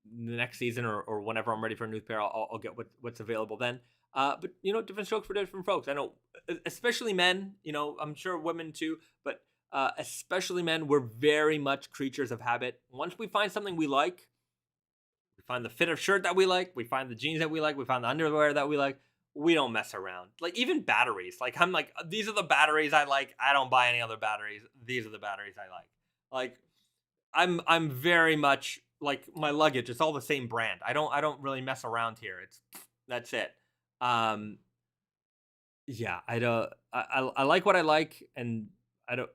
the next season or whenever I'm ready for a new pair, I'll get what's available then. But different strokes for different folks. I know, especially men. I'm sure women too, but especially men, we're very much creatures of habit. Once we find something we like, we find the fit of shirt that we like, we find the jeans that we like, we find the underwear that we like. We don't mess around. Like, even batteries. Like, I'm like, these are the batteries I like. I don't buy any other batteries. These are the batteries I like. Like, I'm very much like my luggage. It's all the same brand. I don't really mess around here. That's it. Yeah, I like what I like, and I don't,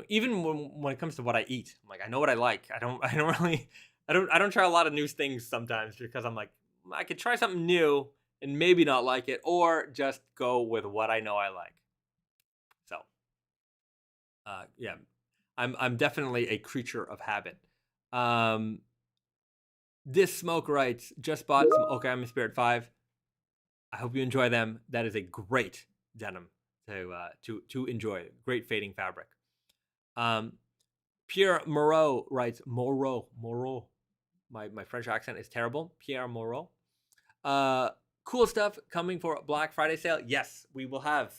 even when it comes to what I eat, I'm like, I know what I like. I don't try a lot of new things sometimes because I'm like, I could try something new and maybe not like it, or just go with what I know I like. So, yeah, I'm definitely a creature of habit. This Smoke writes, just bought some Okayama Spirit 5. I hope you enjoy them. That is a great denim to enjoy. Great fading fabric. Pierre Moreau writes, Moreau. My French accent is terrible. Pierre Moreau. Cool stuff coming for Black Friday sale. Yes, we will have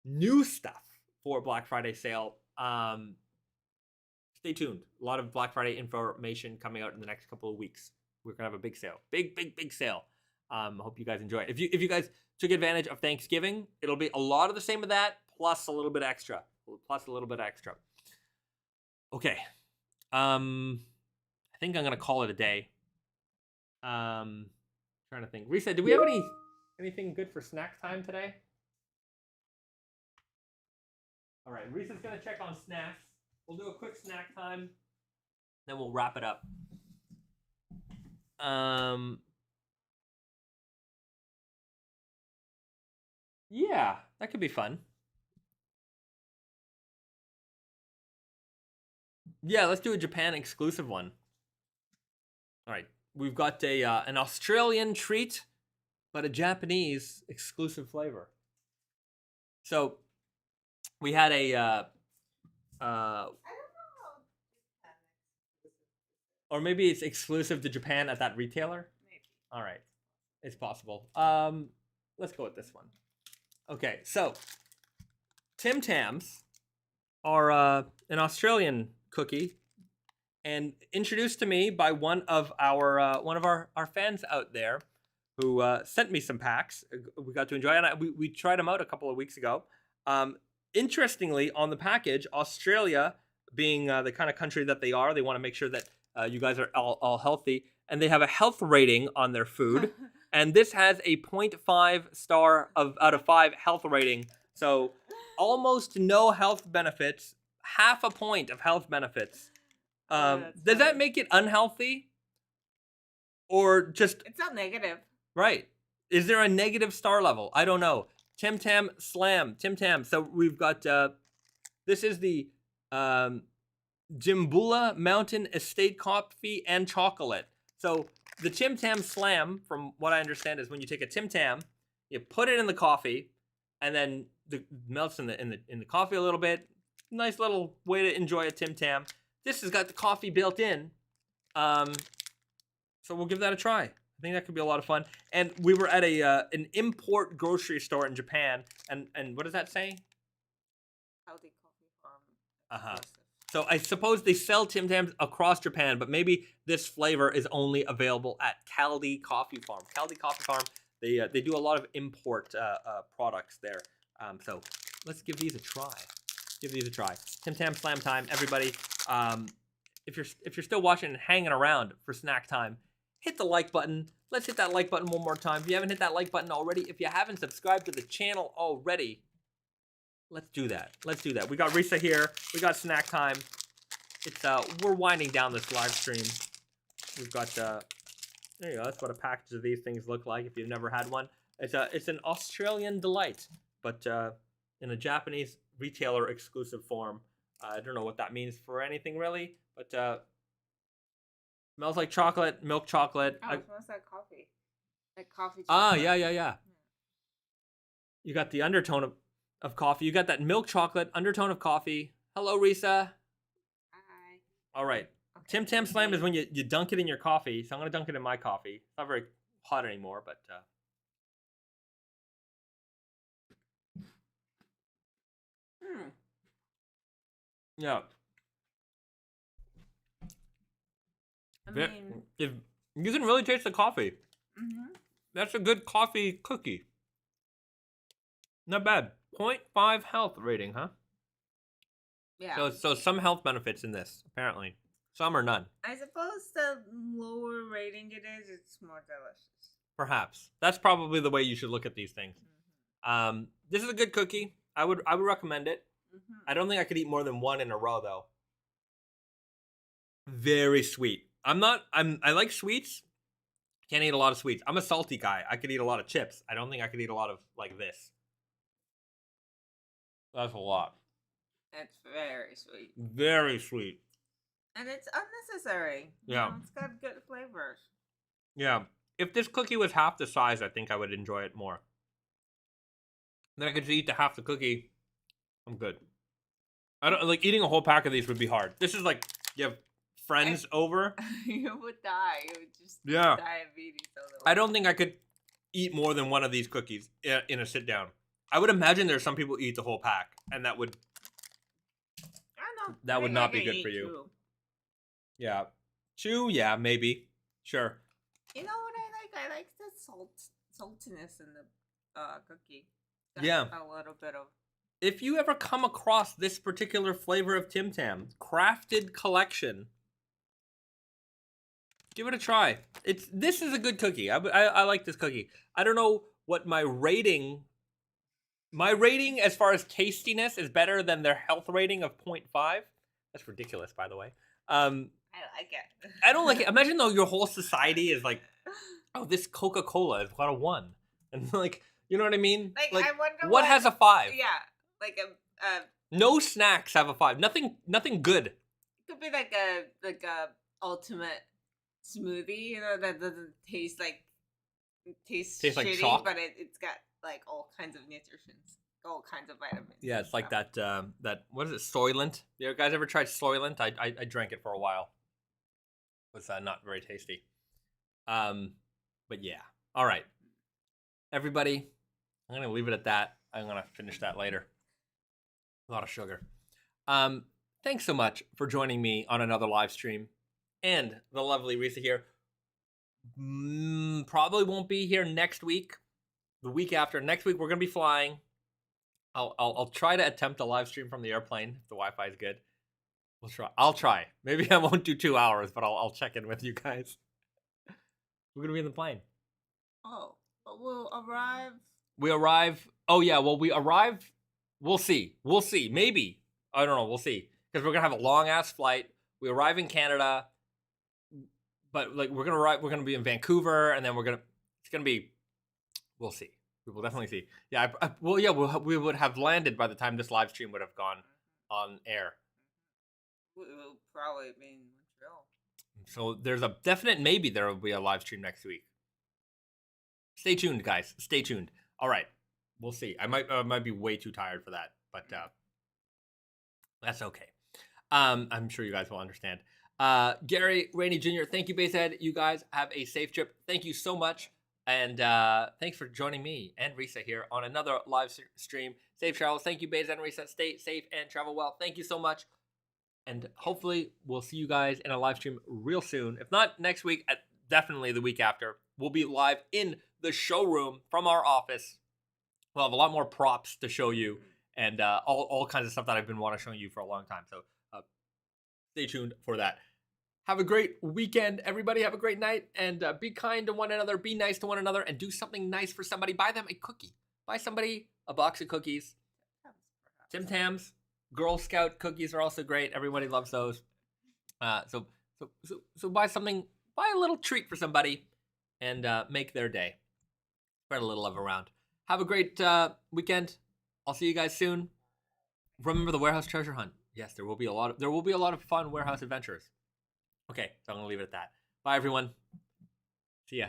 new stuff for Black Friday sale. Stay tuned. A lot of Black Friday information coming out in the next couple of weeks. We're gonna have a big sale, big sale. Hope you guys enjoy it. If you guys took advantage of Thanksgiving, it'll be a lot of the same of that, plus a little bit extra. Okay. I think I'm gonna call it a day. Trying to think. Risa, do we have anything good for snack time today? All right, Risa's gonna check on snacks. We'll do a quick snack time, then we'll wrap it up. Yeah, that could be fun. Yeah, let's do a Japan exclusive one. All right, we've got an Australian treat, but a Japanese exclusive flavor. So we had a or maybe it's exclusive to Japan at that retailer. Maybe. All right, it's possible. Let's go with this one. Okay, so Tim Tams are an Australian cookie, and introduced to me by one of our fans out there, who sent me some packs. We got to enjoy it. We tried them out a couple of weeks ago. Interestingly, on the package, Australia being the kind of country that they are, they want to make sure that you guys are all healthy, and they have a health rating on their food. And this has a 0.5 star out of 5 health rating. So almost no health benefits, half a point of health benefits. Does that make it unhealthy? Or just... It's not negative. Right. Is there a negative star level? I don't know. Tim Tam Slam. Tim Tam. So we've got... this is the Jimbula Mountain Estate Coffee and Chocolate. So the Tim Tam Slam, from what I understand, is when you take a Tim Tam, you put it in the coffee, and then it melts in the coffee a little bit. Nice little way to enjoy a Tim Tam. This has got the coffee built in. So we'll give that a try. I think that could be a lot of fun. And we were at an import grocery store in Japan, and what does that say? Healthy coffee farm. Uh-huh. So I suppose they sell Tim Tams across Japan, but maybe this flavor is only available at Kaldi Coffee Farm. Kaldi Coffee Farm, they do a lot of import products there. So let's give these a try. Give these a try. Tim Tam Slam time, everybody. If you're still watching and hanging around for snack time, hit the like button. Let's hit that like button one more time. If you haven't hit that like button already, if you haven't subscribed to the channel already, let's do that. Let's do that. We got Risa here. We got snack time. It's we're winding down this live stream. We've got there you go. That's what a package of these things look like if you've never had one. It's an Australian delight, but in a Japanese retailer exclusive form. I don't know what that means for anything really, but smells like chocolate, milk chocolate. Oh, it smells like coffee. Like coffee chocolate. Ah, yeah. You got the undertone of coffee. You got that milk chocolate, undertone of coffee. Hello, Risa. Hi. All right. Okay. Tim Tam Slam is when you dunk it in your coffee. So I'm going to dunk it in my coffee. It's not very hot anymore, but... Yeah. I mean... If you can really taste the coffee. Mm-hmm. That's a good coffee cookie. Not bad. 0.5 health rating, huh? Yeah. So some health benefits in this, apparently. Some or none. I suppose the lower rating it is, it's more delicious. Perhaps. That's probably the way you should look at these things. Mm-hmm. This is a good cookie. I would recommend it. Mm-hmm. I don't think I could eat more than one in a row, though. Very sweet. I like sweets. Can't eat a lot of sweets. I'm a salty guy. I could eat a lot of chips. I don't think I could eat a lot of, like, this. That's a lot. It's very sweet. Very sweet. And it's unnecessary. Yeah. You know, it's got good flavors. Yeah. If this cookie was half the size, I think I would enjoy it more. Then I could just eat the half the cookie. I'm good. I don't like eating a whole pack of these would be hard. This is like you have friends over. You would die. You would just Yeah. diabetes. I don't think I could eat more than one of these cookies in a sit down. I would imagine there's some people who eat the whole pack, and that would would not be good for you. Two. Yeah. Chew, yeah, maybe. Sure. You know what I like? I like the saltiness in the cookie. Yeah. A little bit of. If you ever come across this particular flavor of Tim Tam, Crafted Collection, give it a try. This is a good cookie. I like this cookie. I don't know what my rating. My rating as far as tastiness is better than their health rating of 0.5. That's ridiculous, by the way. I like it. I don't like it. Imagine though your whole society is like, oh, this Coca-Cola has got a 1. And like, you know what I mean? Like I wonder what has a 5? Yeah, like no snacks have a 5. Nothing good. It could be like a ultimate smoothie, you know, that doesn't taste like Tastes like shitty, chalk? but it's got like all kinds of nutrients. all kinds of vitamins. Yeah, and it's like stuff. that what is it, Soylent? You guys ever tried Soylent? I drank it for a while. It was not very tasty. But yeah. All right. Everybody, I'm going to leave it at that. I'm going to finish that later. A lot of sugar. Thanks so much for joining me on another live stream. And the lovely Risa here. Probably won't be here next week. The week after. Next week, we're going to be flying. I'll try to attempt a live stream from the airplane if the Wi-Fi is good. We'll try. I'll try. Maybe I won't do 2 hours, but I'll check in with you guys. We're gonna be in the plane. Oh, but we'll arrive. We arrive. Oh yeah. Well, we arrive. We'll see. We'll see. Maybe. I don't know. We'll see. Because we're gonna have a long ass flight. We arrive in Canada, but like we're gonna arrive. We're gonna be in Vancouver, and then it's gonna be. We'll see. We will definitely see. Yeah. Well, yeah. We would have landed by the time this live stream would have gone on air. We'll probably be in Montreal. So there's a definite maybe there will be a live stream next week. Stay tuned, guys. Stay tuned. All right. We'll see. I might be way too tired for that, but that's okay. I'm sure you guys will understand. Gary, Rainey Jr., thank you, Basehead. You guys have a safe trip. Thank you so much. And thanks for joining me and Risa here on another live stream. Safe travels. Thank you, Basehead and Risa. Stay safe and travel well. Thank you so much. And hopefully we'll see you guys in a live stream real soon. If not next week, definitely the week after. We'll be live in the showroom from our office. We'll have a lot more props to show you and all kinds of stuff that I've been wanting to show you for a long time. So stay tuned for that. Have a great weekend, everybody. Have a great night. And be kind to one another. Be nice to one another. And do something nice for somebody. Buy them a cookie. Buy somebody a box of cookies. Tim Tams. Girl Scout cookies are also great. Everybody loves those. So buy something, buy a little treat for somebody, and make their day. Spread a little love around. Have a great weekend. I'll see you guys soon. Remember the warehouse treasure hunt. Yes, there will be a lot of fun warehouse adventures. Okay, so I'm gonna leave it at that. Bye, everyone. See ya.